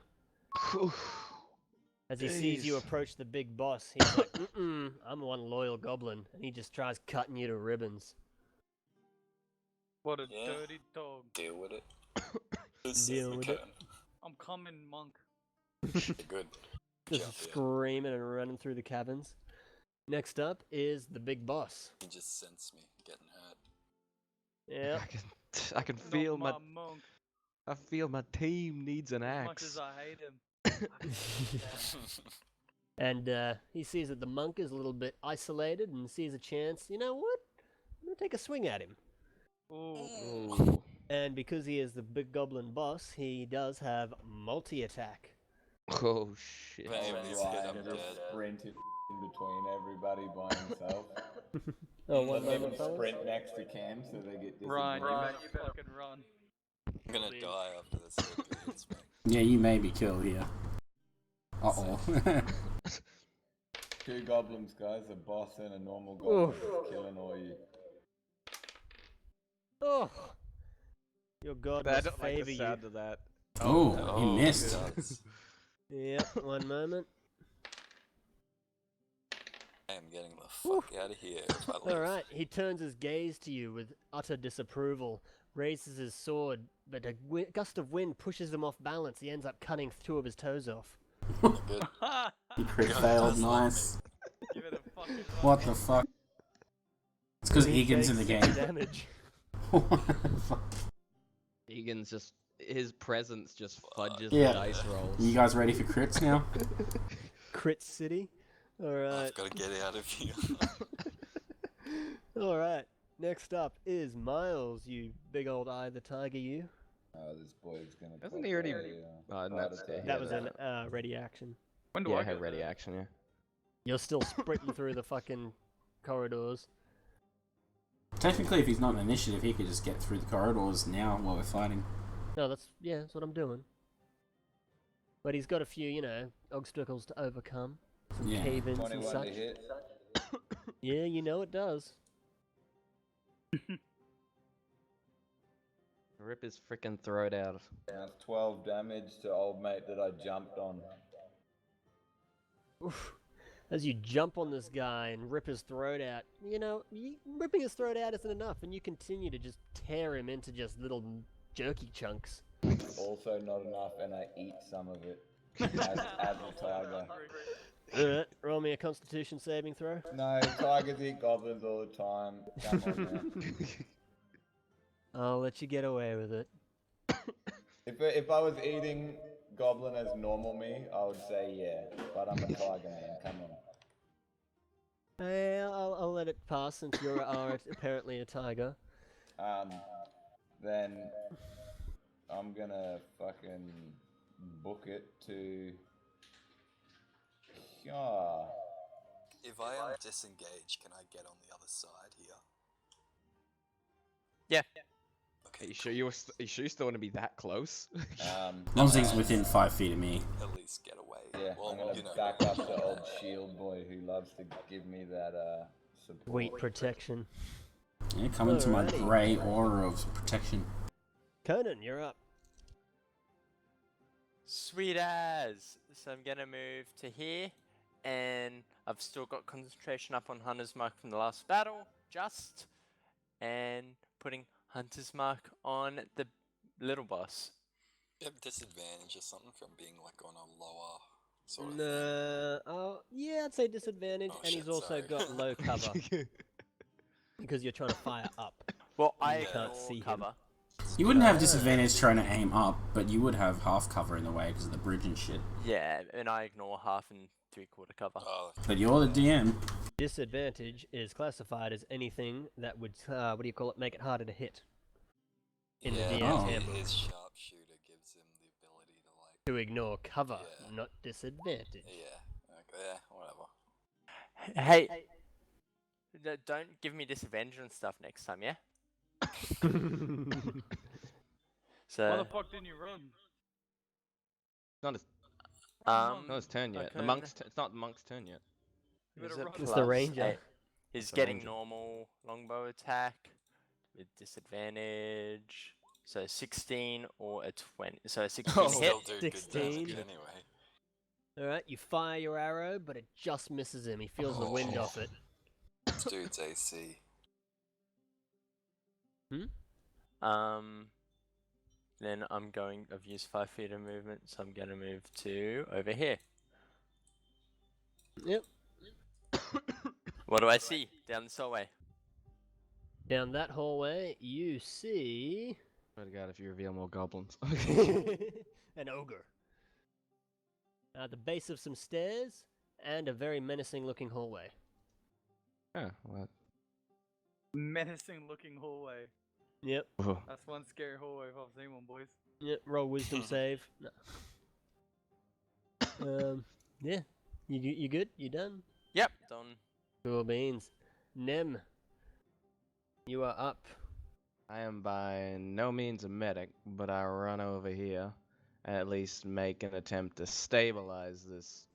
As he sees you approach the big boss, he's like, I'm one loyal goblin. And he just tries cutting you to ribbons. What a Yeah. dirty dog. Deal with it. Deal with it. I'm coming, monk. Good. Just screaming and running through the cabins. Next up is the big boss. He just sensed me getting hurt. Yeah. I can feel Not my. my monk. I feel my team needs an As much axe. as I hate him. And he sees that the monk is a little bit isolated and sees a chance. You know what? I'm going to take a swing at him. Ooh. And because he is the big goblin boss, he does have multi-attack. Oh shit. Maybe Oh, it's good right, I'm and just dead. sprinted in between everybody by himself. Oh, one Let him moment, fellas. sprint next to Cam so they get Ryan, disadvantaged. you fucking run. I'm gonna die after this hit hits me. Yeah, you may be killed here. Uh-oh. 2 goblins, guys, a boss and a normal goblin killing all you. Oh! Your god I must don't like favor the you. sound of that. Oh, he missed. Yep, one moment. I am getting the fuck out of here if I live. Alright, he turns his gaze to you with utter disapproval, raises his sword, but a gust of wind pushes him off balance. He ends up cutting 2 of his toes off. Good. He crit God failed, does love nice. Give it a fucking run. What the fuck? It's because He Egan's in the takes game. 6 damage. What the fuck? Egan's just his presence just fudges Yeah. the dice rolls. You guys ready for crits now? Crit City. Alright. I've got to get out of here. Alright. Next up is Miles, you big old eye of the tiger, you. Oh, this boy's gonna. Hasn't pop he already- a, Oh, heart that's attack. That was an ready action. When do Yeah, I I had get ready there? action, yeah. You're still sprinting through the fucking corridors. Technically, if he's not in initiative, he could just get through the corridors now while we're fighting. No, that's what I'm doing. But he's got a few, you know, obstacles to overcome. Some Yeah. cave-ins and 21 such. to hit. Yeah, you know it does. Rip his frickin' throat out. That's 12 damage to old mate that I jumped on. Oof. As you jump on this guy and rip his throat out, you know, ripping his throat out isn't enough, and you continue to just tear him into just little jerky chunks. Also not enough, and I eat some of it as a tiger. Alright, roll me a constitution saving throw. No, tigers eat goblins all the time. Come on, man. I'll let you get away with it. If I was eating goblin as normal me, I would say yeah. But I'm a tiger man. Come on. I'll let it pass since you are apparently a tiger. Then I'm gonna fucking book it to. Yeah. If I am disengaged, can I get on the other side here? Yeah. Are you sure you still want to be that close? As long as he's within 5 feet of me. At least get away. Yeah, Well, I'm gonna you know. back up the old shield boy who loves to give me that support. Weight protection. Yeah, come into my Alrighty. grey aura of protection. Conan, you're up. Sweet as. So I'm gonna move to here, and I've still got concentration up on Hunter's Mark from the last battle, and putting Hunter's Mark on the little boss. You have disadvantage or something from being like on a lower sort of thing. Oh, yeah, I'd say disadvantage, Oh, and he's shit, also sorry. got low cover because you're trying to fire up. Well, and I you can't ignore see him. cover. You wouldn't have disadvantage trying to aim up, but you would have half cover in the way because of the bridge and shit. Yeah, and I ignore half and 3/4 cover. Oh, But you're the DM. Disadvantage is classified as anything that would, make it harder to hit. In the DM's Oh. handbook. His sharpshooter gives him the ability to like. To ignore cover, Yeah. not disadvantage. Yeah. Okay. Yeah. Whatever. Hey, don't give me disadvantage and stuff next time, yeah? So. Why the fuck didn't you run? Not his, Um, not his turn yet. The monk's it's not the monk's turn yet. You better is it run. It's the ranger. +8? He's It's the getting ranger. normal longbow attack with disadvantage. So 16 or a 20. So a 16 hit. Still do good 16. damage anyway. Alright, you fire your arrow, but it just misses him. He feels the wind off it. This dude's AC. Then I've used 5 feet of movement, so I'm gonna move to over here. Yep. What do I see down this hallway? Down that hallway, you see Swear to God, if you reveal more goblins. an ogre. At the base of some stairs, and a very menacing looking hallway. Yeah, what? Menacing looking hallway. Yep. That's one scary hallway if I've seen one, boys. Yep, roll wisdom save. No. Yeah. You good? You done? Yep, done. Cool beans. Nem, you are up. I am by no means a medic, but I run over here and at least make an attempt to stabilize this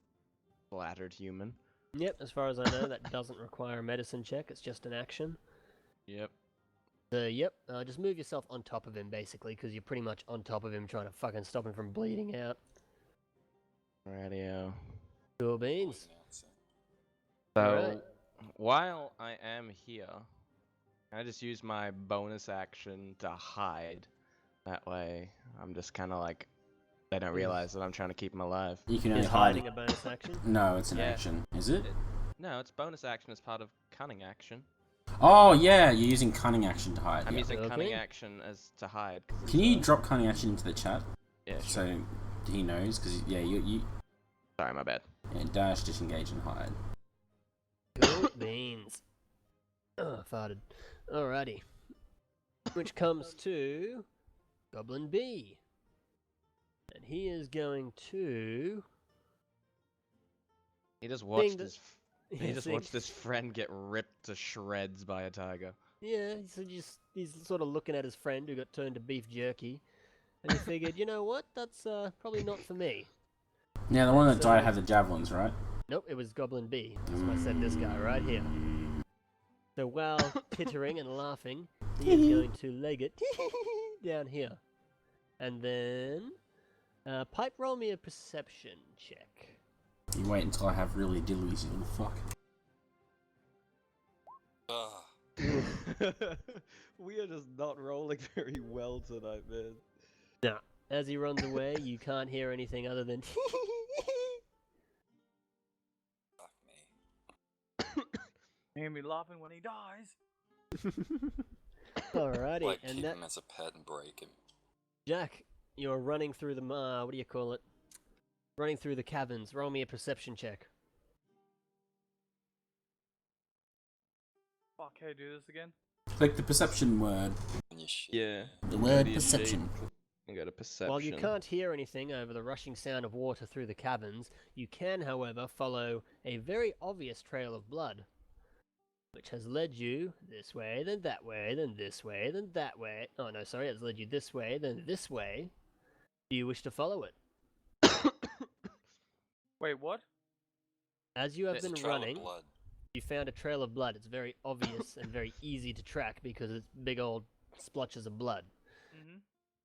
flattered human. Yep, as far as I know, that doesn't require a medicine check. It's just an action. Yep. Yep, just move yourself on top of him, basically, because you're pretty much on top of him trying to fucking stop him from bleeding out. Radio. Cool beans. So, Alright. while I am here, I just use my bonus action to hide. That way, I'm just kind of like, they don't realize that I'm trying to keep him alive. You can only Is hide. hiding a bonus action? No, it's an Yeah. action. Is it? No, it's bonus action as part of cunning action. Oh yeah, you're using cunning action to hide. I'm yeah. using cunning Okay. action as to hide. 'cause it's, Can you drop cunning action into the chat Yeah, sure. so he knows? Because yeah, you Sorry, my bad. yeah, dash, disengage, and hide. Cool beans. Oh, farted. Alrighty. Which comes to Goblin B. And he is going to... He just watched Seeing his. Yeah, He just seeing- watched his friend get ripped to shreds by a tiger. Yeah, so he's sort of looking at his friend who got turned to beef jerky. And he figured, you know what, that's probably not for me. Yeah, the one that So- died had the javelins, right? Nope, it was Goblin B. That's why I said this guy right here. So while tittering and laughing, he is going to leg it down here. And then... Pipe, roll me a perception check. You wait until I have really dillies, you little fuck. We are just not rolling very well tonight, man. Now, as he runs away, you can't hear anything other than... Fuck me. Hear me laughing when he dies. Alrighty, Like and keep that... him as a pet and break him. Jack, you're running through the... what do you call it? Running through the caverns. Roll me a perception check. Fuck, hey, do this again? Click the perception word. And you shit. Yeah. The Go word to your sheet, perception. and go to perception. While you can't hear anything over the rushing sound of water through the caverns, you can, however, follow a very obvious trail of blood, which has led you this way, then that way, then this way, then that way. Oh, no, sorry, it's led you this way, then this way. Do you wish to follow it? Wait, what? As you have It's a been trail of running, blood. you found a trail of blood. It's very obvious and very easy to track because it's big old splotches of blood. Mm-hmm.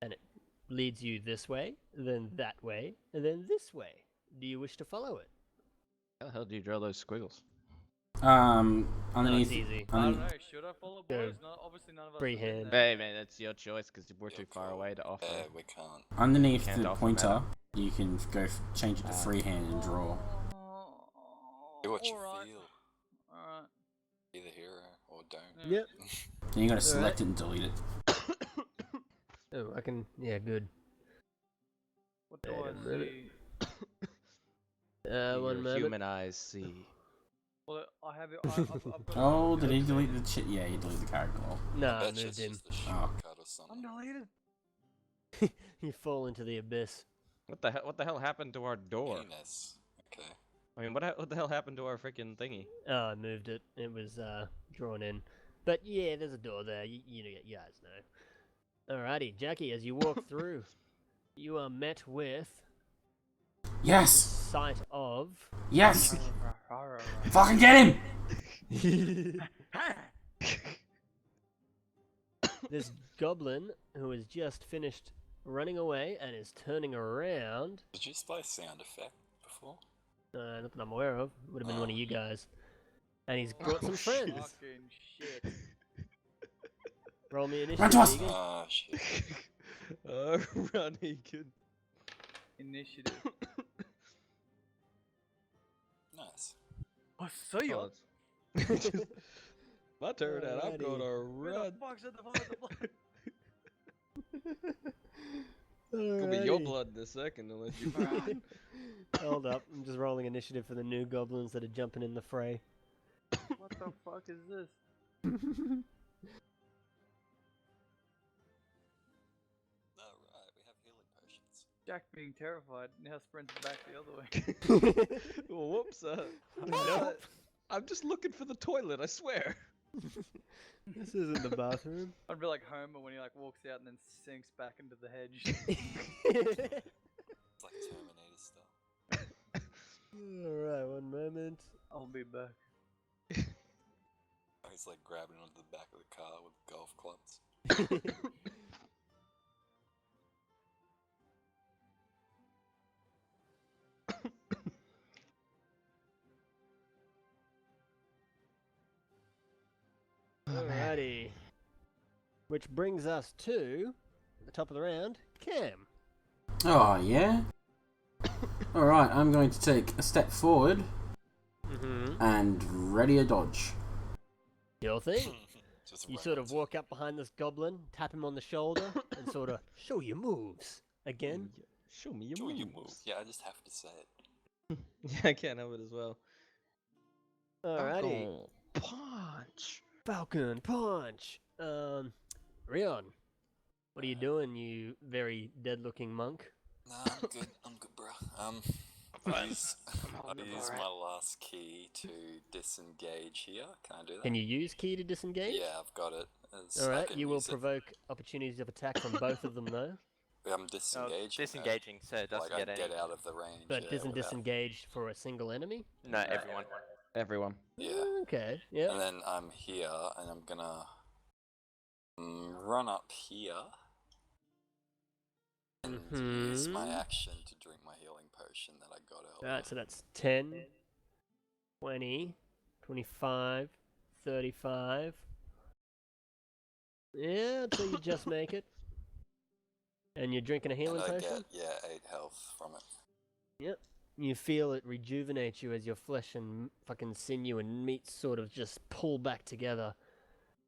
And it leads you this way, then that way, and then this way. Do you wish to follow it? How the hell do you draw those squiggles? Underneath. easy. I don't know. Should I follow boys? No, obviously none of us. have been Freehand. there. Hey man, that's your choice because we're too far away to offer. Yeah, we can't. Underneath Can't the offer pointer, meta. you can go change it to freehand and draw. Do what you Alright. feel. Alright. Be the hero or don't. Yep. Then you gotta select it and delete it. Oh, I can. Yeah, good. What do Wait I a minute. see? One Your moment. human eyes see. Well, I have it. I've got Oh, did he delete the shit? Yeah, he deleted the character. Lol. No, I I bet you moved it's him. just a shortcut or something. I'm deleted. You fall into the abyss. What the hell happened to our door? Penis. Okay. I mean, what the hell happened to our freaking thingy? Oh, I moved it. It was drawn in. But yeah, there's a door there. You guys know. Alrighty, Jackie, as you walk through, you are met with the Yes! sight of. Yes! Fucking get him! This goblin who has just finished running away and is turning around. Did you play sound effect before? Not that I'm aware of. Would have been one of you guys. And he's brought some friends. Fucking shit. Roll me initiative. Run to us! Egan. Ah, shit. Run, Egan. Initiative. Nice. I see ya. My turn, and I'm gonna Where the run. fuck's at the bottom of the block? It'll be your Alrighty. blood in a second, unless you run. Hold up, I'm just rolling initiative for the new goblins that are jumping in the fray. What the fuck is this? Alright, we have healing potions. Jack being terrified now sprints back the other way. Whoops. Nope. I'm just looking for the toilet, I swear. This isn't the bathroom. I'd be like Homer when he like walks out and then sinks back into the hedge. It's like Terminator stuff. Alright, one moment. I'll be back. He's like grabbing onto the back of the car with golf clubs. Alrighty. Which brings us to the top of the round, Cam. Oh, yeah? Alright, I'm going to take a step forward and ready a dodge. Your thing. Just You run sort of into walk up behind this goblin, tap him on the shoulder, and sort of show your moves. Again. Show me your Sure, moves. you move. Yeah, I just have to say it. Yeah, I can't help it as well. Alrighty. Punch. Falcon punch. Rion, what are you doing, you very dead-looking monk? Nah, I'm good, bro. I'll use my last key to disengage here. Can I do that? Can you use key to disengage? Yeah, I've got it. I Alright, can you will use it. provoke opportunities of attack from both of them though. I'm disengaging. Disengaging, so it doesn't like get I any. get out of the range. But yeah, isn't without- disengaged for a single enemy? No, everyone. Everyone. Yeah. Okay, yeah. And then I'm here, and I'm gonna run up here and use my action to drink my healing potion that I got earlier. Alright, so that's 10, 20, 25, 35. Yeah, until you just make it. And you're drinking a healing and I potion? get 8 health from it. Yep. You feel it rejuvenate you as your flesh and fucking sinew and meat sort of just pull back together.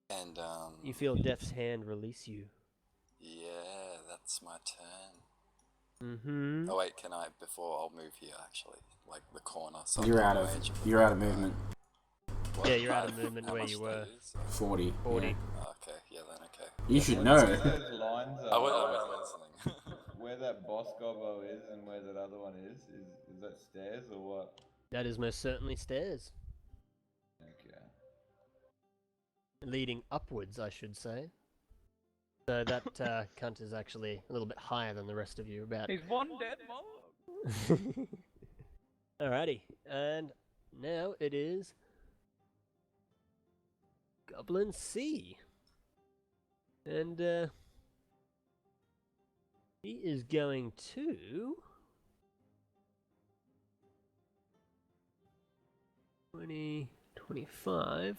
And You feel Death's hand release you. yeah, that's my turn. Mm-hmm. Oh wait, can I before I'll move here actually, like the corner. So You're I'm out in range of the you're out of corner. movement. What, Yeah, you're out of five? movement How where much you do were. I use? 40. 40. Yeah. Okay, yeah then okay. You should Where know. those lines I are, was listening. where that boss gobbo is and where that other one is that stairs or what? That is most certainly stairs. Okay. Leading upwards, I should say. So that cunt is actually a little bit higher than the rest of you, about... He's one dead mob. Alrighty, and now it is Goblin C. And he is going to 20, 25.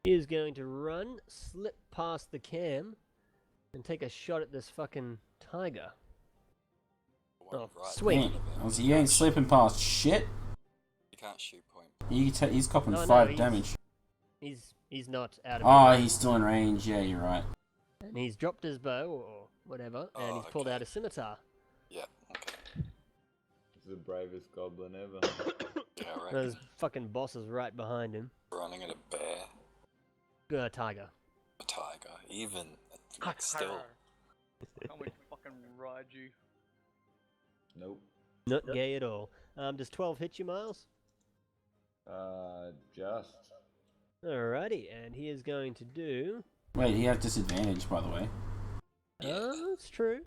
He is going to run, slip past the cam, and take a shot at this fucking tiger. Oh, swing. He ain't slipping past shit. You can't shoot point. He's copping Oh, no, 5 he's- damage. He's not out of Oh, range. he's still in range. Yeah, you're right. And he's dropped his bow or whatever, and he's pulled out his scimitar. Yeah, okay. He's the bravest goblin ever. Yeah, I reckon. There's fucking bosses right behind him. Running at a bear, Tiger. a tiger, even, like, still. Can't wait to fucking ride you. Nope. Not gay at all. Does 12 hit you, Miles? Just. Alrighty, and he is going to do... Wait, he has disadvantage, by the way. Oh, that's true.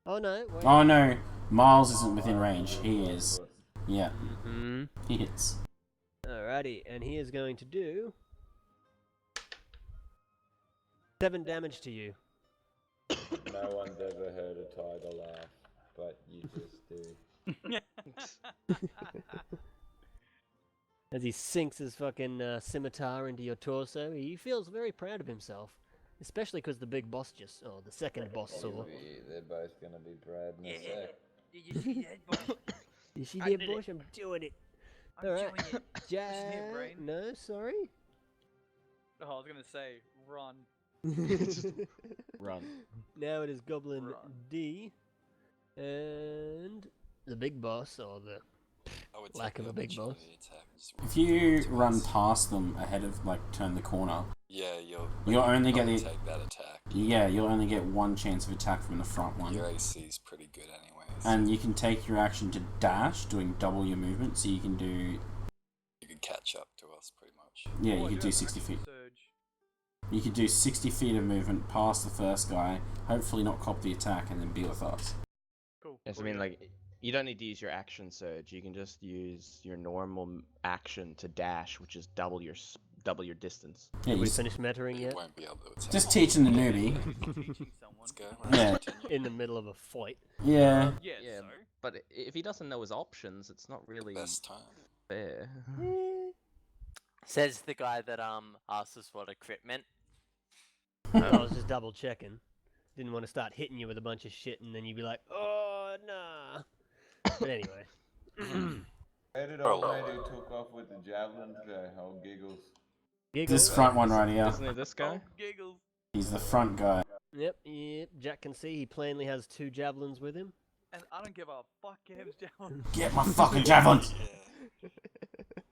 Oh no, wait. Oh no, Miles isn't within range. He is. Yeah, Mm-hmm. he hits. Alrighty, and he is going to do... 7 damage to you. No one's ever heard a tiger laugh, but you just do. As he sinks his fucking scimitar into your torso, he feels very proud of himself. Especially because the big boss just... Oh, the second boss saw. They're both gonna be proud in a sec. Did you see that, boss? You see I that, did it. boss? I'm doing it. I'm Alright, doing it. Listen here, brain. No, sorry. Oh, I was gonna say, run. Run. Now it is Goblin Run. D. And the big boss, or the I would lack take of the a big boss. opportunity attack, just If you twice. run past them ahead of, like, turn the corner, Yeah, You'll only I would get take that attack. yeah, you'll only get 1 chance of attack from the front one. Your AC is pretty good anyways. And you can take your action to dash, doing double your movement, so you can do... you could catch up to us pretty much. Yeah, Oh, you I could do do have 60 action feet. surge. You could do 60 feet of movement past the first guy, hopefully not cop the attack, and then be with us. Cool. Yes, I cool, mean, yeah. like, you don't need to use your action surge. You can just use your normal action to dash, which is double your distance. Yeah, Have we you finished mentoring You yet? won't be able to attack. just teaching the newbie. Teaching someone. Let's go. Yeah. Continue. In the middle of a fight. Yeah. Yeah, Yeah, so. but if he doesn't know his options, it's not really Best time. fair. Says the guy that asked us what a crit meant. I was just double checking. Didn't want to start hitting you with a bunch of shit and then you'd be like, oh, nah. But anyway. Where did old mate who took off with the javelins go? Old Giggles. This front one right here. Isn't it this guy? Oh, giggles. He's the front guy. Yep, Jack can see he plainly has 2 javelins with him. And I don't give a fuck, Cam's down. Get my fucking javelins! Yeah.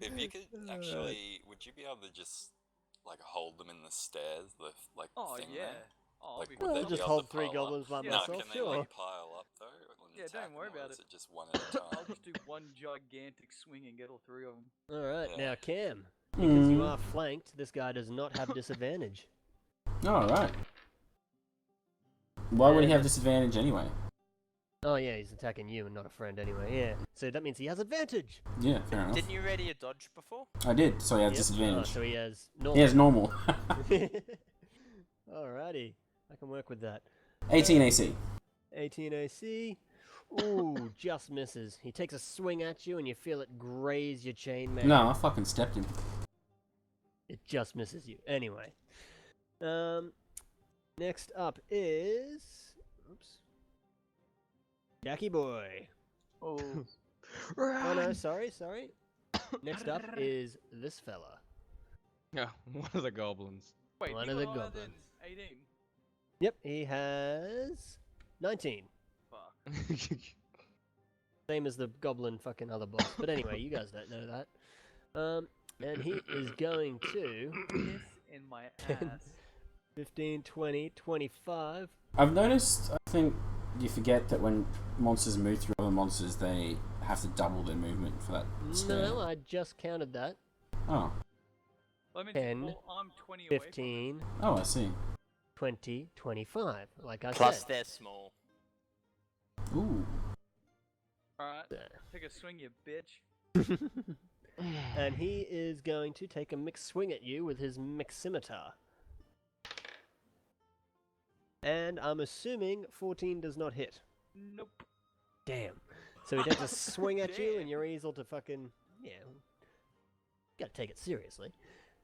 If you could actually, would you be able to just like hold them in the stairs, the like Oh, thing yeah. there? Oh, Like, I'll be would Well, they I'll be just able hold to 3 pile goblins up? by No, myself, can they sure. like pile up though? When Yeah, attack don't worry them, or about is it. it just one at a I'll time? just do one gigantic swing and get all 3 of them. Alright, Yeah. now Cam. Because you Mm. are flanked, this guy does not have disadvantage. Alright. Why would he have disadvantage anyway? Oh yeah, he's attacking you and not a friend anyway, yeah. So that means he has advantage! Yeah, fair enough. Didn't you ready a dodge before? I did, so he has Yep. disadvantage. Oh, so he has normal. He has normal. Alrighty, I can work with that. 18 AC. 18 AC. Ooh, just misses. He takes a swing at you and you feel it graze your chainmail. No, I fucking stepped him. It just misses you. Anyway. Next up is... Oops. Jackie Boy. Oh. Oh no, sorry. Next up is this fella. Yeah, one of the goblins. Wait, One you of the got higher than goblins. 18? Yep, he has 19. Fuck. Same as the goblin fucking other boss. But anyway, you guys don't know that. And he is going to... Piss in my ass. 15, 20, 25. I've noticed, I think you forget that when monsters move through other monsters, they have to double their movement for that stare. No, I just counted that. Oh. Well, I mean, 10, well, I'm 20 away from 15, Oh, I see. 20, 25. Like I Plus said. they're small. Ooh. Alright, take a swing, you bitch. And he is going to take a mixed swing at you with his mixed scimitar. And I'm assuming 14 does not hit. Nope. Damn. So he takes a swing at you, and Damn. you're able to fucking, Yeah, gotta take it seriously.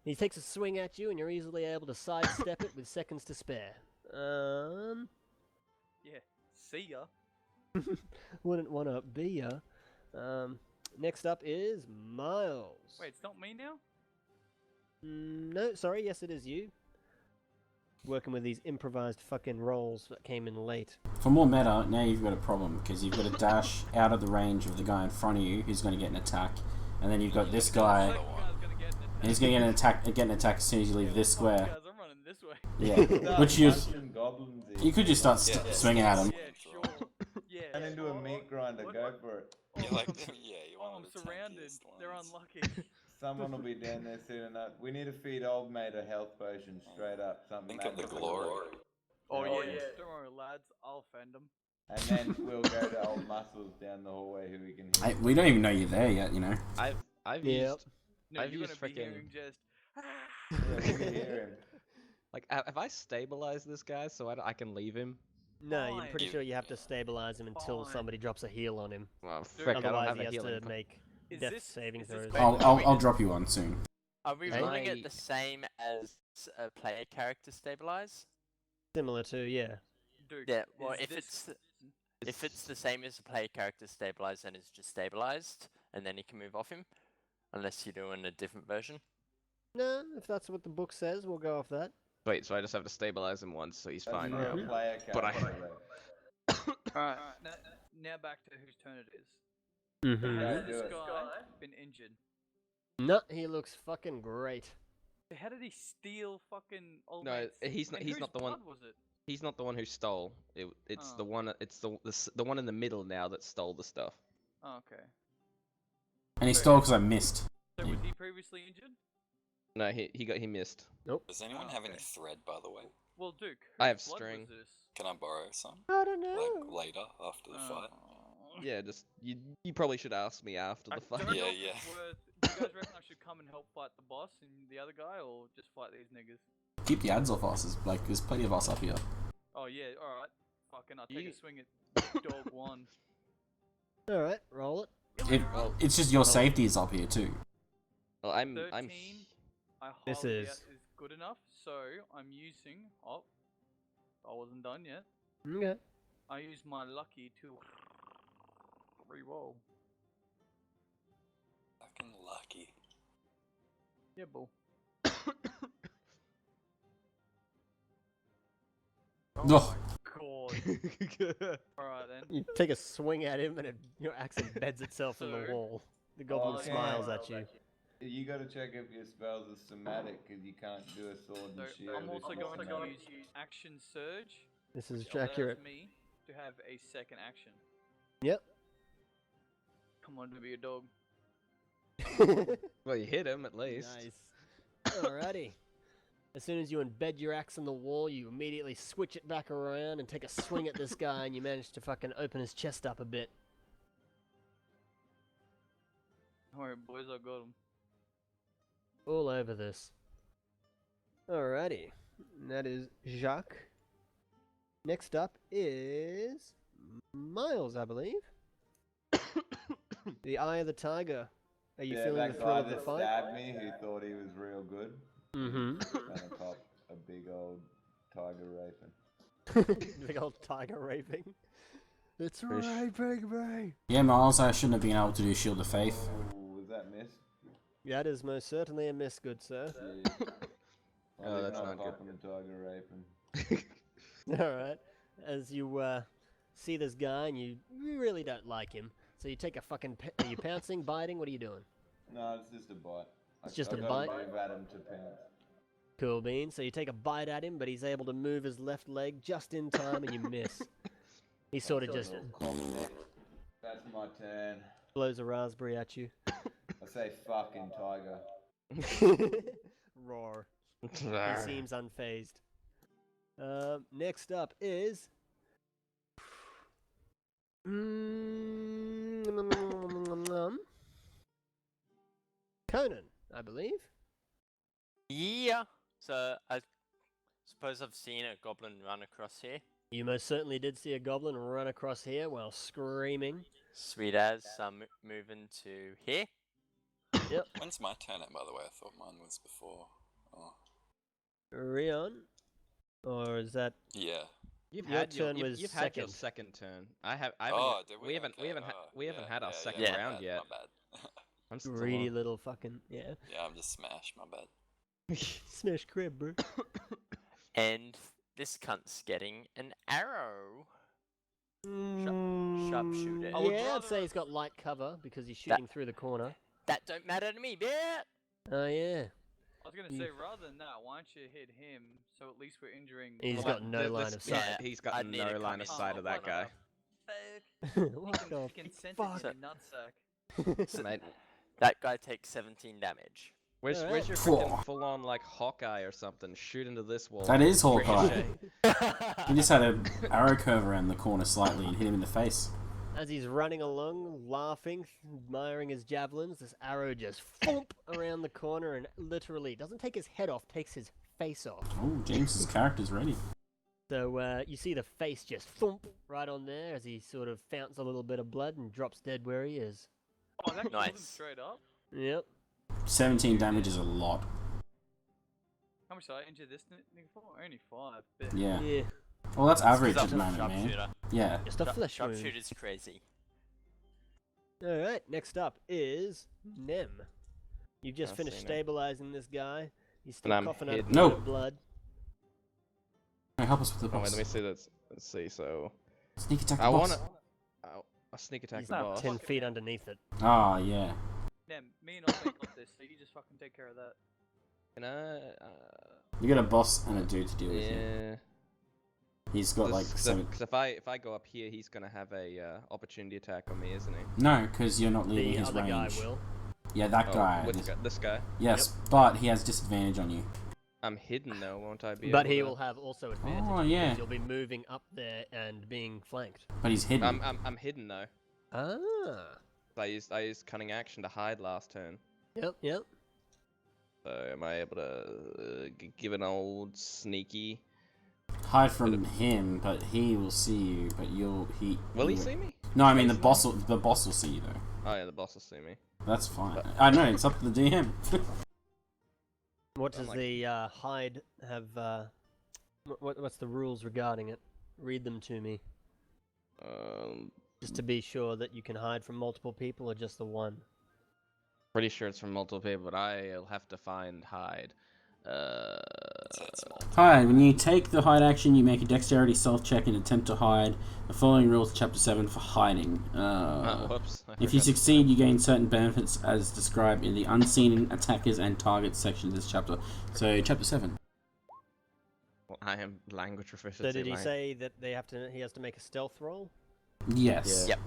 He takes a swing at you, and you're easily able to sidestep it with seconds to spare. Yeah. See ya. Wouldn't want to be ya. Next up is Miles. Wait, it's not me now? No, sorry, yes, it is you. Working with these improvised fucking rolls that came in late. For more meta, now you've got a problem because you've got to dash out of the range of the guy in front of you who's going to get an attack, and then you've got this guy. And he's going to get an attack as soon as you leave this square. Guys, I'm running this way. Yeah, which you could just start swinging at him. Yeah, sure. Yeah. Turn into a meat grinder. Go for it. You like them? Yeah, you Oh, want I'm the surrounded. tankiest They're ones. unlucky. Someone will be down there soon enough. We need to feed old mate a health potion straight up. Something. Think of the glory. Oh, Oh, yeah. yeah. Don't worry, lads. I'll fend them. And then we'll go to old Muscles down the hallway who we can hear. We don't even know you're there yet, you know. I've Yep. used No, I've you're used gonna be frickin' hearing just. Yeah, we can hear him. like have I stabilized this guy so I can leave him? No, you're pretty Fine. sure you have to stabilize him until Fine. somebody drops a heal on him. Well, frick, I don't Otherwise, have he a has healing. to make Is death this- saving is this throws. better? I'll drop you one soon. Are we Hey? ruling My- it the same as a player character stabilize? Similar to, yeah. Dude, Yeah. Well, is if this- it's the same as a player character stabilize, then it's just stabilized, and then you can move off him, unless you're doing a different version. No, if that's what the book says, we'll go off that. Wait, so I just have to stabilize him once, so he's That's fine for now. a player But I- character, though. Alright, now back to whose turn it is. Mm-hmm. Go Has do this it. guy been injured? No, he looks fucking great. How did he steal fucking old No, mate's- he's not. and He's whose not the one. blood was it? He's not the one who stole. It's Oh. the one. It's the one in the middle now that stole the stuff. Oh, okay. And he stole because I missed. So was he previously injured? No, he missed. Nope. Does anyone have any okay. thread, by the way? Well, Duke, I have whose blood string. was this? Can I borrow some? I don't know. Like later, after the fight? Yeah, just you probably should ask me after I the fight. don't know Yeah, if yeah. it's worth. Do you guys reckon I should come and help fight the boss and the other guy, or just fight these niggas? Keep the ads off us. There's plenty of us up here. Oh yeah, alright. Fucking, I'll take You- a swing at dog one. Alright, roll it. It's just your safety is up here too. Well, I'm 13. I This highly is- doubt is good enough, so I'm using. Oh, I wasn't done yet. Okay. I use my lucky to re-roll. Fucking lucky. Yeah, bull. Ugh. God. Alright then. You take a swing at him, and your axe embeds itself in the So- wall. The goblin Oh, yeah. smiles at you. You gotta check if your spells are somatic, because you can't do a sword So and shield. I'm if also it's going to somatic. use action surge. This is which allows accurate. me to have a second action. Yep. Come on, to be a dog. well, you hit him at least. Nice. Alrighty. As soon as you embed your axe in the wall, you immediately switch it back around and take a swing at this guy, and you manage to fucking open his chest up a bit. Alright, boys, I got him. All over this. Alrighty. That is Jacques. Next up is Miles, I believe. The Eye of the Tiger. Are you Yeah, feeling the that thrill guy of the that fight? stabbed me, who thought he was real good, Mm-hmm. gonna cop a big old tiger raping. Big old tiger raping. It's raping me. Yeah, Miles, I shouldn't have been able to do Shield of Faith. Ooh, was that miss? That is most certainly a miss, good sir. Yeah. Oh, he's that's not good. copping a tiger raping. Alright. As you see this guy and you really don't like him, so you take a fucking... Are you pouncing, biting? What are you doing? No, it's just a bite. It's just I've a gotta bite? move at him to pounce. Cool bean. So you take a bite at him, but he's able to move his left leg just in time and you miss. He sort of just That's my turn. blows a raspberry at you. I say fucking tiger. Roar. He seems unfazed. Next up is... Conan, I believe. Yeah. So I suppose I've seen a goblin run across here. You most certainly did see a goblin run across here while screaming. Sweet as. So I'm moving to here. Yep. When's my turn at, by the way? I thought mine was before. Oh. Rion? Or is that... Yeah. You've Your had turn was you've had your second. second turn. I haven't Oh, yet, did we? we haven't Okay, we haven't had our second my round bad, yet. My bad. I'm still Greedy on. little fucking... Yeah. Yeah, I'm just smashed. My bad. Smash crib, bro. And this cunt's getting an arrow. Sharpshooter. I would Yeah, I'd rather say he's got light cover because he's shooting through the corner. That don't matter to me, bitch. Oh, yeah. I was gonna say, rather than that, why don't you hit him? So at least we're injuring. He's got no line of sight. He's got no line of sight of that guy. What He the can sense fuck? it in your nutsack. Mate, That guy takes 17 damage. where's Alright. your freaking full-on like Hawkeye or something? Shoot into this wall. That is Hawkeye. Ricochet. He just had an arrow curve around the corner slightly and hit him in the face. As he's running along, laughing, admiring his javelins, this arrow just thump around the corner and literally doesn't take his head off, takes his face off. Oh, James's character's ready. So you see the face just thump right on there as he sort of founts a little bit of blood and drops dead where he is. Oh, that killed him Nice. straight up. Yep. 17 damage is a lot. How much did I injure this nigga for? Only 5. But Yeah. Yeah. Well, that's average Because at the I'm a moment, man. sharpshooter. Yeah. Just a flesh wound. Sharpshooter's crazy. Alright, next up is Nem. You've just I finished see, Nem. stabilizing this guy. He's still And I'm coughing up a hidden. bit No. of blood. Hey, help us with the Oh, wait, boss. let me see that. Let's see. So Sneak attack the I boss. wanna. I'll sneak attack He's the not boss. 10 feet underneath it. Ah, yeah. damn, me and Ollie got this, so you just fucking take care of that. Can I? You got a boss and a dude to deal with here. Yeah. He's got like seven. Because if I go up here, he's gonna have a opportunity attack on me, isn't he? No, because you're not leaving The his other range. guy will. Yeah, that Oh, guy. which guy? This guy. Yes, but he has disadvantage on you. I'm hidden though, won't I be? But able he to... will have also advantage. Oh, yeah. Because you'll be moving up there and being flanked. But he's hidden. I'm hidden though. Ah. I used cunning action to hide last turn. Yep, yep. So am I able to give an old sneaky? Hide from him, but he will see you. But Will he see me? No, I mean the boss will see you though. Oh yeah, the boss will see me. That's fine. I know it's up to the DM. What does like- the hide have? What's the rules regarding it? Read them to me, just to be sure that you can hide from multiple people or just the one. Pretty sure it's from multiple people, but I'll have to find hide. Hide. When you take the hide action, you make a dexterity stealth check and attempt to hide. The following rules, Chapter 7 for hiding. Whoops. I If you forgot. succeed, you gain certain benefits as described in the unseen attackers and targets section of this chapter. So, Chapter 7. Well, I am language proficiency. So did he mate. say that he has to make a stealth roll? Yes. Yeah. Yep.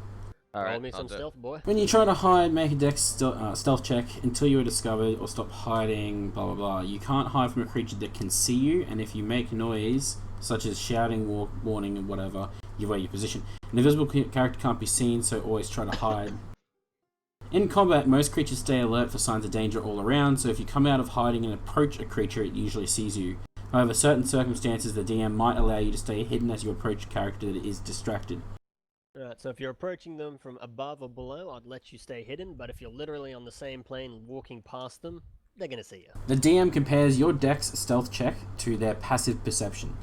All Roll right, me I'll some do it. stealth, boy. When you try to hide, make a dex stealth check until you are discovered or stop hiding, blah blah blah. You can't hide from a creature that can see you, and if you make noise, such as shouting, warning, and whatever, you wear your position. An invisible character can't be seen, so always try to hide. In combat, most creatures stay alert for signs of danger all around, so if you come out of hiding and approach a creature, it usually sees you. However, certain circumstances, the DM might allow you to stay hidden as you approach a character that is distracted. Alright, so if you're approaching them from above or below, I'd let you stay hidden, but if you're literally on the same plane walking past them, they're gonna see you. The DM compares your dex stealth check to their passive perception.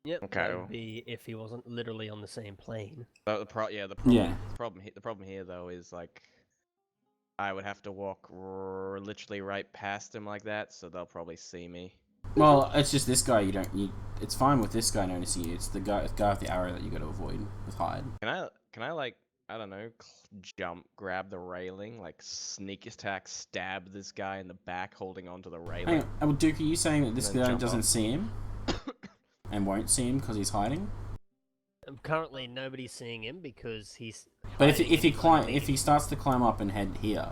Yep, Okay. that would be if he wasn't literally on the same plane. But the problem here though is like, I would have to walk literally right past him like that, so they'll probably see me. Well, it's just this guy it's fine with this guy noticing you. It's the guy with the arrow that you got to avoid with hide. Can I like, I don't know, jump, grab the railing, like sneak attack, stab this guy in the back holding onto the railing? Hang on, Duke, are you saying that this And then guy jump doesn't off. see him? And won't see him because he's hiding? Currently, nobody's seeing him because he's. But hiding if in he starts to climb up and head here,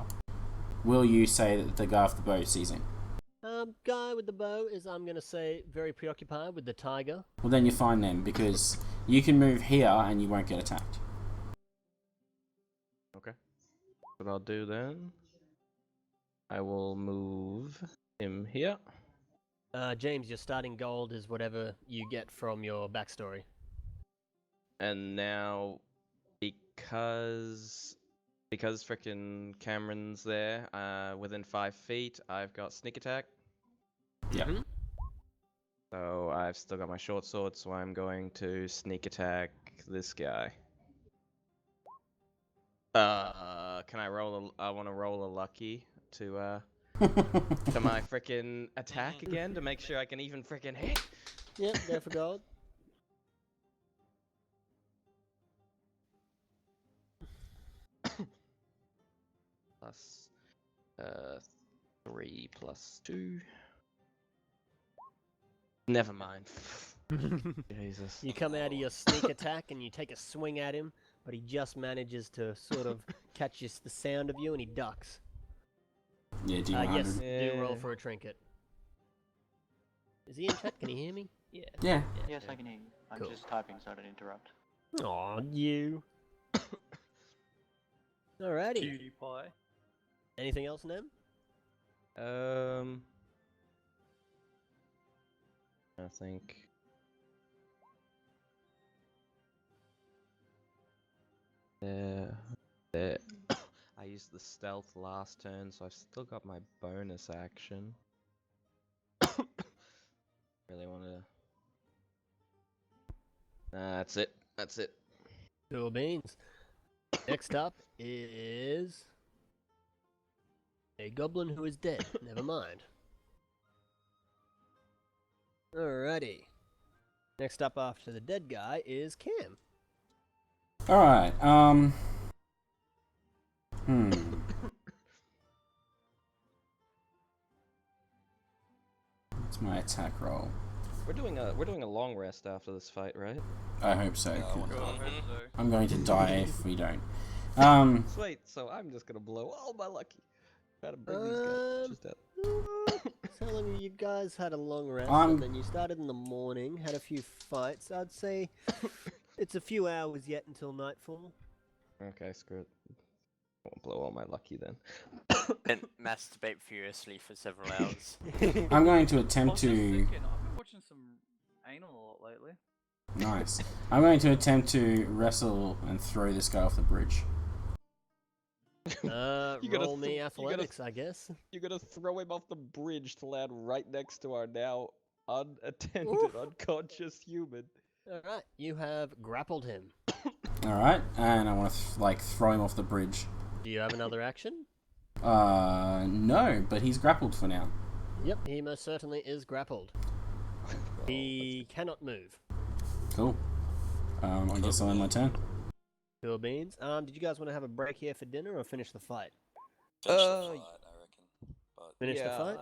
will you say that the guy with the bow sees him? Guy with the bow is, I'm gonna say, very preoccupied with the tiger. Well, then you're fine then, because you can move here and you won't get attacked. Okay. What I'll do then, I will move him here. James, your starting gold is whatever you get from your backstory. And now, because because frickin' Cameron's there, within 5 feet, I've got sneak attack. Yeah. So I've still got my short sword, so I'm going to sneak attack this guy. Can I roll I want to roll a lucky to my frickin' attack again to make sure I can even frickin' hit. Yep, go for gold. Plus 3 plus 2. Never mind. Jesus. You come out of your sneak attack and you take a swing at him, but he just manages to sort of catch the sound of you and he ducks. Yeah, do Yes, 100. do roll for a trinket. Is he in chat? Can he hear me? Yeah. Yeah. Yes, I can hear you. I'm Cool. just typing so I don't interrupt. Aw, you. Alrighty. Cutie pie. Anything else, Nem? I think. There. I used the stealth last turn, so I've still got my bonus action. Really want to. That's it. That's it. Cool beans. Next up is a goblin who is dead. Never mind. Alrighty. Next up after the dead guy is Cam. Alright, What's my attack roll? We're doing a long rest after this fight, right? I hope so. Yeah, I 'Cause want Mm-hmm. I'm going to die if we don't. Sweet. So I'm just gonna blow all my lucky. Gotta bring these guys just out. Telling you guys had a long rest, I'm- and then you started in the morning, had a few fights. I'd say it's a few hours yet until nightfall. Okay, screw it. I won't blow all my lucky then. And masturbate furiously for several hours. I'm going to I attempt was just to. thinking, I've been watching some anal a lot lately. Nice. I'm going to attempt to wrestle and throw this guy off the bridge. You gotta Roll me th- you gotta- athletics, I guess. You're gonna throw him off the bridge to land right next to our now unattended, Oof. unconscious human. Alright, you have grappled him. Alright, and I want to throw him off the bridge. Do you have another action? No, but he's grappled for now. Yep, he most certainly is grappled. He cannot move. Cool. I guess I'll end my turn. Cool beans. Did you guys want to have a break here for dinner or finish the fight? Finish the fight, I reckon. But Finish the fight?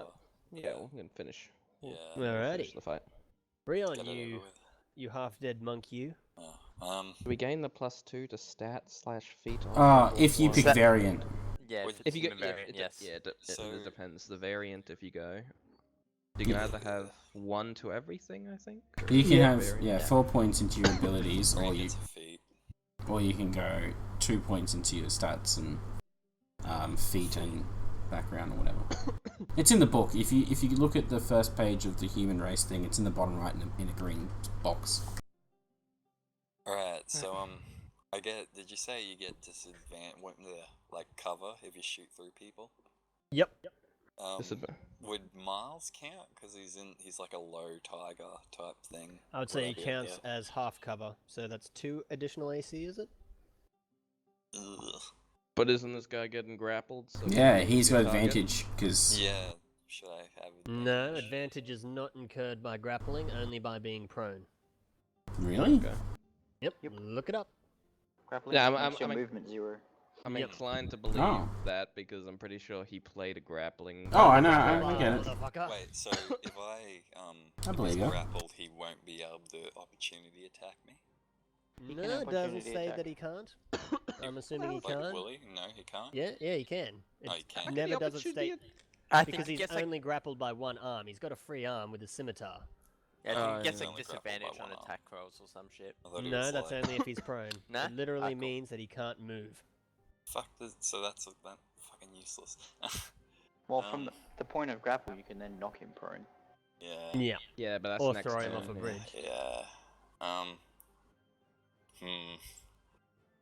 Yeah, we're gonna finish. yeah. Alrighty. Finish the fight. Rion, Get it over with. you half-dead monk, you. Oh, Do we gain the +2 to stat/feat? If you pick That- variant. Yeah, With- If you human go, yeah, variant, it, yes. yeah, it So- depends. The variant, if you go, you can either have 1 to everything, I think. or You can one have variant. 4 points into your abilities, or Rank you into feet. can go 2 points into your stats and feet and background or whatever. It's in the book. If you look at the first page of the human race thing, it's in the bottom right in a green box. Alright, so did you say you get disadvantage like cover if you shoot through people? Yep. Would Miles count? Because he's like a low tiger type thing. I would say he Whatever, counts as half cover, so that's 2 additional AC, is it? Ugh. But isn't this guy getting grappled? So Yeah, he's he's a got good target? advantage because Yeah. Should I have advantage? No, advantage is not incurred by grappling, only by being prone. really. Okay. Yep, Yep. look it up. Grappling Yeah, makes your I'm- movement 0. I'm Yep. inclined to believe Oh. that because I'm pretty sure he played a grappling. Oh, I know. I get it. Motherfucker. Wait, so if I I believe you. grappled, he won't be able to opportunity attack me? He No, can it doesn't opportunity say attack. that he can't. I'm assuming he Like, can't. will he? No, he can't. Yeah, he can. Oh, It he can. never The doesn't opportunity state I because think he he's gets like, only grappled by one arm. He's got a free arm with his scimitar. yeah, I think he gets he's like only grappled by disadvantage on one arm. attack rolls or some shit. I thought he No, was that's like, only if he's prone. Nah? It literally Ah, cool. means that he can't move. Fuck this. So that's fucking useless. Well, from Um, the point of grapple, you can then knock him prone. yeah. Yeah. Yeah, but that's Or next throw him turn, off a yeah. bridge. Yeah.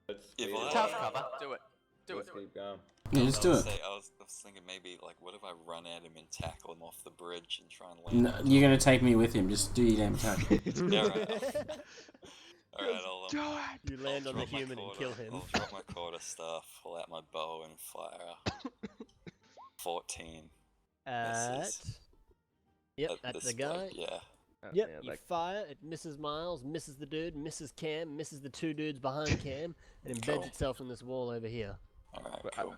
Let's If speed I- it Tough up. cover, do it. Do it. Let's keep going. Yeah, just do it. I was thinking maybe, like, what if I run at him and tackle him off the bridge and try and land No, on you're top? gonna take me with him. Just do your damn attack. Alright, You land on the drop my human and quarter- kill him. I'll drop my quarter staff, pull out my bow, and fire. 14. Misses. Yep, At that's this the guy. point, yeah. Oh, Yep, yeah, you like, fire, it misses Miles, misses the dude, misses Cam, misses the two dudes behind Cam, and embeds Cool. itself in this wall over here. Alright, but cool. I'm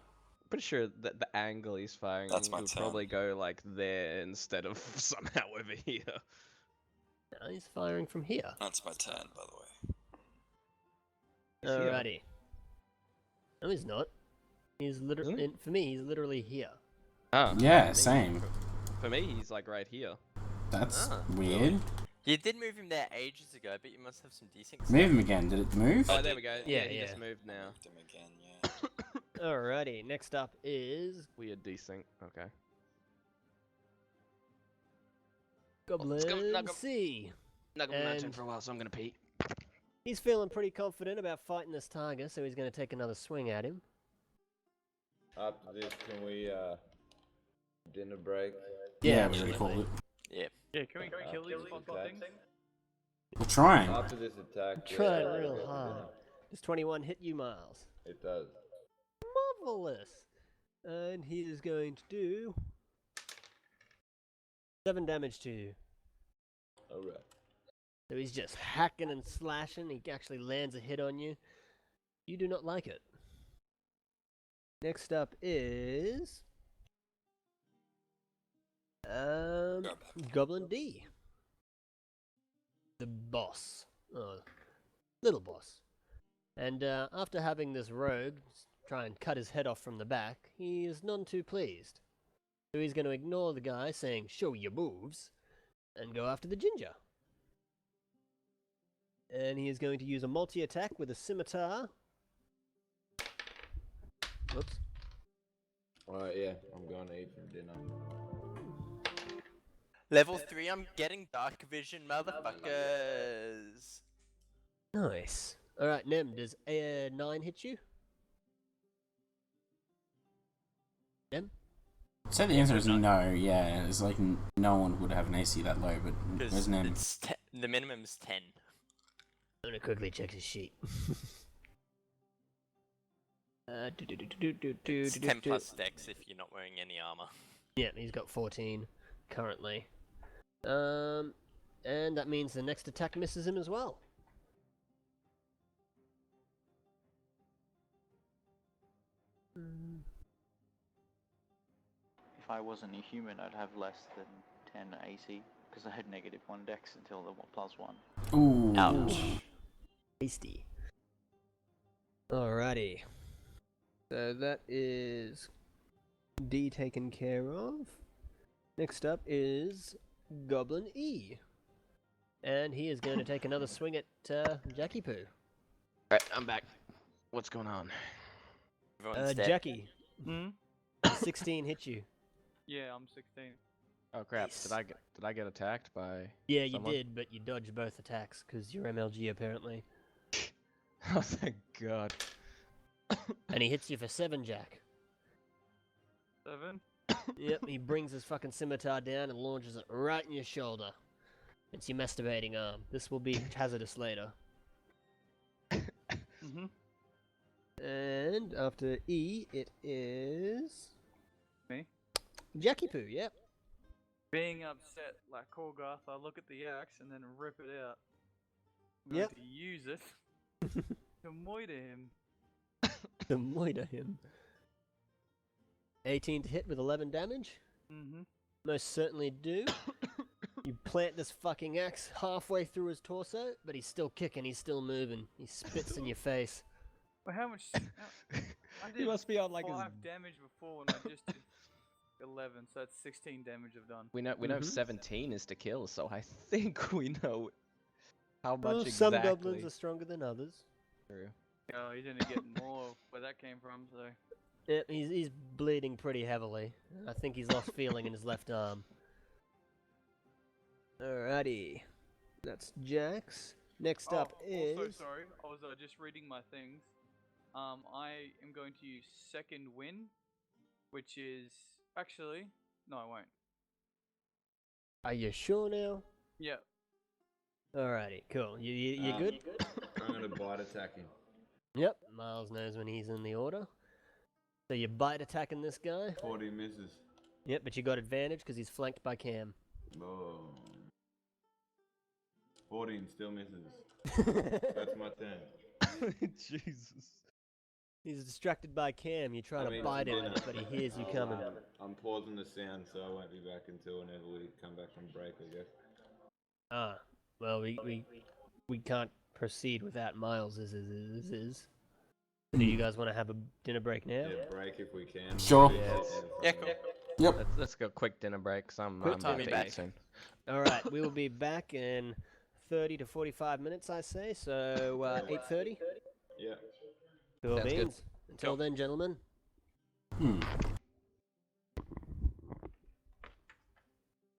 pretty sure that the angle he's firing That's my would turn. probably go like there instead of somehow over here. Now he's firing from here. That's my turn, by the way. He's here. Alrighty. No, he's not. He's literally, for me, he's literally here. Ah, Yeah, same. for me, he's like right here. That's Ah. weird. You did move him there ages ago, but you must have some decent. Move him again. Did it move? Oh, there we go. Yeah, he yeah. just moved now. Moved him again, yeah. Alrighty, next up is Weird desync. Okay. Goblin Nugget. C. Not gonna And- turn for a while, so I'm gonna pee. He's feeling pretty confident about fighting this tiger, so he's going to take another swing at him. After this, can we dinner break? Yeah, we already called it. Yeah. Yeah, can we kill these fucking things? We're trying. After this attack, Trying yeah, real we'll get the hard. dinner. Does 21 hit you, Miles? It does. Marvelous! And he is going to do 7 damage to you. Alright. So he's just hacking and slashing. He actually lands a hit on you. You do not like it. Next up is Goblin D. The boss. Oh, little boss. And after having this rogue try and cut his head off from the back, he is none too pleased. So he's going to ignore the guy saying, "Show your moves," and go after the ginger. And he is going to use a multi-attack with a scimitar. Whoops. Alright, yeah, I'm going to eat some dinner. Level 3, I'm getting dark vision, motherfuckers. Nice. Alright, Nem, does 9 hit you? Nem? So the answer is no. Yeah, it's like no one would have an AC that low. But where's Because Nem? it's the minimum's 10. I'm gonna quickly check his sheet. It's 10 plus dex if you're not wearing any armor. Yeah, he's got 14 currently. And that means the next attack misses him as well. If I wasn't a human, I'd have less than 10 AC, because I had -1 dex until the +1. Ooh. Ouch. Tasty. Alrighty. So that is D taken care of. Next up is Goblin E. And he is going to take another swing at Jackie Poo. Alright, I'm back. What's going on? Everyone's dead. Jackie, Hmm? 16 hit you. Yeah, I'm 16. Oh crap! Nice. Did I get attacked by? Yeah, you someone? did, but you dodged both attacks because you're MLG apparently. Oh thank God. And he hits you for 7, Jack. 7? Yep, he brings his fucking scimitar down and launches it right in your shoulder. It's your masturbating arm. This will be hazardous later. Mm-hmm. And after E, it is Me? Jackie Poo. Yep. Being upset like Korgoth, I look at the axe and then rip it out. I'm Yep. going to use it to moiter him. To moiter him. 18 to hit with 11 damage. Mm-hmm. Most certainly do. You plant this fucking axe halfway through his torso, but he's still kicking. He's still moving. He spits in your face. Well, how much? I He must be on like 5 his. damage before, and I just did 11, so that's 16 damage I've done. We know Mhm. 17 is to kill, so I think we know how much Well, exactly. some goblins are stronger than others. True. Oh, he didn't get more where that came from, so. Yep, he's bleeding pretty heavily. I think he's lost feeling in his left arm. Alrighty. That's Jax. Next up Also, is... sorry, I was just reading my things. I am going to use second win, which is actually no, I won't. Are you sure now? Yeah. Alrighty, cool. You good? I'm gonna bite attack him. Yep. Miles knows when he's in the order. So you bite attacking this guy. 40 misses. Yep, but you got advantage because he's flanked by Cam. Oh. 14 still misses. That's my turn. Jesus. He's distracted by Cam. You try to bite him, but he hears you coming. I'm pausing the sound, so I won't be back until whenever we come back from break, I guess. Ah, well, we can't proceed without Miles. Do you guys want to have a dinner break now? Yeah, break if we can. Sure. Yeah, cool. Yep. Let's go quick dinner break. Cause I'm Quick about time to back. eat soon. All right, we will be back in 30 to 45 minutes, I say. So 8:30. Yeah. Cool Sounds good. beans. Until then, gentlemen.